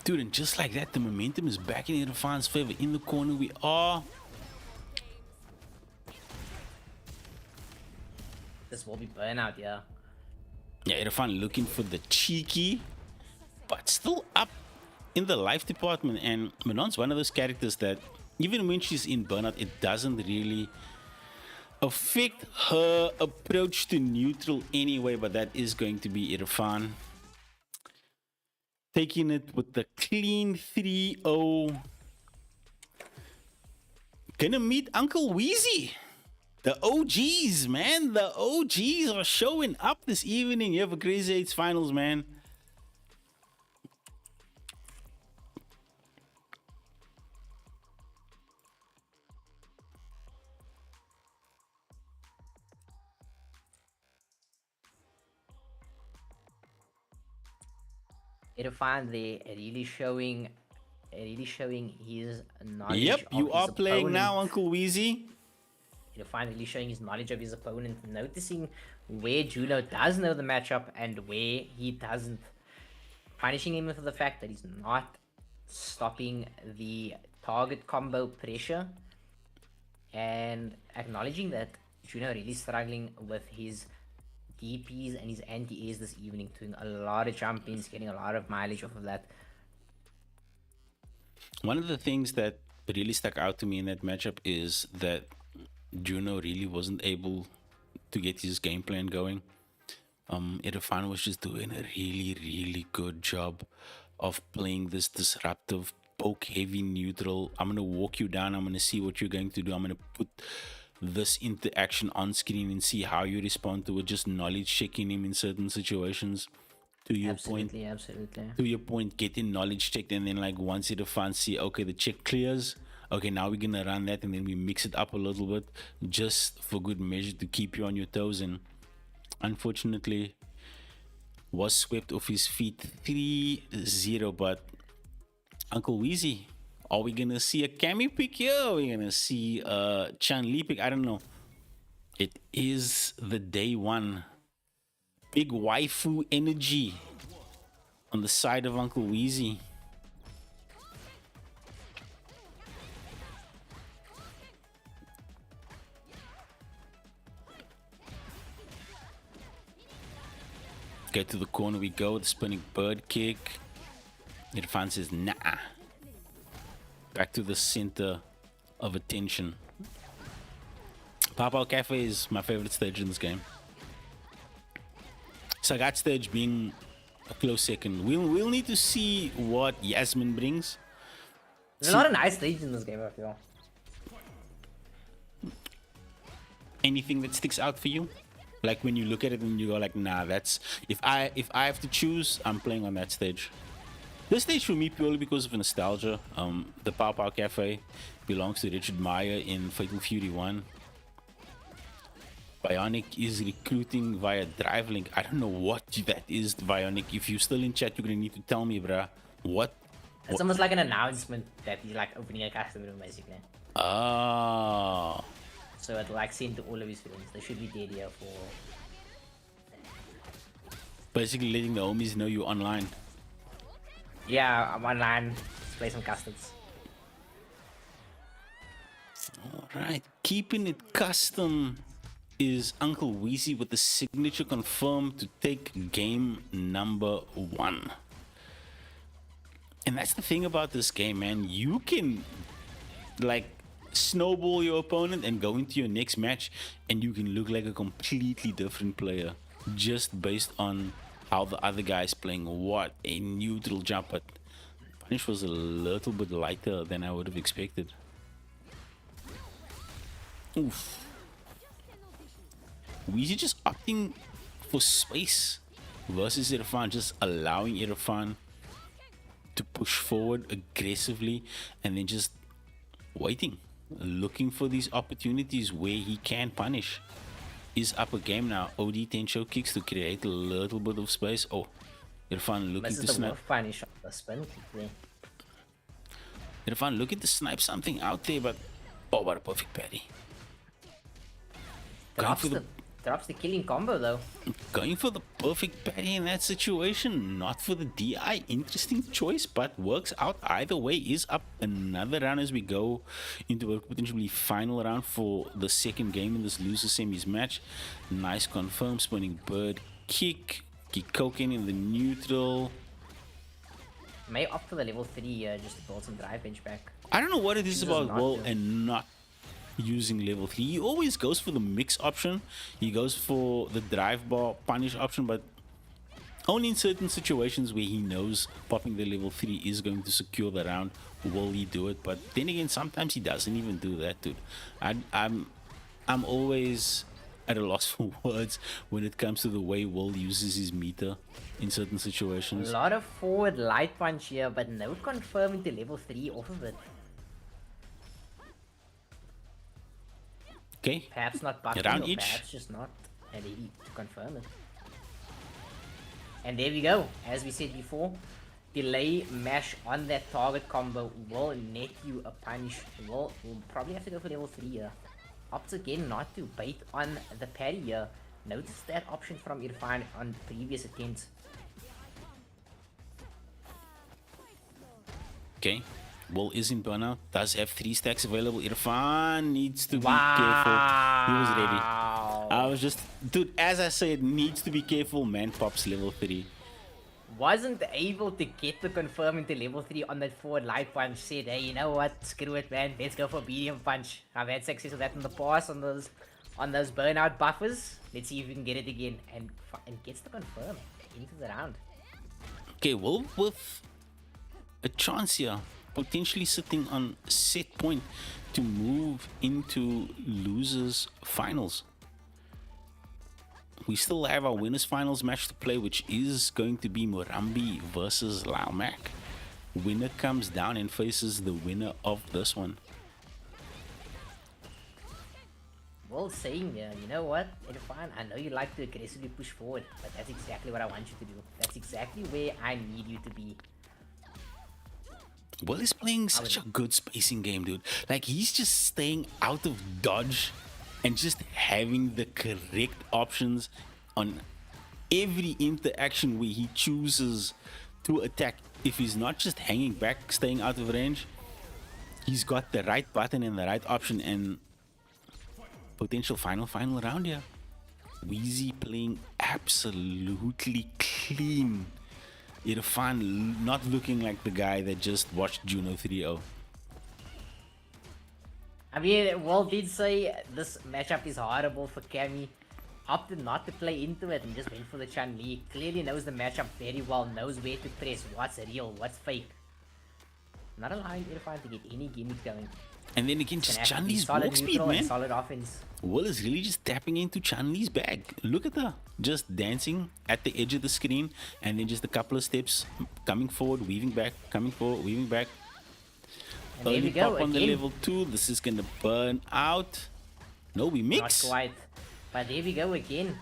S2: Dude, and just like that, the momentum is back in Irfan's favor. In the corner we are.
S3: This will be burnout, yeah.
S2: Yeah, Irfan looking for the cheeky, but still up in the life department. And Manon's one of those characters that even when she's in burnout, it doesn't really affect her approach to neutral anyway. But that is going to be Irfan taking it with the clean 3-0. Gonna meet Uncle Weezy. The OGs, man. The OGs are showing up this evening here for CRZY 8's finals, man.
S3: Irfan there really showing his knowledge.
S2: Yep,
S3: of
S2: you
S3: his
S2: are playing
S3: opponent.
S2: now, Uncle Weezy.
S3: Finally showing his knowledge of his opponent, noticing where Juno does know the matchup and where he doesn't, punishing him for the fact that he's not stopping the target combo pressure, and acknowledging that Juno really struggling with his DPs and his anti-airs this evening, doing a lot of jump-ins, getting a lot of mileage off of that.
S2: One of the things that really stuck out to me in that matchup is that Juno really wasn't able to get his game plan going. Irfan was just doing a really good job of playing this disruptive, poke heavy neutral. I'm gonna walk you down, I'm gonna see what you're going to do, I'm gonna put this into action on screen and see how you respond to it. Just knowledge checking him in certain situations. To your point, to your point, getting knowledge checked, and then like once Irfan see, okay, the check clears, okay, now we're gonna run that, and then we mix it up a little bit just for good measure to keep you on your toes. And unfortunately was swept off his feet 3-0. But Uncle Weezy Are we gonna see a Cammy pick here? Are we gonna see a Chun-Li pick? I don't know. It is the day one. Big waifu energy on the side of Uncle Weezy. Get to the corner we go, the spinning bird kick. Irfan says, nah. Back to the center of attention. Papa Cafe is my favorite stage in this game. Sagat stage being a close second. We'll need to see what Yasmin brings.
S3: There's a lot of nice stages in this game, I feel.
S2: Anything that sticks out for you? Like when you look at it and you go like, nah, that's if I have to choose, I'm playing on that stage. This stage for me purely because of nostalgia. The Pow Pow Cafe belongs to Richard Meyer in Fatal Fury 1. Bionic is recruiting via DriveLink. I don't know what that is, Bionic. If you're still in chat, you're gonna need to tell me, bruh. What?
S3: It's almost like an announcement that he's like opening a custom room, basically.
S2: Oh.
S3: So it'll like send to all of his friends. They should be dead here for...
S2: Basically letting the homies know you're online.
S3: Yeah, I'm online. Let's play some customs.
S2: Alright, keeping it custom is Uncle Weezy with the signature confirmed to take game number 1. And that's the thing about this game, man. You can like snowball your opponent and go into your next match and you can look like a completely different player just based on how the other guy's playing. What a neutral jump, but punish was a little bit lighter than I would have expected. Oof. Weezy just opting for space versus Irfan, just allowing Irfan to push forward aggressively and then just waiting, looking for these opportunities where he can punish. Is up a game now. OD Tencho kicks to create a little bit of space. Oh, Irfan looking to snipe.
S3: Punish on the spin kick there.
S2: Irfan looking to snipe something out there, but oh, what a perfect parry.
S3: Drops the killing combo though.
S2: Going for the perfect parry in that situation, not for the DI. Interesting choice, but works out either way. Is up another round as we go into a potentially final round for the second game in this loser semis match. Nice confirm spinning bird kick. Kikoken in the neutral.
S3: May opt for the level 3 just to build some drive bench back.
S2: I don't know what it is about Will and not using level 3. He always goes for the mix option. He goes for the drive bar punish option, but only in certain situations where he knows popping the level 3 is going to secure the round will he do it. But then again, sometimes he doesn't even do that, dude. I'm always at a loss for words when it comes to the way Will uses his meter in certain situations.
S3: A lot of forward light punch here, but no confirming to level 3 off of it.
S2: Okay.
S3: Perhaps not buffing,
S2: Around
S3: or
S2: each.
S3: perhaps just not ready to confirm it. And there we go. As we said before, delay mash on that target combo will net you a punish. We'll probably have to go for level 3 here. Opts again not to bait on the parry here. Notice that option from Irfan on previous attempts.
S2: Okay. Will is in burnout, does have 3 stacks available. Irfan needs to be careful. He was ready. I was just, dude, as I said, needs to be careful. Man pops level 3.
S3: Wasn't able to get the confirm into level 3 on that forward light punch. Said, hey, you know what? Screw it, man. Let's go for medium punch. I've had success with that in the past on those burnout buffers. Let's see if we can get it again. And gets the confirm into the round.
S2: Okay, Will with a chance here. Potentially sitting on set point to move into losers finals. We still have our winners finals match to play, which is going to be Murambi versus Laumac. Winner comes down and faces the winner of this one.
S3: Well, saying, you know what, Irfan, I know you like to aggressively push forward, but that's exactly what I want you to do. That's exactly where I need you to be.
S2: Will is playing such a good spacing game, dude. Like, he's just staying out of dodge and just having the correct options on every interaction where he chooses to attack. If he's not just hanging back, staying out of range, he's got the right button and the right option, and potential final round here. CRZY playing absolutely clean. Irfan not looking like the guy that just watched Juno 3-0.
S3: I mean, Walt did say this matchup is horrible for Cammy. Opted not to play into it and just went for the Chun-Li. Clearly knows the matchup very well, knows where to press, what's real, what's fake. Not allowing Irfan to get any gimmicks going.
S2: And then again, just Chun-Li's walk speed, man.
S3: Solid offense.
S2: Will is really just tapping into Chun-Li's bag. Look at her, just dancing at the edge of the screen, and then just a couple of steps, coming forward, weaving back, coming forward, weaving back.
S3: And there we go,
S2: pop on the level 2. This is gonna burn out. No, we mix.
S3: Not quite. But there we go again.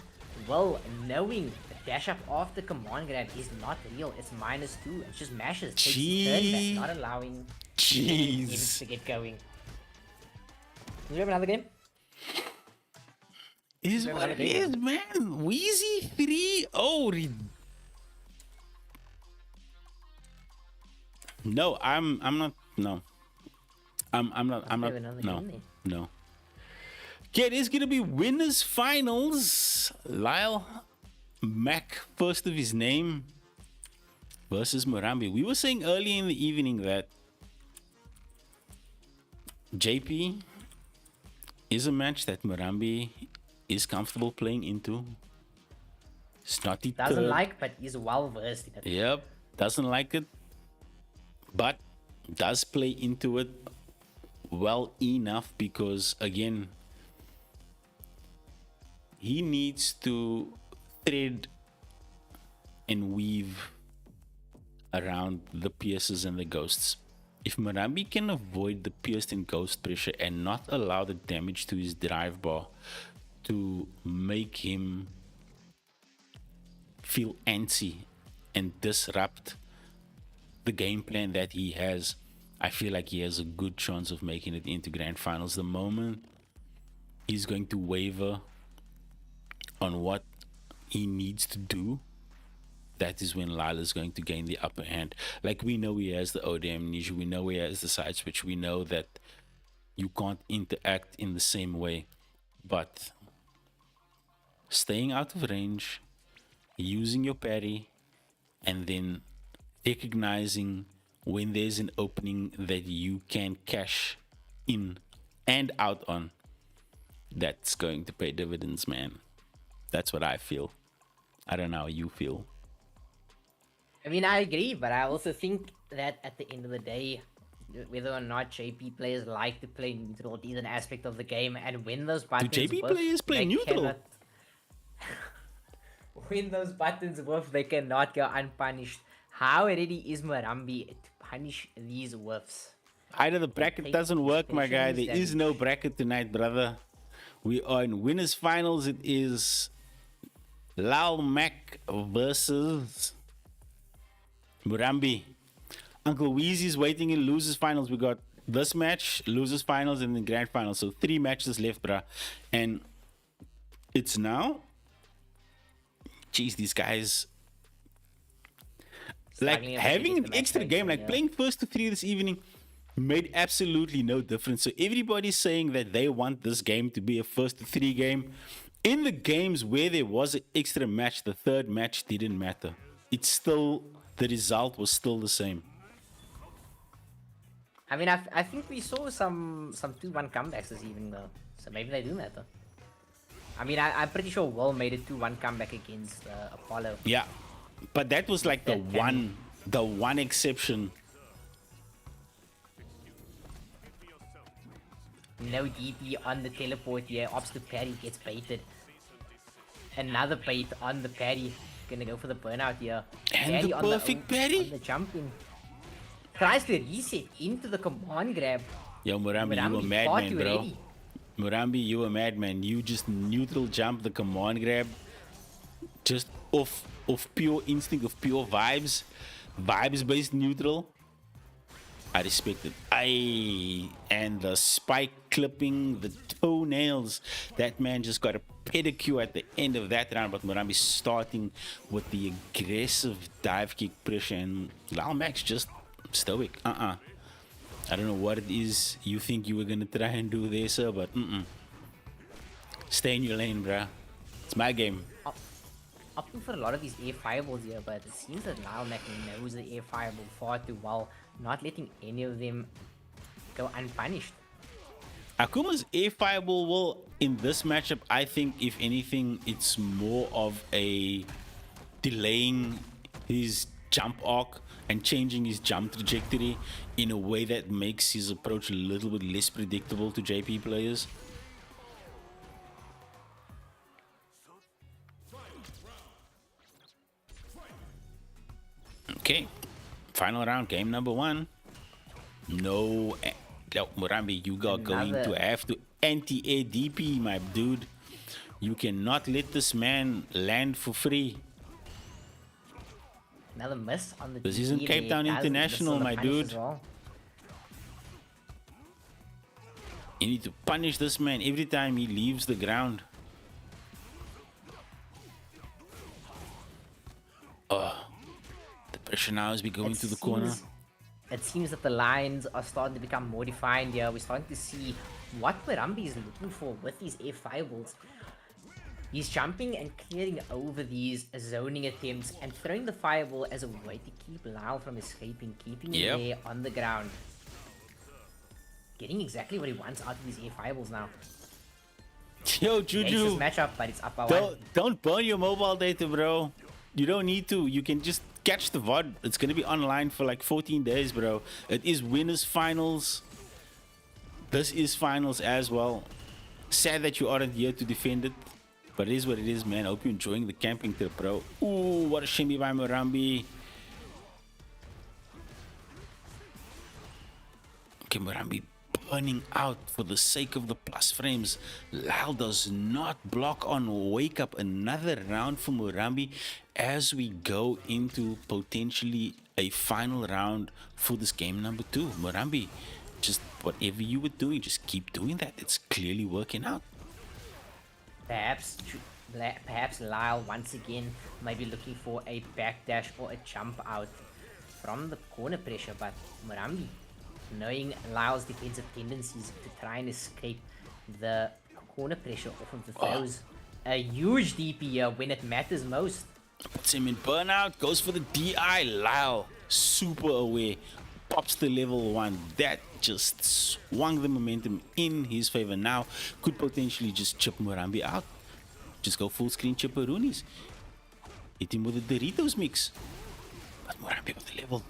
S3: Well, knowing the dash up off the command grab is not real. It's -2. It's just mashes. Takes his turn back, not allowing
S2: Jeez.
S3: to get going. Do we have another game?
S2: Is what it is, man. CRZY 3-0. No, I'm not. No, I'm not. No. Okay, it is gonna be winners finals. Lyle Mac, first of his name, versus Murambi. We were saying earlier in the evening that JP is a match that Murambi is comfortable playing into. Snotty
S3: doesn't like, but is well versed in it.
S2: Yep, doesn't like it, but does play into it well enough, because again, he needs to thread and weave around the pierces and the ghosts. If Murambi can avoid the pierced and ghost pressure and not allow the damage to his drive bar to make him feel antsy and disrupt the game plan that he has, I feel like he has a good chance of making it into grand finals. The moment he's going to waver on what he needs to do, that is when Lila's going to gain the upper hand. Like, we know he has the OD amnesia, we know he has the side switch, we know that you can't interact in the same way, but staying out of range, using your parry, and then recognizing when there's an opening that you can cash in and out on, that's going to pay dividends, man. That's what I feel. I don't know how you feel.
S3: I mean, I agree, but I also think that at the end of the day, whether or not JP players like to play neutral is an aspect of the game, and when those buttons
S2: Do JP players play neutral?
S3: When those buttons whiff, they cannot go unpunished. How ready is Murambi to punish these whiffs?
S2: Either the bracket doesn't work, my guy. There is no bracket tonight, brother. We are in winners finals. It is Lal Mac versus Murambi. Uncle Weezy's waiting in losers finals. We got this match, losers finals, and then grand finals. So 3 matches left, bruh. And it's now, geez, these guys, like, having an extra game, like playing first to 3 this evening made absolutely no difference. So everybody's saying that they want this game to be a first to 3 game. In the games where there was an extra match, the third match didn't matter. It's still, the result was still the same.
S3: I mean, I think we saw some 2-1 comebacks this evening though, so maybe they do matter. I mean, I'm pretty sure Will made a 2-1 comeback against Apollo.
S2: Yeah, but that was like the one exception.
S3: No DP on the teleport here. Ops to parry gets baited. Another bait on the parry. Gonna go for the burnout here.
S2: And
S3: parry
S2: the perfect parry.
S3: On the jump in. Tries to reset into the command grab.
S2: Yo, Murambi, you a madman, bro. Ready. Murambi, you a madman. You just neutral jump the command grab. Just off pure instinct, of pure vibes. Vibes based neutral. I respect it. And the spike clipping, the toenails. That man just got a pedicure at the end of that round. But Murambi starting with the aggressive dive kick pressure, and Lal Max just stoic. I don't know what it is you think you were gonna try and do there, sir, but stay in your lane, bruh. It's my game.
S3: Opting for a lot of these air fireballs here, but it seems that Lyle Mac knows the air fireball far too well, not letting any of them go unpunished.
S2: Akuma's air fireball will, in this matchup, I think, if anything, it's more of a delaying his jump arc and changing his jump trajectory in a way that makes his approach a little bit less predictable to JP players. Okay, final round, game number 1. No, Murambi, you are going to have to anti-air DP, my dude. You cannot let this man land for free.
S3: Another miss on the.
S2: This isn't Cape Town International, my dude.
S3: Well.
S2: You need to punish this man every time he leaves the ground. The pressure now is going to the corner.
S3: It seems that the lines are starting to become more defined here. We're starting to see what Murambi is looking for with these air fireballs. He's jumping and clearing over these zoning attempts and throwing the fireball as a way to keep Lyle from escaping, keeping him there on the ground. Getting exactly what he wants out of these air fireballs now.
S2: Yo, Juju.
S3: This matchup, but it's up by 1.
S2: Don't burn your mobile data, bro. You don't need to. You can just catch the VOD. It's going to be online for like 14 days, bro. It is winners finals. This is finals as well. Sad that you aren't here to defend it. But it is what it is, man. I hope you're enjoying the camping trip, bro. Ooh, what a shimmy by Murambi. Okay, Murambi burning out for the sake of the plus frames. Lal does not block on wake up. Another round for Murambi as we go into potentially a final round for this game number 2. Murambi, just whatever you were doing, just keep doing that. It's clearly working out.
S3: Perhaps Lyle once again might be looking for a backdash or a jump out from the corner pressure, but Murambi, knowing Lyle's defensive tendencies to try and escape the corner pressure off of the throws, a huge DP here when it matters most.
S2: Puts him in burnout, goes for the DI. Lyle, super aware, pops the level 1. That just swung the momentum in his favor. Now could potentially just chip Murambi out. Just go full screen chipperoonies. Hit him with a Doritos mix. But Murambi with the level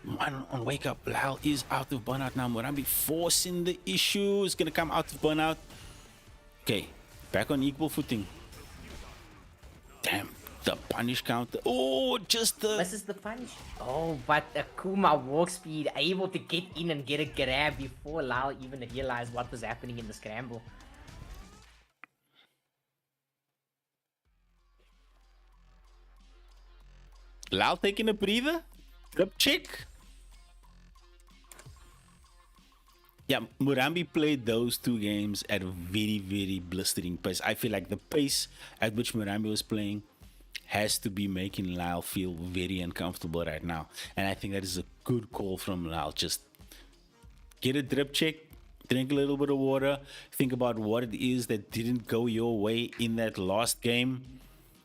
S2: 1 on wake up. Lyle is out of burnout now. Murambi forcing the issue. Is gonna come out of burnout. Okay, back on equal footing. Damn, the punish counter. Oh, just the...
S3: This is the punish. Oh, but Akuma walk speed able to get in and get a grab before Lyle even realized what was happening in the scramble.
S2: Lyle taking a breather. Drip check. Yeah, Murambi played those 2 games at a very, very blistering pace. I feel like the pace at which Murambi was playing has to be making Lyle feel very uncomfortable right now. And I think that is a good call from Lyle. Just get a drip check, drink a little bit of water, think about what it is that didn't go your way in that last game,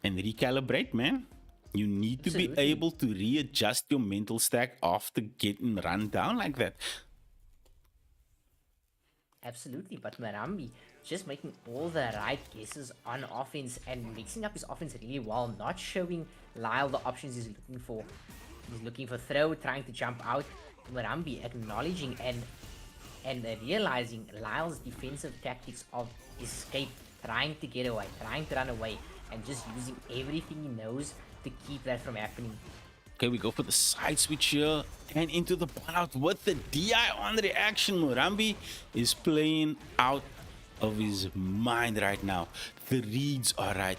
S2: and recalibrate, man. You need to be able to readjust your mental stack after getting run down like that.
S3: Absolutely, but Murambi just making all the right guesses on offense and mixing up his offense really well, not showing Lyle the options he's looking for. He's looking for throw, trying to jump out. Murambi acknowledging and realizing Lyle's defensive tactics of escape, trying to get away, trying to run away, and just using everything he knows to keep that from happening.
S2: Okay, we go for the side switch here and into the burnout with the DI on reaction. Murambi is playing out of his mind right now. The reads are right.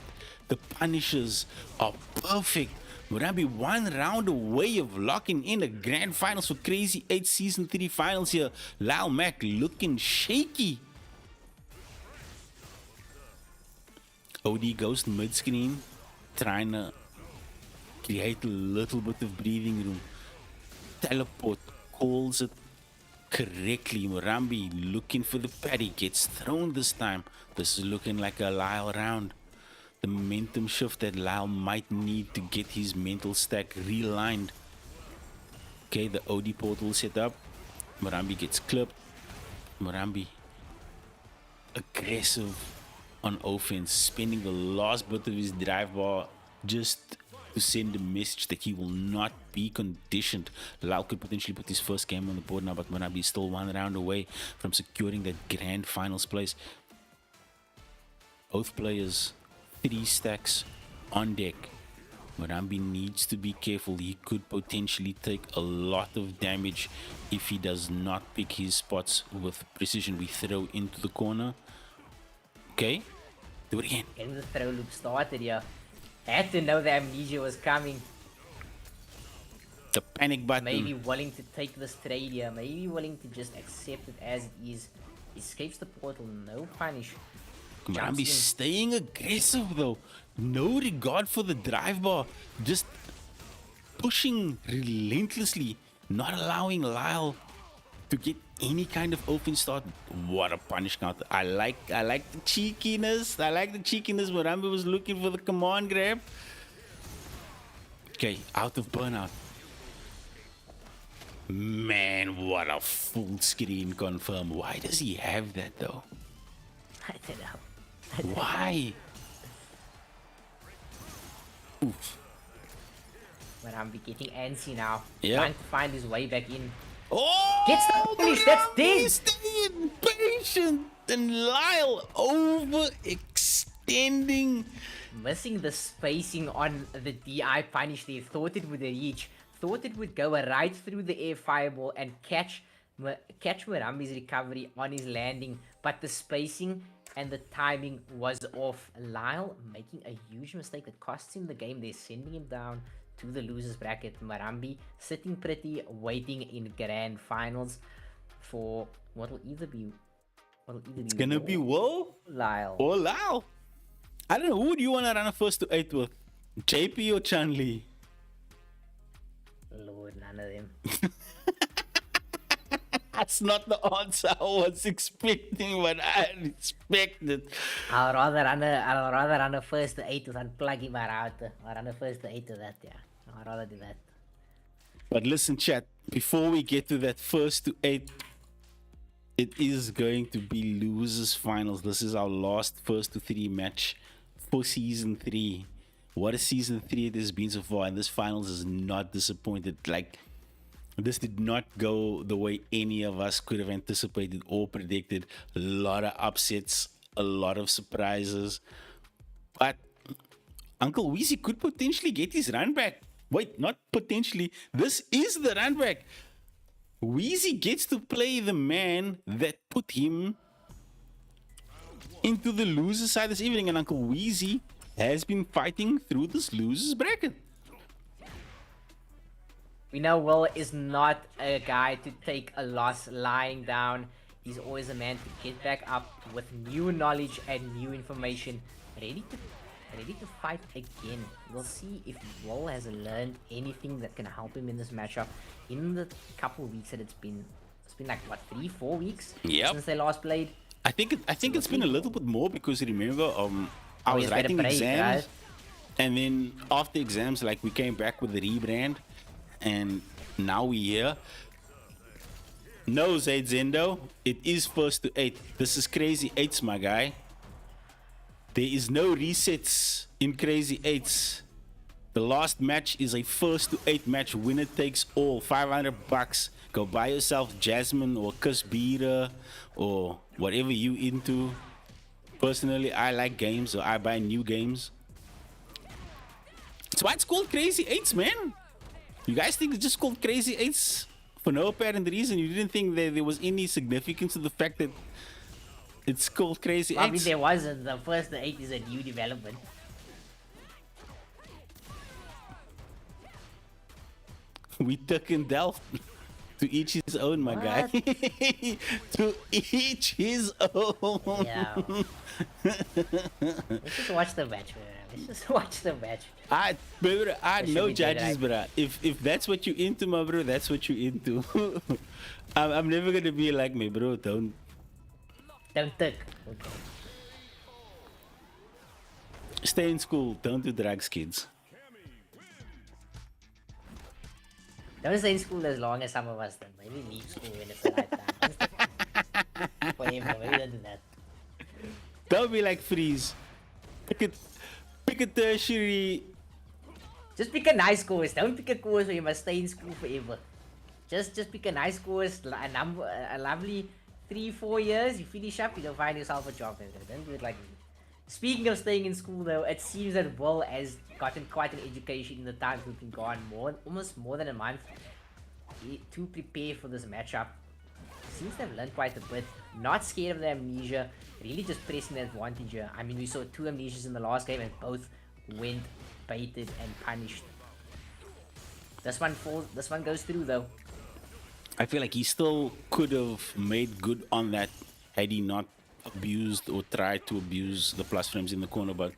S2: The punishes are perfect. Murambi 1 round away of locking in the grand finals for Crazy 8 Season 3 finals here. Lyle Mack looking shaky. OD goes mid-screen, trying to create a little bit of breathing room. Teleport calls it correctly. Murambi looking for the parry, gets thrown this time. This is looking like a Lyle round. The momentum shift that Lyle might need to get his mental stack realigned. Okay, the OD portal set up. Murambi gets clipped. Murambi aggressive on offense, spending the last bit of his drive bar just to send a message that he will not be conditioned. Lyle could potentially put his first game on the board now, but Murambi is still 1 round away from securing that grand finals place. Both players 3 stacks on deck. Murambi needs to be careful. He could potentially take a lot of damage if he does not pick his spots with precision. We throw into the corner. Okay, do it again.
S3: Getting the throw loop started here. Had to know the amnesia was coming.
S2: The panic button.
S3: Maybe willing to take this trade here. Maybe willing to just accept it as it is. Escapes the portal, no punish.
S2: Murambi staying aggressive though. No regard for the drive bar. Just pushing relentlessly. Not allowing Lyle to get any kind of open start. What a punish counter. I like the cheekiness. Murambi was looking for the command grab. Okay, out of burnout. Man, what a full screen confirm. Why does he have that though?
S3: I don't know.
S2: Why? Oof.
S3: Murambi getting antsy now.
S2: Yep.
S3: Trying to find his way back in.
S2: Oh!
S3: Gets the finish, that's dead!
S2: Staying patient and Lyle overextending.
S3: Missing the spacing on the DI punish there. Thought it would reach. Thought it would go right through the air fireball and catch Murambi's recovery on his landing. But the spacing and the timing was off. Lyle making a huge mistake that costs him the game. They're sending him down to the losers bracket. Murambi sitting pretty, waiting in grand finals for what'll either be.
S2: It's gonna be Will,
S3: Lyle,
S2: or Lyle. I don't know, who do you want to run a first to 8 with? JP or Chun-Li?
S3: Lord, none of them.
S2: That's not the answer I was expecting, but I expected.
S3: I'll rather run a first to 8 with unplugging my router. I'll run a first to 8 to that, yeah. I'd rather do that.
S2: But listen, chat, before we get to that first to 8, it is going to be losers finals. This is our last first to 3 match for season 3. What a season 3 it has been so far, and this finals is not disappointed. Like, this did not go the way any of us could have anticipated or predicted. A lot of upsets, a lot of surprises. But Uncle Weezy could potentially get his run back. Wait, not potentially. This is the run back. Weezy gets to play the man that put him into the loser side this evening. And Uncle Weezy has been fighting through this losers bracket.
S3: We know Will is not a guy to take a loss lying down. He's always a man to get back up with new knowledge and new information, ready to fight again. We'll see if Will has learned anything that can help him in this matchup in the couple weeks that it's been like what, 3-4 weeks since they last played.
S2: I think it's been a little bit more, because remember I was writing exams, right? And then after exams, like, we came back with the rebrand. And now we're here. No, Zaid Zendo. It is first to 8. This is Crazy 8's, my guy. There is no resets in Crazy 8's. The last match is a first to 8 match. Winner takes all. $500. Go buy yourself Jasmine or Kasbira or whatever you into. Personally, I like games, so I buy new games. That's why it's called Crazy 8's, man. You guys think it's just called Crazy 8's for no apparent reason? You didn't think that there was any significance to the fact that it's called Crazy 8's?
S3: I mean, there wasn't. The first to 8 is a new development.
S2: We took in Delft. To each his own, my guy. To each his own.
S3: Yeah. Let's just watch the match, man. Let's just watch the match.
S2: I no judges, bro. If that's what you into, my bro, that's what you into. I'm never gonna be like me, bro. Don't
S3: think. Okay.
S2: Stay in school. Don't do drugs, kids.
S3: Don't stay in school as long as some of us do. Maybe leave school when it's the right time. Forever, maybe don't do that.
S2: Don't be like Freeze. Pick a tertiary.
S3: Just pick a nice course. Don't pick a course where you must stay in school forever. Just pick a nice course, a lovely 3-4 years. You finish up, you go find yourself a job. Don't do it like me. Speaking of staying in school, though, it seems that Will has gotten quite an education in the time we've been gone, almost more than a month, to prepare for this matchup. Seems to have learned quite a bit. Not scared of the amnesia, really just pressing the advantage here. I mean, we saw 2 amnesias in the last game and both went baited and punished. This one goes through though.
S2: I feel like he still could have made good on that had he not abused or tried to abuse the plus frames in the corner, but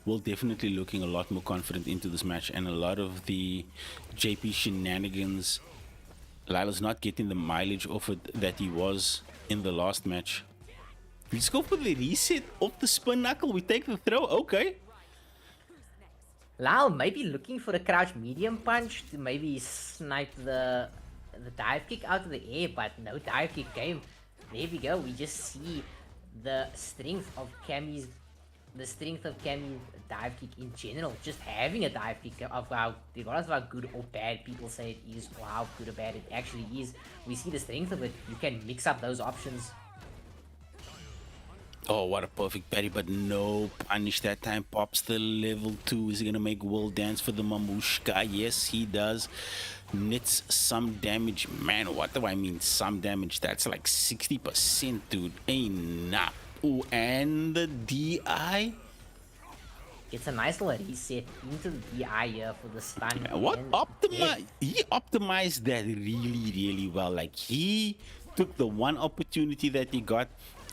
S2: Will definitely looking a lot more confident into this match, and a lot of the JP shenanigans, Lila's not getting the mileage off it that he was in the last match. Let's go for the reset off the spin knuckle. We take the throw. Okay.
S3: Lyle may be looking for a crouch medium punch to maybe snipe the dive kick out of the air, but no dive kick came. There we go. We just see the strength of Cammy's dive kick in general. Just having a dive kick, of regardless of how good or bad people say it is, or how good or bad it actually is, we see the strength of it. You can mix up those options.
S2: Oh, what a perfect parry, but no punish that time. Pops the level 2. Is he gonna make Will dance for the Mamushka? Yes, he does. Nits some damage. Man, what do I mean some damage? That's like 60%, dude. Ain't nah. Ooh, and the DI?
S3: It's a nice little reset into the DI here for the stun.
S2: What he optimized that really, really well. Like, he took the one opportunity that he got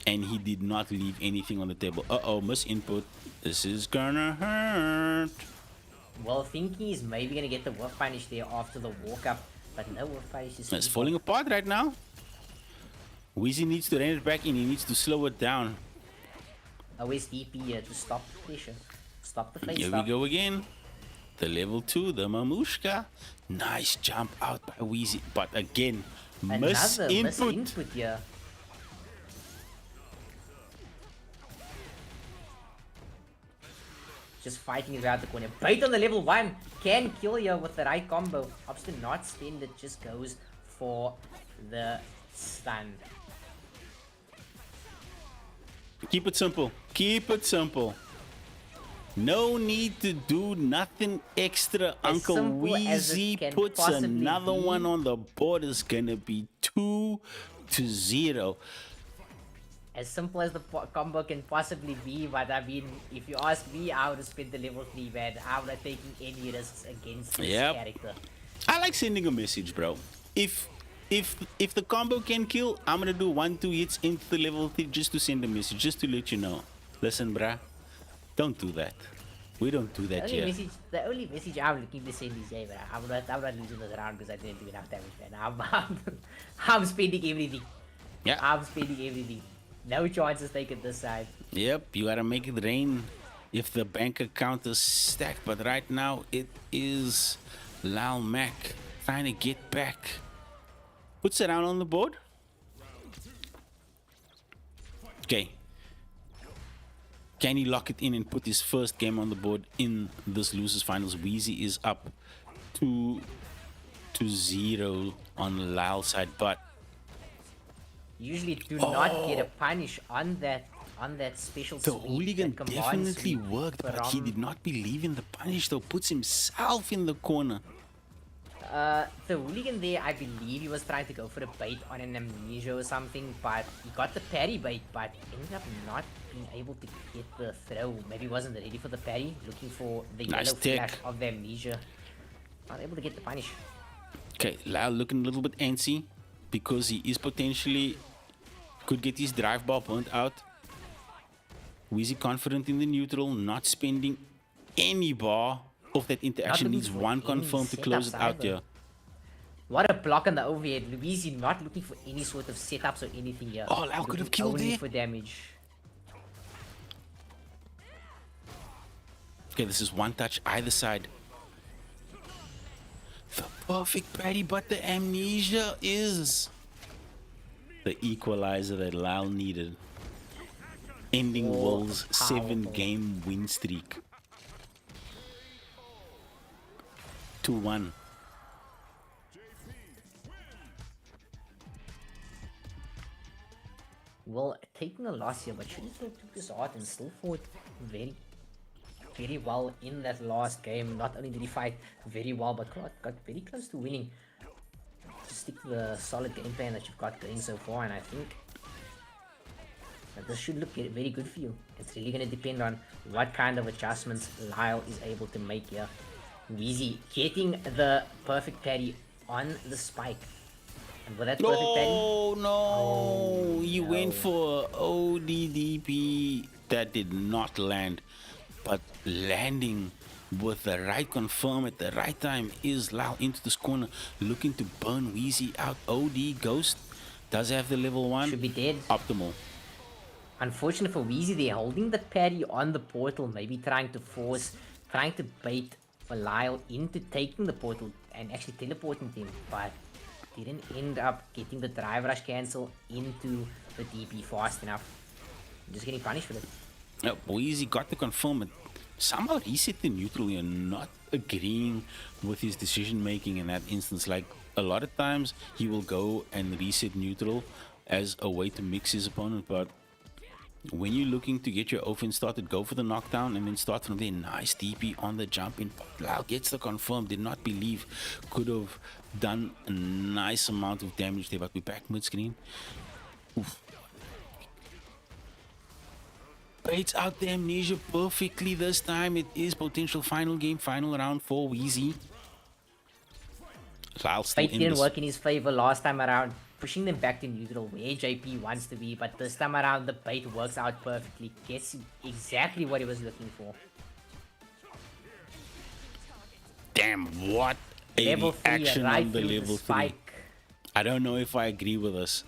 S2: and he did not leave anything on the table. Uh-oh, miss input. This is gonna hurt.
S3: Well, thinking he's maybe gonna get the whiff punish there after the walk up, but no whiff punish is
S2: It's falling apart right now. Weezy needs to rein it back in. He needs to slow it down.
S3: Always DP here to stop the pressure. Stop the face.
S2: Here we go again. The level 2, the Mamushka. Nice jump out by Weezy. But again, miss input
S3: here. Just fighting around the corner. Bait on the level 1. Can kill you with the right combo. Opts to not spend it. Just goes for the stun.
S2: Keep it simple. Keep it simple. No need to do nothing extra. Uncle Weezy puts another one on the board. It's gonna be 2-0.
S3: As simple as the combo can possibly be, but I mean, if you ask me, I would have spent the level 3 man. I would have taken any risks against this character.
S2: I like sending a message, bro. If the combo can kill, I'm gonna do 1-2 hits into the level 3 just to send a message, just to let you know. Listen, bruh, don't do that. We don't do that here.
S3: The only message I'm looking to send is, hey, bruh, I'm not losing this round because I didn't do enough damage, man. I'm spending everything.
S2: Yeah.
S3: I'm spending everything. No chances taken this side.
S2: Yep, you gotta make it rain if the bank account is stacked. But right now, it is Lal Mac trying to get back. Puts it out on the board. Okay. Can he lock it in and put his first game on the board in this losers finals? Weezy is up 2-0 on Lal's side, but
S3: usually do not get a punish on that special
S2: the hooligan definitely worked, but he did not believe in the punish though. Puts himself in the corner.
S3: The hooligan there, I believe he was trying to go for a bait on an amnesia or something, but he got the parry bait, but ended up not being able to get the throw. Maybe he wasn't ready for the parry, looking for the yellow flash of the amnesia. Not able to get the punish.
S2: Okay, Lyle looking a little bit antsy because he is potentially could get his drive bar burnt out. Weezy confident in the neutral, not spending any bar of that interaction. Needs one confirm to close it out here.
S3: What a block on the overhead. Luigi not looking for any sort of setups or anything here.
S2: Oh, Lyle could have killed
S3: only
S2: it
S3: for damage.
S2: Okay, this is one touch either side. The perfect patty, but the amnesia is the equalizer that Lyle needed. Ending Will's 7-game win streak. 2-1.
S3: Well, taking a loss here, but shouldn't have took this hard and still fought very well in that last game. Not only did he fight very well, but got very close to winning. Just stick to the solid game plan that you've got going so far, and I think that this should look very good for you. It's really going to depend on what kind of adjustments Lyle is able to make here. Weezy getting the perfect parry on the spike. And with that perfect parry...
S2: No, he went for ODDP that did not land. But landing with the right confirm at the right time is Lyle into this corner, looking to burn Weezy out. OD Ghost does have the level 1.
S3: Should be dead.
S2: Optimal.
S3: Unfortunate for Weezy, they're holding the parry on the portal, maybe trying to bait Lyle into taking the portal and actually teleporting him, but didn't end up getting the drive rush cancel into the DP fast enough. Just getting punished for it.
S2: Yeah, Weezy got to confirm it. Somehow reset the neutral. You're not agreeing with his decision making in that instance. Like a lot of times he will go and reset neutral as a way to mix his opponent, but when you're looking to get your offense started, go for the knockdown and then start from there. Nice DP on the jump in. Lyle gets the confirm. Did not believe could have done a nice amount of damage there, but we're back mid-screen. Baits out the amnesia perfectly this time. It is potential final game, final round for Weezy. Lyle still
S3: Fate didn't work in his favor last time around, pushing them back to neutral where JP wants to be, but this time around the bait works out perfectly. Gets exactly what he was looking for.
S2: Damn, what a
S3: Level 3
S2: reaction
S3: right
S2: on the
S3: through
S2: level 3.
S3: spike.
S2: I don't know if I agree with this.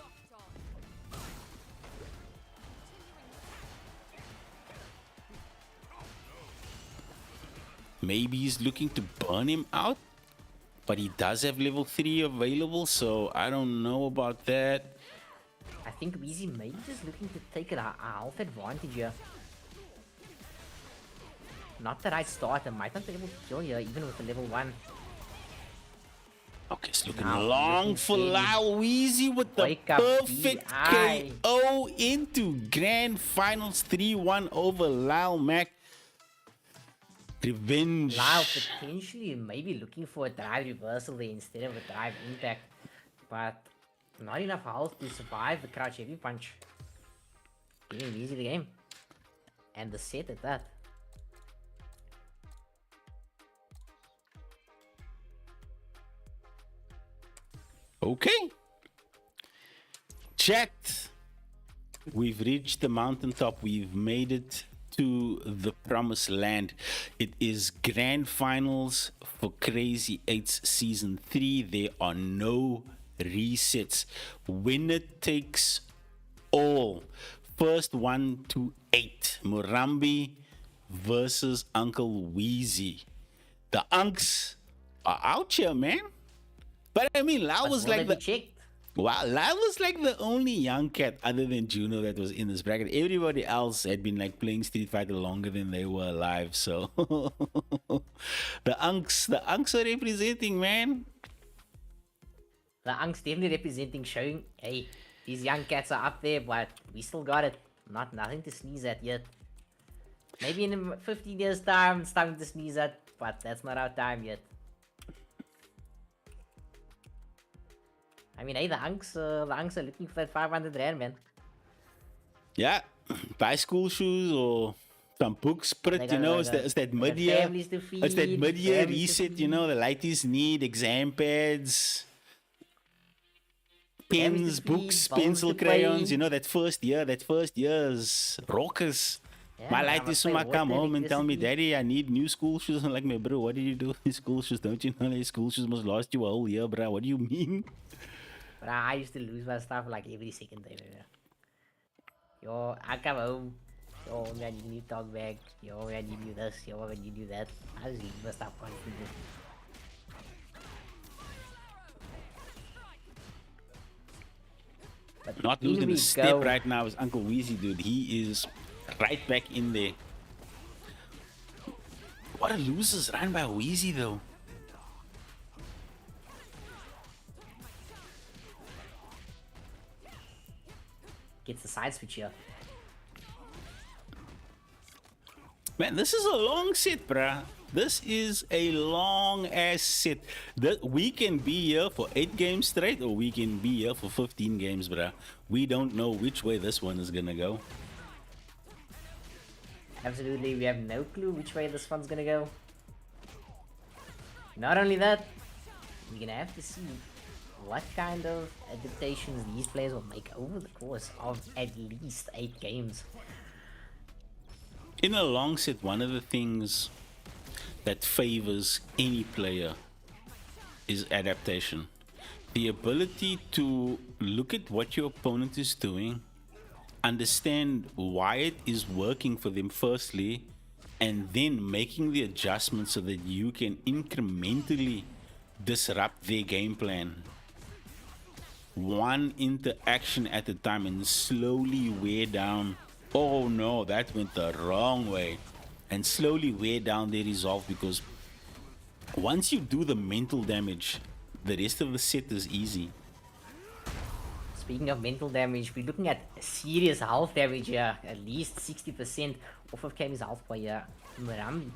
S2: Maybe he's looking to burn him out, but he does have level 3 available, so I don't know about that.
S3: I think Weezy maybe just looking to take a health advantage here. Not the right starter, might not be able to kill here even with the level 1.
S2: Okay, it's looking
S3: Now,
S2: long
S3: looking
S2: for
S3: steady.
S2: Lyle. Weezy with the
S3: Wake up,
S2: perfect
S3: BI.
S2: KO into Grand Finals 3-1 over Lyle Mac. Revenge.
S3: Lyle potentially maybe looking for a drive reversal there instead of a drive impact, but not enough health to survive the crouch heavy punch. Giving Weezy the game. And the set at that.
S2: Okay. Chat. We've reached the mountaintop. We've made it to the promised land. It is grand finals for Crazy 8's season 3. There are no resets. Winner takes all. First 1 to 8. Murambi versus Uncle Weezy. The Unks are out here, man. But I mean, Lyle was like the... Wow, Lyle was like the only young cat other than Juno that was in this bracket. Everybody else had been like playing Street Fighter longer than they were alive. So the Unks are representing, man.
S3: The Unks definitely representing, showing, hey, these young cats are up there, but we still got it. Nothing to sneeze at yet. Maybe in 15 years time, it's time to sneeze at, but that's not our time yet. I mean, hey, the Unks are looking for that 500 rand, man.
S2: Yeah, buy school shoes or some book sprit, you know, it's that mid-year,
S3: families to feed,
S2: it's that mid-year
S3: families to
S2: reset, you know, the lighties need exam pads, pens, books, pencil, crayons, you know, that first year's raucous.
S3: Yeah,
S2: My
S3: bro, I
S2: lighties
S3: must
S2: will
S3: pay
S2: come
S3: water,
S2: home and tell me,
S3: electricity.
S2: Daddy, I need new school shoes. I'm like, my bro, what did you do with school shoes? Don't you know that school shoes must last you a whole year, bro? What do you mean?
S3: But I used to lose my stuff like every second day, bro. Yo, I come home. Yo, man, you need dog bag. Yo, man, you do this. Yo, man, you do that. I just leave my stuff constantly. But
S2: Not
S3: in
S2: losing
S3: we
S2: a step
S3: go.
S2: right now is Uncle Weezy, dude. He is right back in there. What a loser's run by Weezy, though.
S3: Gets the side switch here.
S2: Man, this is a long set, bruh. This is a long ass set. We can be here for 8 games straight, or we can be here for 15 games, bruh. We don't know which way this one is gonna go.
S3: Absolutely, we have no clue which way this one's gonna go. Not only that, we're gonna have to see what kind of adaptations these players will make over the course of at least 8 games.
S2: In a long set, one of the things that favors any player is adaptation. The ability to look at what your opponent is doing, understand why it is working for them firstly, and then making the adjustments so that you can incrementally disrupt their game plan. One interaction at a time and slowly wear down. Oh no, that went the wrong way. And slowly wear down their resolve, because once you do the mental damage, the rest of the set is easy.
S3: Speaking of mental damage, we're looking at serious health damage here. At least 60% off of Kami's health per year. Murambi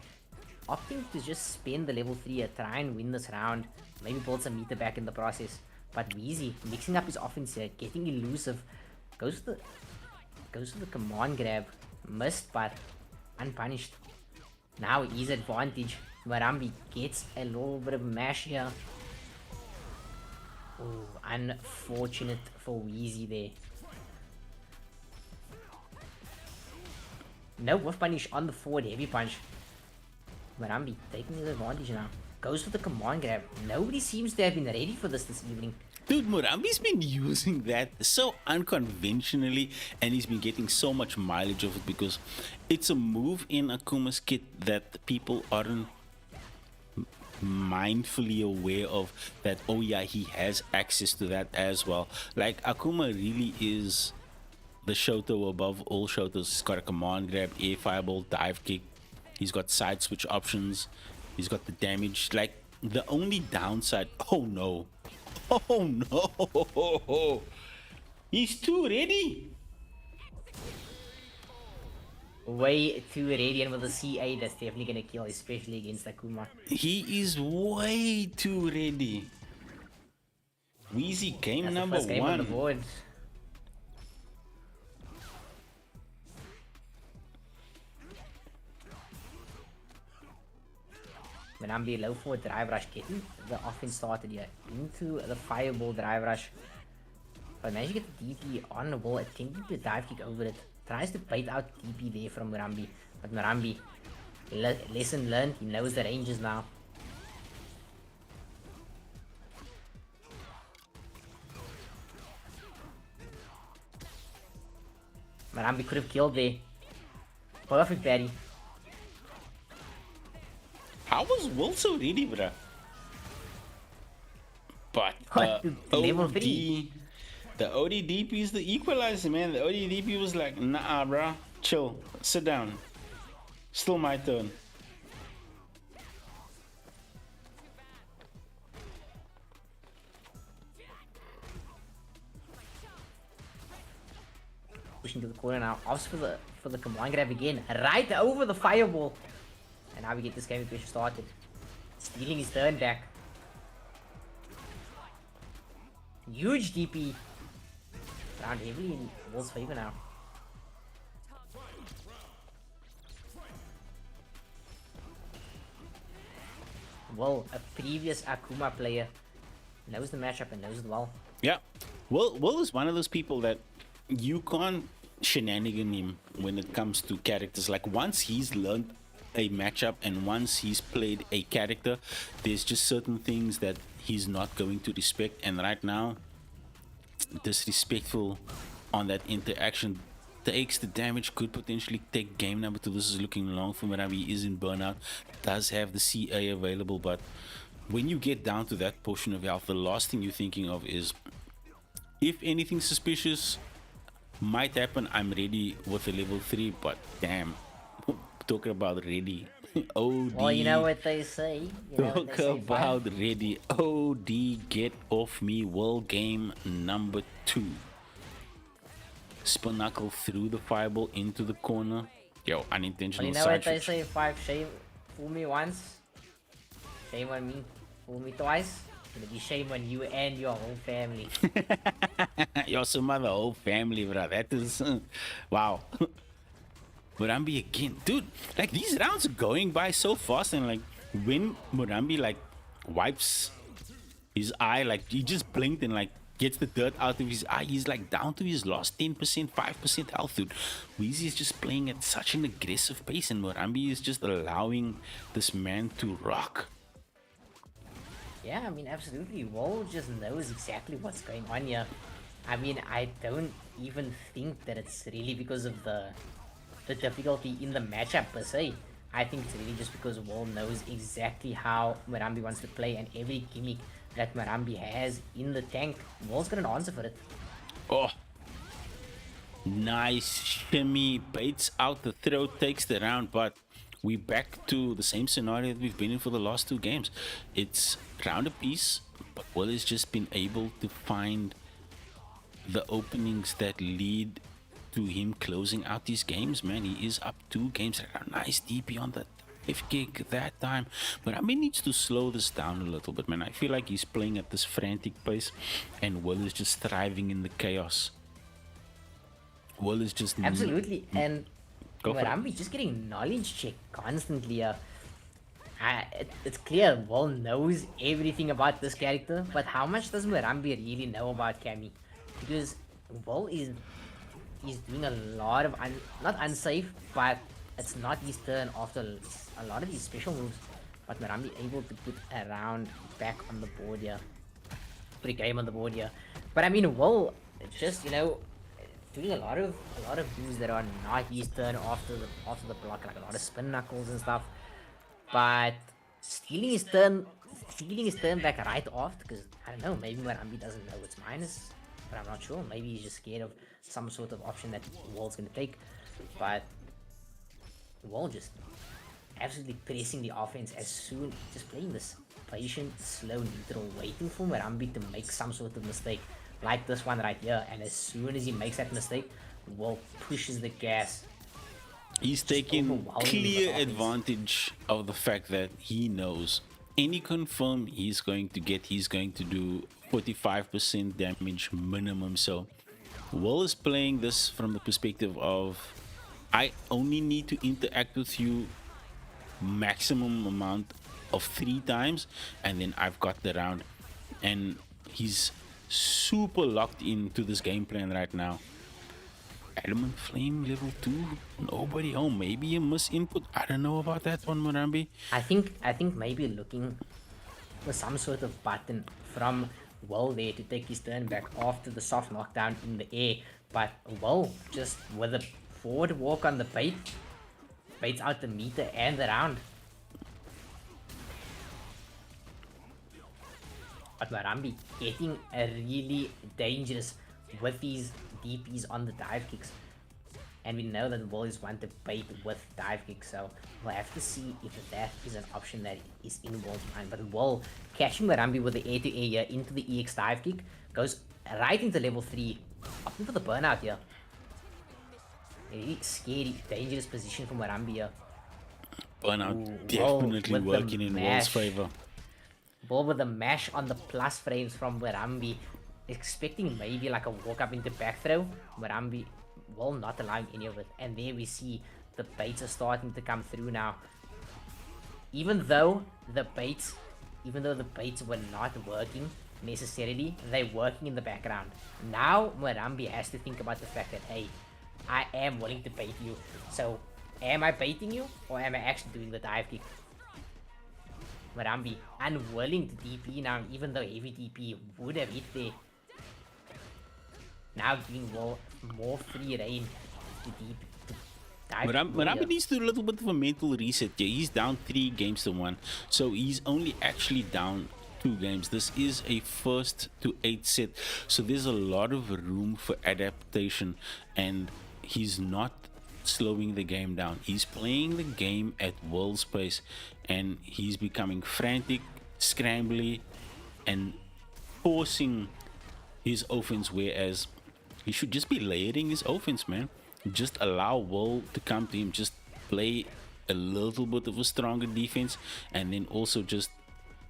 S3: opting to just spend the level 3 and try and win this round. Maybe build some meter back in the process. But Weezy mixing up his offense here, getting elusive. Goes to the command grab. Missed but unpunished. Now he's advantage. Murambi gets a little bit of mash here. Oh, unfortunate for Weezy there. No whiff punish on the forward heavy punch. Murambi taking his advantage now. Goes for the command grab. Nobody seems to have been ready for this evening.
S2: Dude, Murambi's been using that so unconventionally, and he's been getting so much mileage of it because it's a move in Akuma's kit that people aren't mindfully aware of, that oh yeah, he has access to that as well. Like, Akuma really is the Shoto above all Shotos. He's got a command grab, air fireball, dive kick. He's got side switch options. He's got the damage. Like, the only downside, oh no, he's too ready.
S3: Way too ready, and with the CA that's definitely gonna kill, especially against Akuma.
S2: He is way too ready. Weezy game
S3: That's
S2: number
S3: the first game on the
S2: 1.
S3: board. Murambi low forward drive rush, getting the offense started here into the fireball drive rush. But managed to get the DP on the ball, attempting to dive kick over it. Tries to bait out DP there from Murambi. But Murambi, lesson learned, he knows the ranges now. Murambi could have killed there. Perfect parry.
S2: How was Will so ready, bruh? But
S3: What? Level
S2: OD,
S3: 3.
S2: the ODDP is the equalizer, man. The ODDP was like, nah, bruh, chill, sit down. Still my turn.
S3: Pushing to the corner now. Opts for the command grab again. Right over the fireball. And now we get this game pressure started. Stealing his turn back. Huge DP. Round heavily in Will's favor now. Will, a previous Akuma player, knows the matchup and knows it well.
S2: Yeah. Will is one of those people that you can't shenanigan him when it comes to characters. Like once he's learned a matchup and once he's played a character, there's just certain things that he's not going to respect. And right now, disrespectful on that interaction takes the damage, could potentially take game number 2. This is looking long for Marabi. He is in burnout, does have the CA available, but when you get down to that portion of health, the last thing you're thinking of is, if anything suspicious might happen, I'm ready with a level 3, but damn, talking about ready. OD.
S3: Well, you know what they say.
S2: Talk about ready. OD, get off me. World game number 2. Spin knuckle through the fireball into the corner. Yo, unintentional.
S3: Well, you know what they say, 5 shame, fool me once, shame on me, fool me twice. It's gonna be shame on you and your whole family.
S2: Yo, some other whole family, bro. That is wow. Murambi again, dude. Like these rounds are going by so fast, and like when Murambi like wipes his eye, like he just blinked and like gets the dirt out of his eye, he's like down to his last 10%, 5% health, dude. Weezy is just playing at such an aggressive pace, and Murambi is just allowing this man to rock.
S3: Yeah, I mean, absolutely. Wall just knows exactly what's going on here. I mean, I don't even think that it's really because of the difficulty in the matchup per se. I think it's really just because Wall knows exactly how Murambi wants to play, and every gimmick that Murambi has in the tank, Wall's got an answer for it.
S2: Oh, nice shimmy, baits out the throat, takes the round, but we back to the same scenario that we've been in for the last 2 games. It's round apiece, but Will has just been able to find the openings that lead to him closing out these games, man. He is up 2 games. A nice DP on the F kick that time, but I mean, needs to slow this down a little bit, man. I feel like he's playing at this frantic pace, and Will is just thriving in the chaos. Will is just
S3: absolutely, and Murambi just getting knowledge check constantly. It's clear Will knows everything about this character, but how much does Murambi really know about Cammy? Because Will is doing a lot of not unsafe, but it's not his turn after a lot of these special moves. But Murambi able to put a round back on the board here, put a game on the board here. But I mean, Will just doing a lot of moves that are not his turn after the block, like a lot of spin knuckles and stuff. But stealing his turn back right after, because I don't know, maybe Murambi doesn't know it's minus, but I'm not sure. Maybe he's just scared of some sort of option that Wall's gonna take. But Wall just absolutely pressing the offense as soon, just playing this patient, slow neutral, waiting for Murambi to make some sort of mistake, like this one right here. And as soon as he makes that mistake, Wall pushes the gas.
S2: He's taking clear advantage of the fact that he knows any confirm he's going to do 45% damage minimum. So Will is playing this from the perspective of, I only need to interact with you maximum amount of 3 times, and then I've got the round. And he's super locked into this game plan right now. Element Flame level 2, nobody home. Maybe a miss input. I don't know about that one, Murambi.
S3: I think maybe looking for some sort of button from Will there to take his turn back after the soft knockdown in the air. But Will just with a forward walk on the baits out the meter and the round. But Murambi getting really dangerous with these DPs on the dive kicks. And we know that Will is one to bait with dive kicks, so we'll have to see if that is an option that is in Will's mind. But Will catching Murambi with the air to air here into the EX dive kick, goes right into level 3, opting for the burnout here. Really scary, dangerous position for Murambi here.
S2: Burnout definitely working in Will's favor.
S3: Ball with the mash on the plus frames from Murambi, expecting maybe like a walk up into back throw. Murambi Will not allowing any of it, and there we see the baits are starting to come through now. Even though the baits even though the baits were not working necessarily, they're working in the background. Now Murambi has to think about the fact that, hey, I am willing to bait you. So am I baiting you or am I actually doing the dive kick? Murambi unwilling to DP now, even though heavy DP would have hit there. Now giving Will more free reign to deep.
S2: Murambi needs to do a little bit of a mental reset. Yeah, he's down 3 games to 1, so he's only actually down 2 games. This is a first to 8 set, so there's a lot of room for adaptation, and he's not slowing the game down. He's playing the game at world pace, and he's becoming frantic, scrambly, and forcing his offense, whereas he should just be layering his offense, man. Just allow Will to come to him, just play a little bit of a stronger defense, and then also just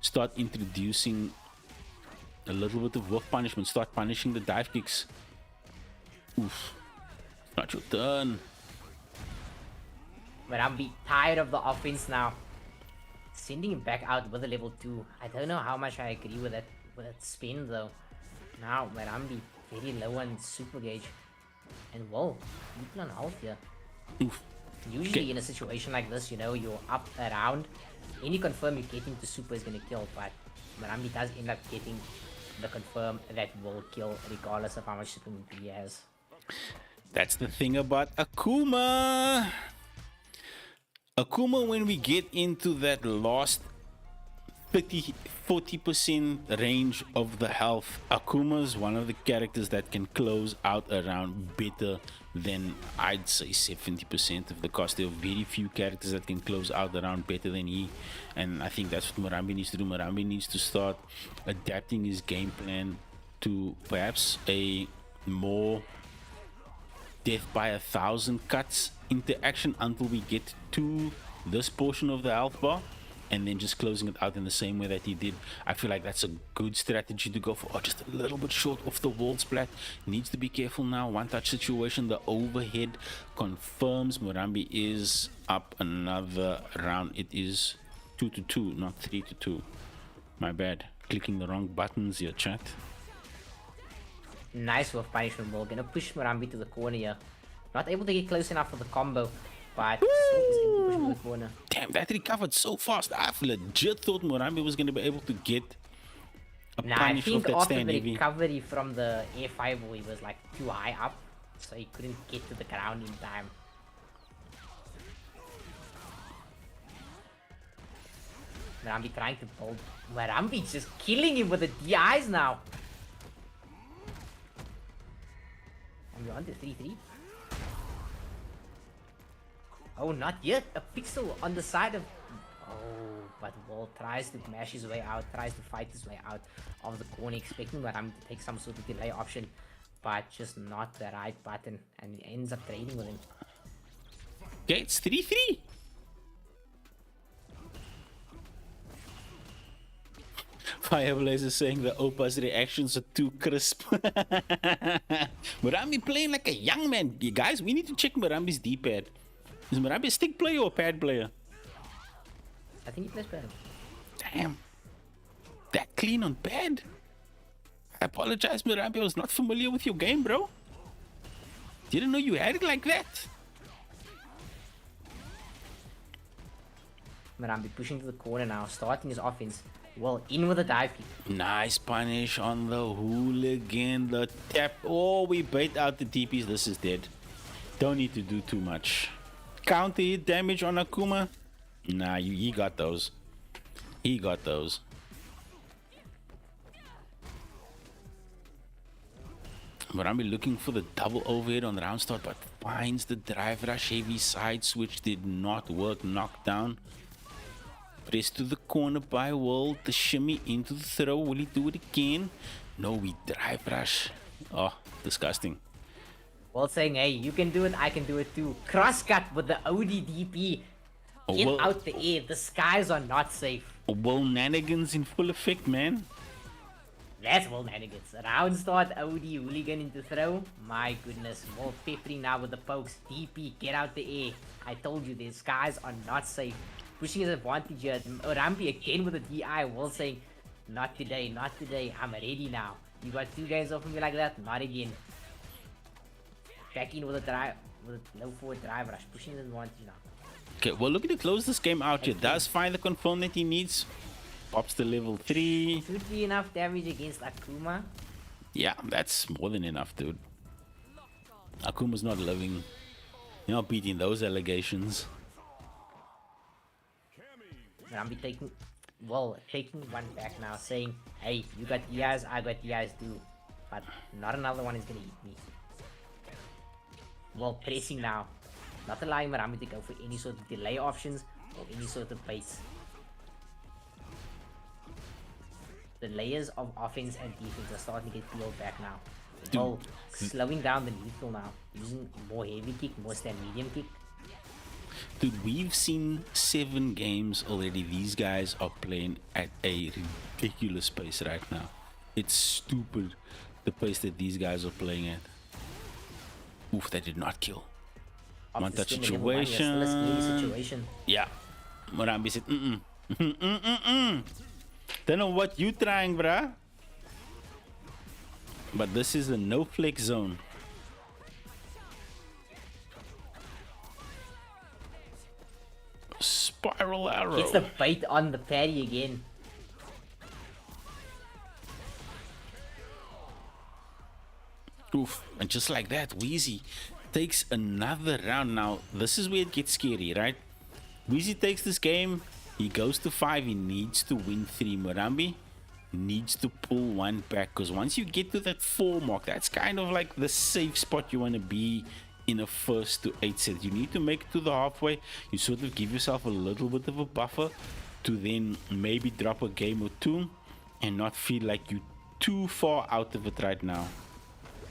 S2: start introducing a little bit of work punishment. Start punishing the dive kicks. Oof, not your turn.
S3: But I'm tired of the offense now. Sending him back out with a level 2. I don't know how much I agree with that spin though. Now Murambi very low on super gauge. And whoa, people on health here.
S2: Oof.
S3: Usually in a situation like this, you know, you're up around. Any confirm you get into super is gonna kill, but Murambi does end up getting the confirm that will kill regardless of how much super he has.
S2: That's the thing about Akuma. Akuma, when we get into that last 30-40% range of the health, Akuma is one of the characters that can close out around better than, I'd say, 70% of the cost. There are very few characters that can close out around better than he, and I think that's what Murambi needs to do. Murambi needs to start adapting his game plan to perhaps a more death by 1,000 cuts interaction until we get to this portion of the health bar, and then just closing it out in the same way that he did. I feel like that's a good strategy to go for. Oh, just a little bit short off the wall splat. Needs to be careful now. One touch situation. The overhead confirms Murambi is up another round. It is 2-2, not 3-2. My bad. Clicking the wrong buttons here, chat.
S3: Nice with punishment ball. Gonna push Murambi to the corner here. Not able to get close enough for the combo, but still is able to push him to the corner.
S2: Damn, that recovered so fast. I legit thought Murambi was going to be able to get a punish
S3: I
S2: off
S3: think
S2: that
S3: after
S2: stand
S3: the
S2: heavy.
S3: recovery from the Air5, he was like too high up, so he couldn't get to the ground in time. Murambi trying to build. Murambi just killing him with the DIs now. And we're on to 3-3. Oh, not yet. A pixel on the side of... Oh, but Wall tries to mash his way out, tries to fight his way out of the corner, expecting Murambi to take some sort of delay option, but just not the right button, and he ends up trading with him.
S2: Okay, it's 3-3. Fireblaze is saying the Opa's reactions are too crisp. Murambi playing like a young man. You guys, we need to check Murambi's D-pad. Is Murambi a stick player or a pad player?
S3: I think he plays pad.
S2: Damn. That clean on pad? I apologize, Murambi. I was not familiar with your game, bro. Didn't know you had it like that.
S3: Murambi pushing to the corner now, starting his offense. Well, in with a dive kick.
S2: Nice punish on the hooligan. The tap. Oh, we bait out the TPs. This is dead. Don't need to do too much. Counter hit damage on Akuma. Nah, he got those. He got those. Murambi looking for the double overhead on the round start, but finds the drive rush. Heavy side switch did not work. Knockdown. Press to the corner by Will. The shimmy into the throw. Will he do it again? No, we drive rush. Oh, disgusting.
S3: Well, saying, hey, you can do it, I can do it too. Cross cut with the ODDP. Get out the air. The skies are not safe.
S2: Will Nanigans in full effect, man.
S3: That's Will Nanigans. Round start, OD, hooligan into throw. My goodness. Will peppering now with the pokes. DP, get out the air. I told you, the skies are not safe. pushing his advantage here. Rambi again with a DI, Will saying, not today, not today, I'm ready now. You got 2 games off of me like that? Not again. Back in with a drive, with a low forward drive rush, pushing his advantage now.
S2: Okay, well, looking to close this game out here. Does find the confirm that he needs. Pops to level 3.
S3: Should be enough damage against Akuma.
S2: Yeah, that's more than enough, dude. Akuma's not living. You're not beating those allegations.
S3: Rambi taking one back now, saying, hey, you got DIs, I got DIs too. But not another one is gonna hit me. Well, pressing now. Not allowing Rambi to go for any sort of delay options or any sort of baits. The layers of offense and defense are starting to get peeled back now. Well, slowing down the neutral now. Using more heavy kick, more stand medium kick.
S2: Dude, we've seen 7 games already. These guys are playing at a ridiculous pace right now. It's stupid the pace that these guys are playing at. Oof, that did not kill. One touch situation. Yeah. Morambi said, Don't know what you trying, bruh. But this is a no flex zone. Spiral arrow.
S3: Gets the bait on the parry again.
S2: Oof. And just like that, Wheezy takes another round. Now, this is where it gets scary, right? Wheezy takes this game. He goes to 5. He needs to win 3. Morambi needs to pull 1 back. Because once you get to that 4 mark, that's kind of like the safe spot you want to be in a first to 8 set. You need to make it to the halfway. You sort of give yourself a little bit of a buffer to then maybe drop a game or 2 and not feel like you're too far out of it right now.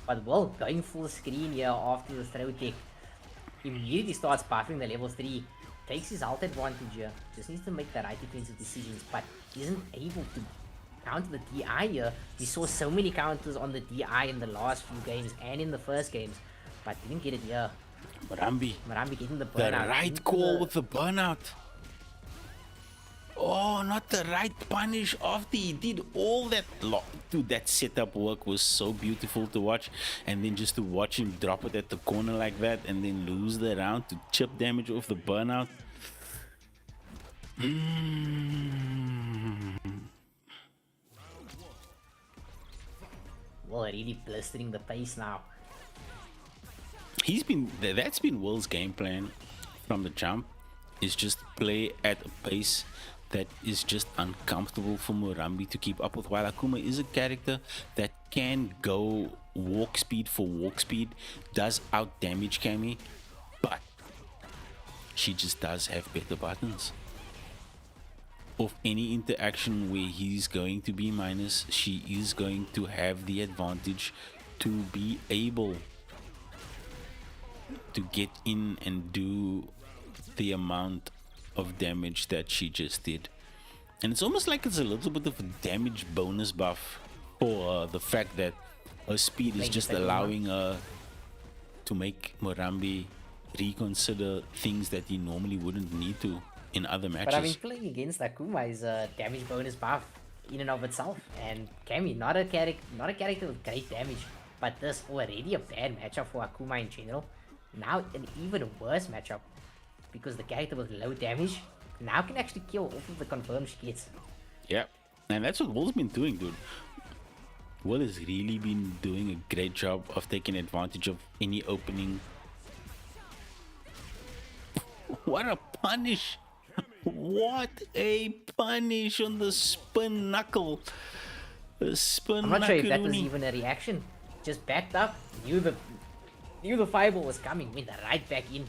S3: But well, going full screen here after the throw tech, immediately starts buffing the level 3, takes his ult advantage here, just needs to make the right defensive decisions, but isn't able to counter the DI here. We saw so many counters on the DI in the last few games and in the first games, but didn't get it here.
S2: Morambi
S3: getting the burnout.
S2: The right call with the burnout. Oh, not the right punish after he did all that. Dude, that setup work was so beautiful to watch. And then just to watch him drop it at the corner like that and then lose the round to chip damage off the burnout.
S3: Well, really blistering the pace now.
S2: That's been Will's game plan from the jump. Is just play at a pace that is just uncomfortable for Morambi to keep up with, while Akuma is a character that can go walk speed for walk speed, does out damage Cammy, but she just does have better buttons. Of any interaction where he's going to be minus, she is going to have the advantage to be able to get in and do the amount of damage that she just did. And it's almost like it's a little bit of a damage bonus buff for the fact that her speed is just allowing her to make Morambi reconsider things that he normally wouldn't need to in other matches.
S3: But I mean, playing against Akuma is a damage bonus buff in and of itself, and Cammy, not a character with great damage, but this already a bad matchup for Akuma in general. Now an even worse matchup, because the character with low damage now can actually kill off of the confirmed she gets.
S2: Yeah, and that's what Will's been doing, dude. Will has really been doing a great job of taking advantage of any opening. What a punish! What a punish on the spin knuckle. The spin
S3: I'm not sure if that was
S2: knuckle-oonie.
S3: even a reaction. Just backed up, knew the fireball was coming, went right back in.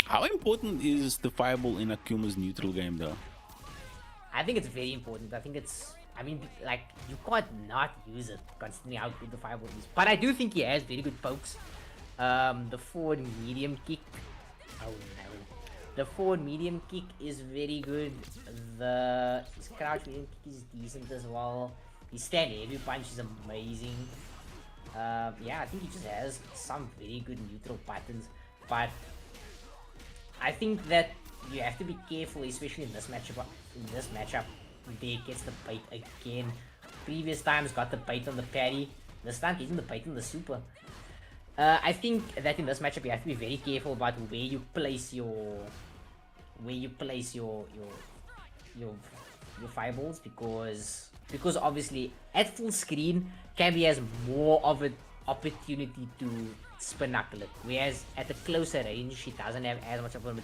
S2: How important is the fireball in Akuma's neutral game, though?
S3: I think it's very important. I mean, like, you can't not use it considering how good the fireball is. But I do think he has very good pokes. The forward medium kick. Oh no. The forward medium kick is very good. His crouch medium kick is decent as well. His stand heavy punch is amazing. Yeah, I think he just has some very good neutral patterns. But I think that you have to be careful, especially in this matchup. There gets the bait again. Previous times got the bait on the parry. This time getting the bait on the super. I think that in this matchup you have to be very careful about where you place your fireballs, because obviously at full screen Camby has more of an opportunity to spinackle it, whereas at a closer range she doesn't have as much of an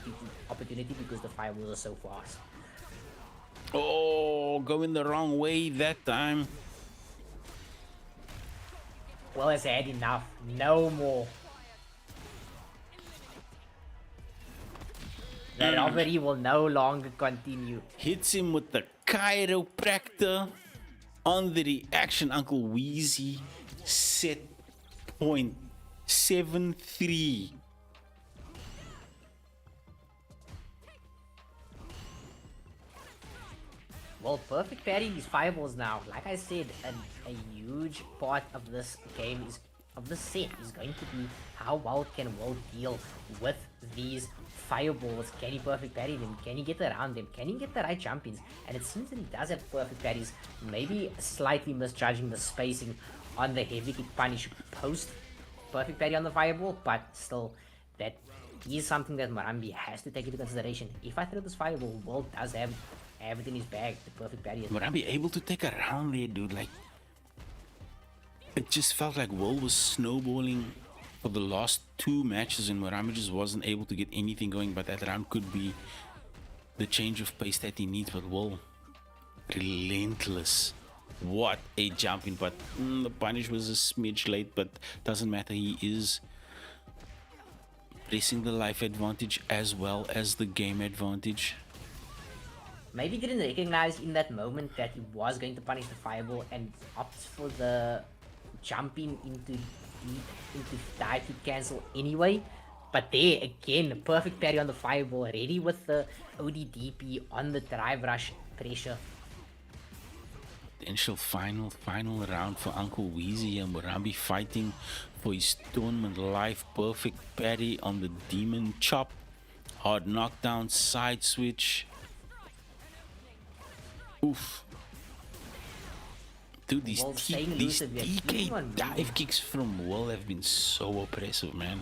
S3: opportunity because the fireballs are so fast.
S2: Oh, going the wrong way that time.
S3: Well, has had enough. No more. The robbery will no longer continue.
S2: Hits him with the chiropractor on the reaction. Uncle Weezy set point 7-3.
S3: Well, perfect parry these fireballs now. Like I said, a huge part of this game of the set is going to be how well can Will deal with these fireballs. Can he perfect parry them? Can he get around them? Can he get the right jump-ins? And it seems that he does have perfect parries. Maybe slightly misjudging the spacing on the heavy kick punish post perfect parry on the fireball, but still, that is something that Murambi has to take into consideration. If I throw this fireball, Will does have it in his bag, the perfect parry.
S2: Murambi able to take a round there, dude. Like, it just felt like Will was snowballing for the last 2 matches and Murambi just wasn't able to get anything going, but that round could be the change of pace that he needs. But Will, relentless. What a jumping, but the punish was a smidge late, but doesn't matter. He is pressing the life advantage as well as the game advantage.
S3: Maybe didn't recognize in that moment that he was going to punish the fireball and opts for the jumping into dive to cancel anyway. But there again, perfect parry on the fireball, ready with the ODDP on the drive rush pressure.
S2: Potential final round for Uncle Weezy and Murambi fighting for his tournament life. Perfect parry on the demon chop, hard knockdown, side switch. Oof. Dude, these DK dive kicks from Will have been so oppressive, man.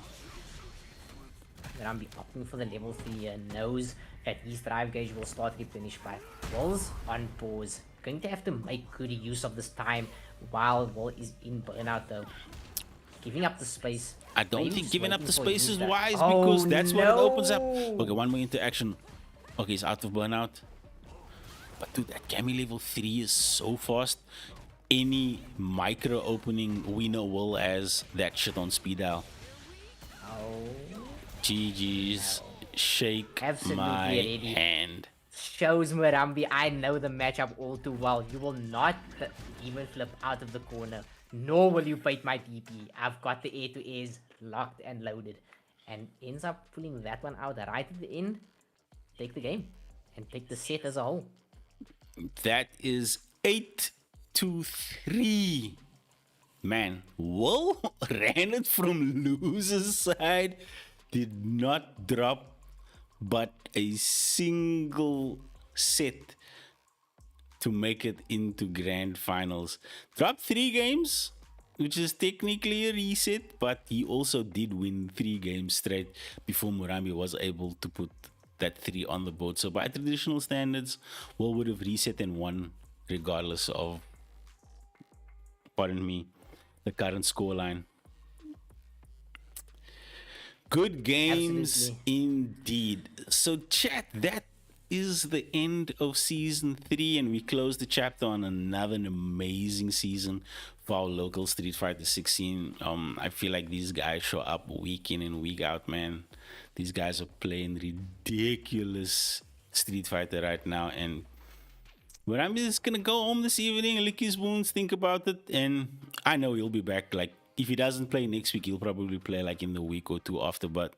S3: Murambi opting for the level 3, knows that his drive gauge will start replenish, but Will's on pause. Going to have to make good use of this time while Will is in burnout though. Giving up the space.
S2: I don't think giving up the space is wise because that's what it opens up. Okay, one more interaction. Okay, he's out of burnout. But dude, that Cammy level 3 is so fast. Any micro opening, we know Will as that shit on speed dial.
S3: Oh.
S2: GG's. Shake
S3: Absolutely
S2: my
S3: ready.
S2: hand.
S3: Shows Murambi, I know the matchup all too well. You will not even flip out of the corner, nor will you bait my DP. I've got the air to airs locked and loaded. And ends up pulling that one out right at the end. Take the game and take the set as a whole.
S2: That is 8-3. Man, Will ran it from loser's side. Did not drop but a single set to make it into grand finals. Dropped 3 games, which is technically a reset, but he also did win 3 games straight before Murambi was able to put that 3 on the board. So by traditional standards, Will would have reset and won regardless of, pardon me, the current scoreline. Good games. Absolutely. Indeed. So chat, that is the end of season 3 and we close the chapter on another amazing season for our local Street Fighter 16. I feel like these guys show up week in and week out, man. These guys are playing ridiculous Street Fighter right now, and I'm just gonna go home this evening, lick his wounds, think about it, and I know he'll be back. Like, if he doesn't play next week, he'll probably play like in the week or 2 after. But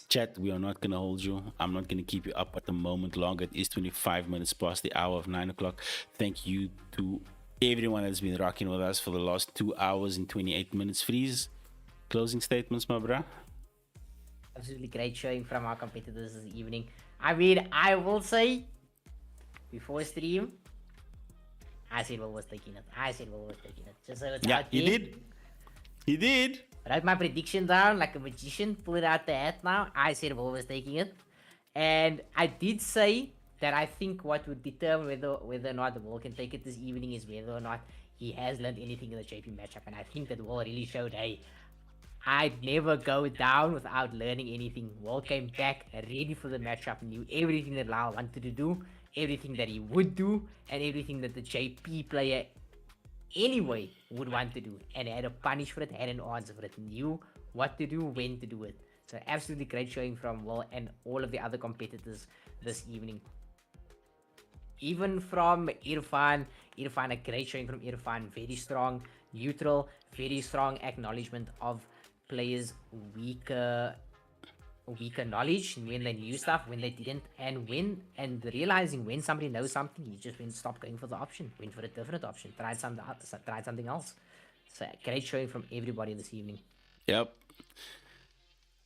S2: chat, we are not gonna hold you. I'm not gonna keep you up at the moment longer. It is 25 minutes past the hour of 9 o'clock. Thank you to everyone that's been rocking with us for the last 2 hours and 28 minutes. Freeze, closing statements, my bruh.
S3: Absolutely great showing from our competitors this evening. I mean, I will say, before stream, I said Will was taking it. Just so it's out
S2: he
S3: there.
S2: did. He did.
S3: Write my prediction down like a magician, pull it out the hat now. I said Will was taking it. And I did say that I think what would determine whether or not Will can take it this evening is whether or not he has learned anything in the JP matchup. And I think that Will really showed, hey, I'd never go down without learning anything. Will came back ready for the matchup, knew everything that Lyle wanted to do, everything that he would do, and everything that the JP player anyway would want to do. And had a punish for it, had an answer for it, knew what to do, when to do it. So absolutely great showing from Will and all of the other competitors this evening. Even from Irfan, a great showing from Irfan, very strong, neutral, very strong acknowledgement of players' weaker knowledge, when they knew stuff, when they didn't, and realizing when somebody knows something, he just went stop going for the option, went for a different option, tried something else. So great showing from everybody this evening.
S2: Yep.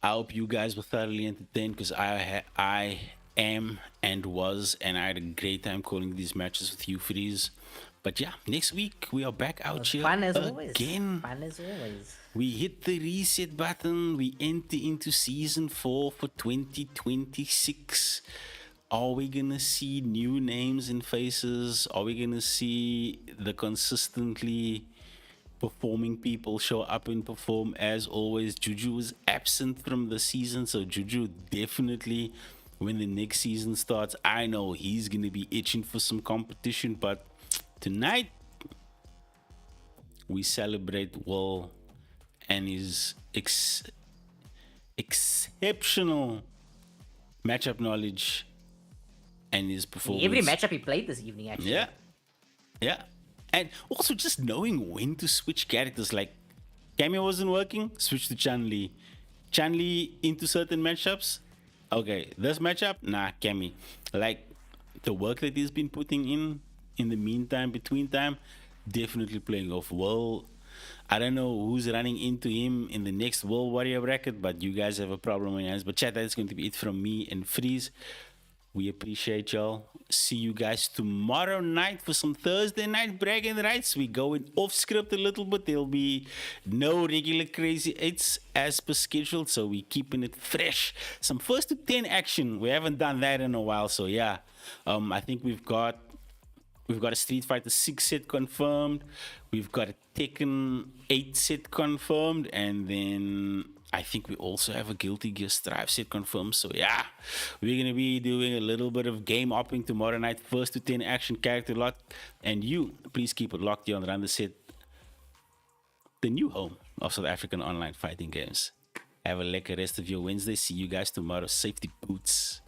S2: I hope you guys were thoroughly entertained, because I am and was, and I had a great time calling these matches with you, Freeze. But yeah, next week we are back out here
S3: fun as
S2: again.
S3: Fun as always.
S2: We hit the reset button. We enter into season 4 for 2026. Are we gonna see new names and faces? Are we gonna see the consistently performing people show up and perform? As always, Juju is absent from the season, so Juju definitely, when the next season starts, I know he's gonna be itching for some competition. But tonight we celebrate Will and his exceptional matchup knowledge and his performance.
S3: Every matchup he played this evening, actually.
S2: Yeah. And also just knowing when to switch characters. Like, Cameo wasn't working, switch to Chun-Li. Chun-Li into certain matchups. Okay, this matchup, nah, Cammy. Like, the work that he's been putting in the meantime, between time, definitely playing off well. I don't know who's running into him in the next World Warrior bracket, but you guys have a problem on your hands. But chat, that's going to be it from me and Freeze. We appreciate y'all. See you guys tomorrow night for some Thursday night bragging rights. We going off script a little bit. There'll be no regular crazy 8's as per schedule, so we keeping it fresh. Some first to 10 action. We haven't done that in a while, so yeah. I think we've got a Street Fighter 6 set confirmed. We've got a Tekken 8 set confirmed, and then I think we also have a Guilty Gear Strive set confirmed. So yeah, we're going to be doing a little bit of game hopping tomorrow night. First to 10 action character lot. And you, please keep it locked here on Run the Set, the new home of South African online fighting games. Have a lekker rest of your Wednesday. See you guys tomorrow. Safety boots.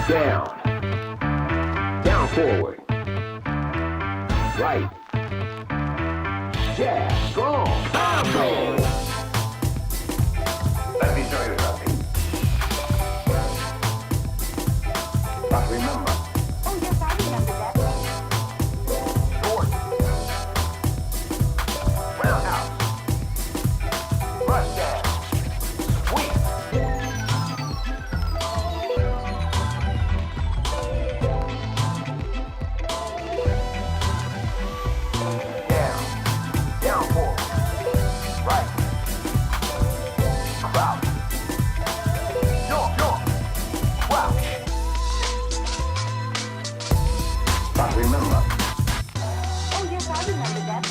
S4: Down forward, right, jab, strong, combo. Let me show you something. But remember.
S5: Oh yes, I remember that.
S4: Short. Roundhouse. Rush jab. Sweep. Down forward. Right. Crouch. Jump. Crouch. But remember.
S5: Oh yes, I remember that.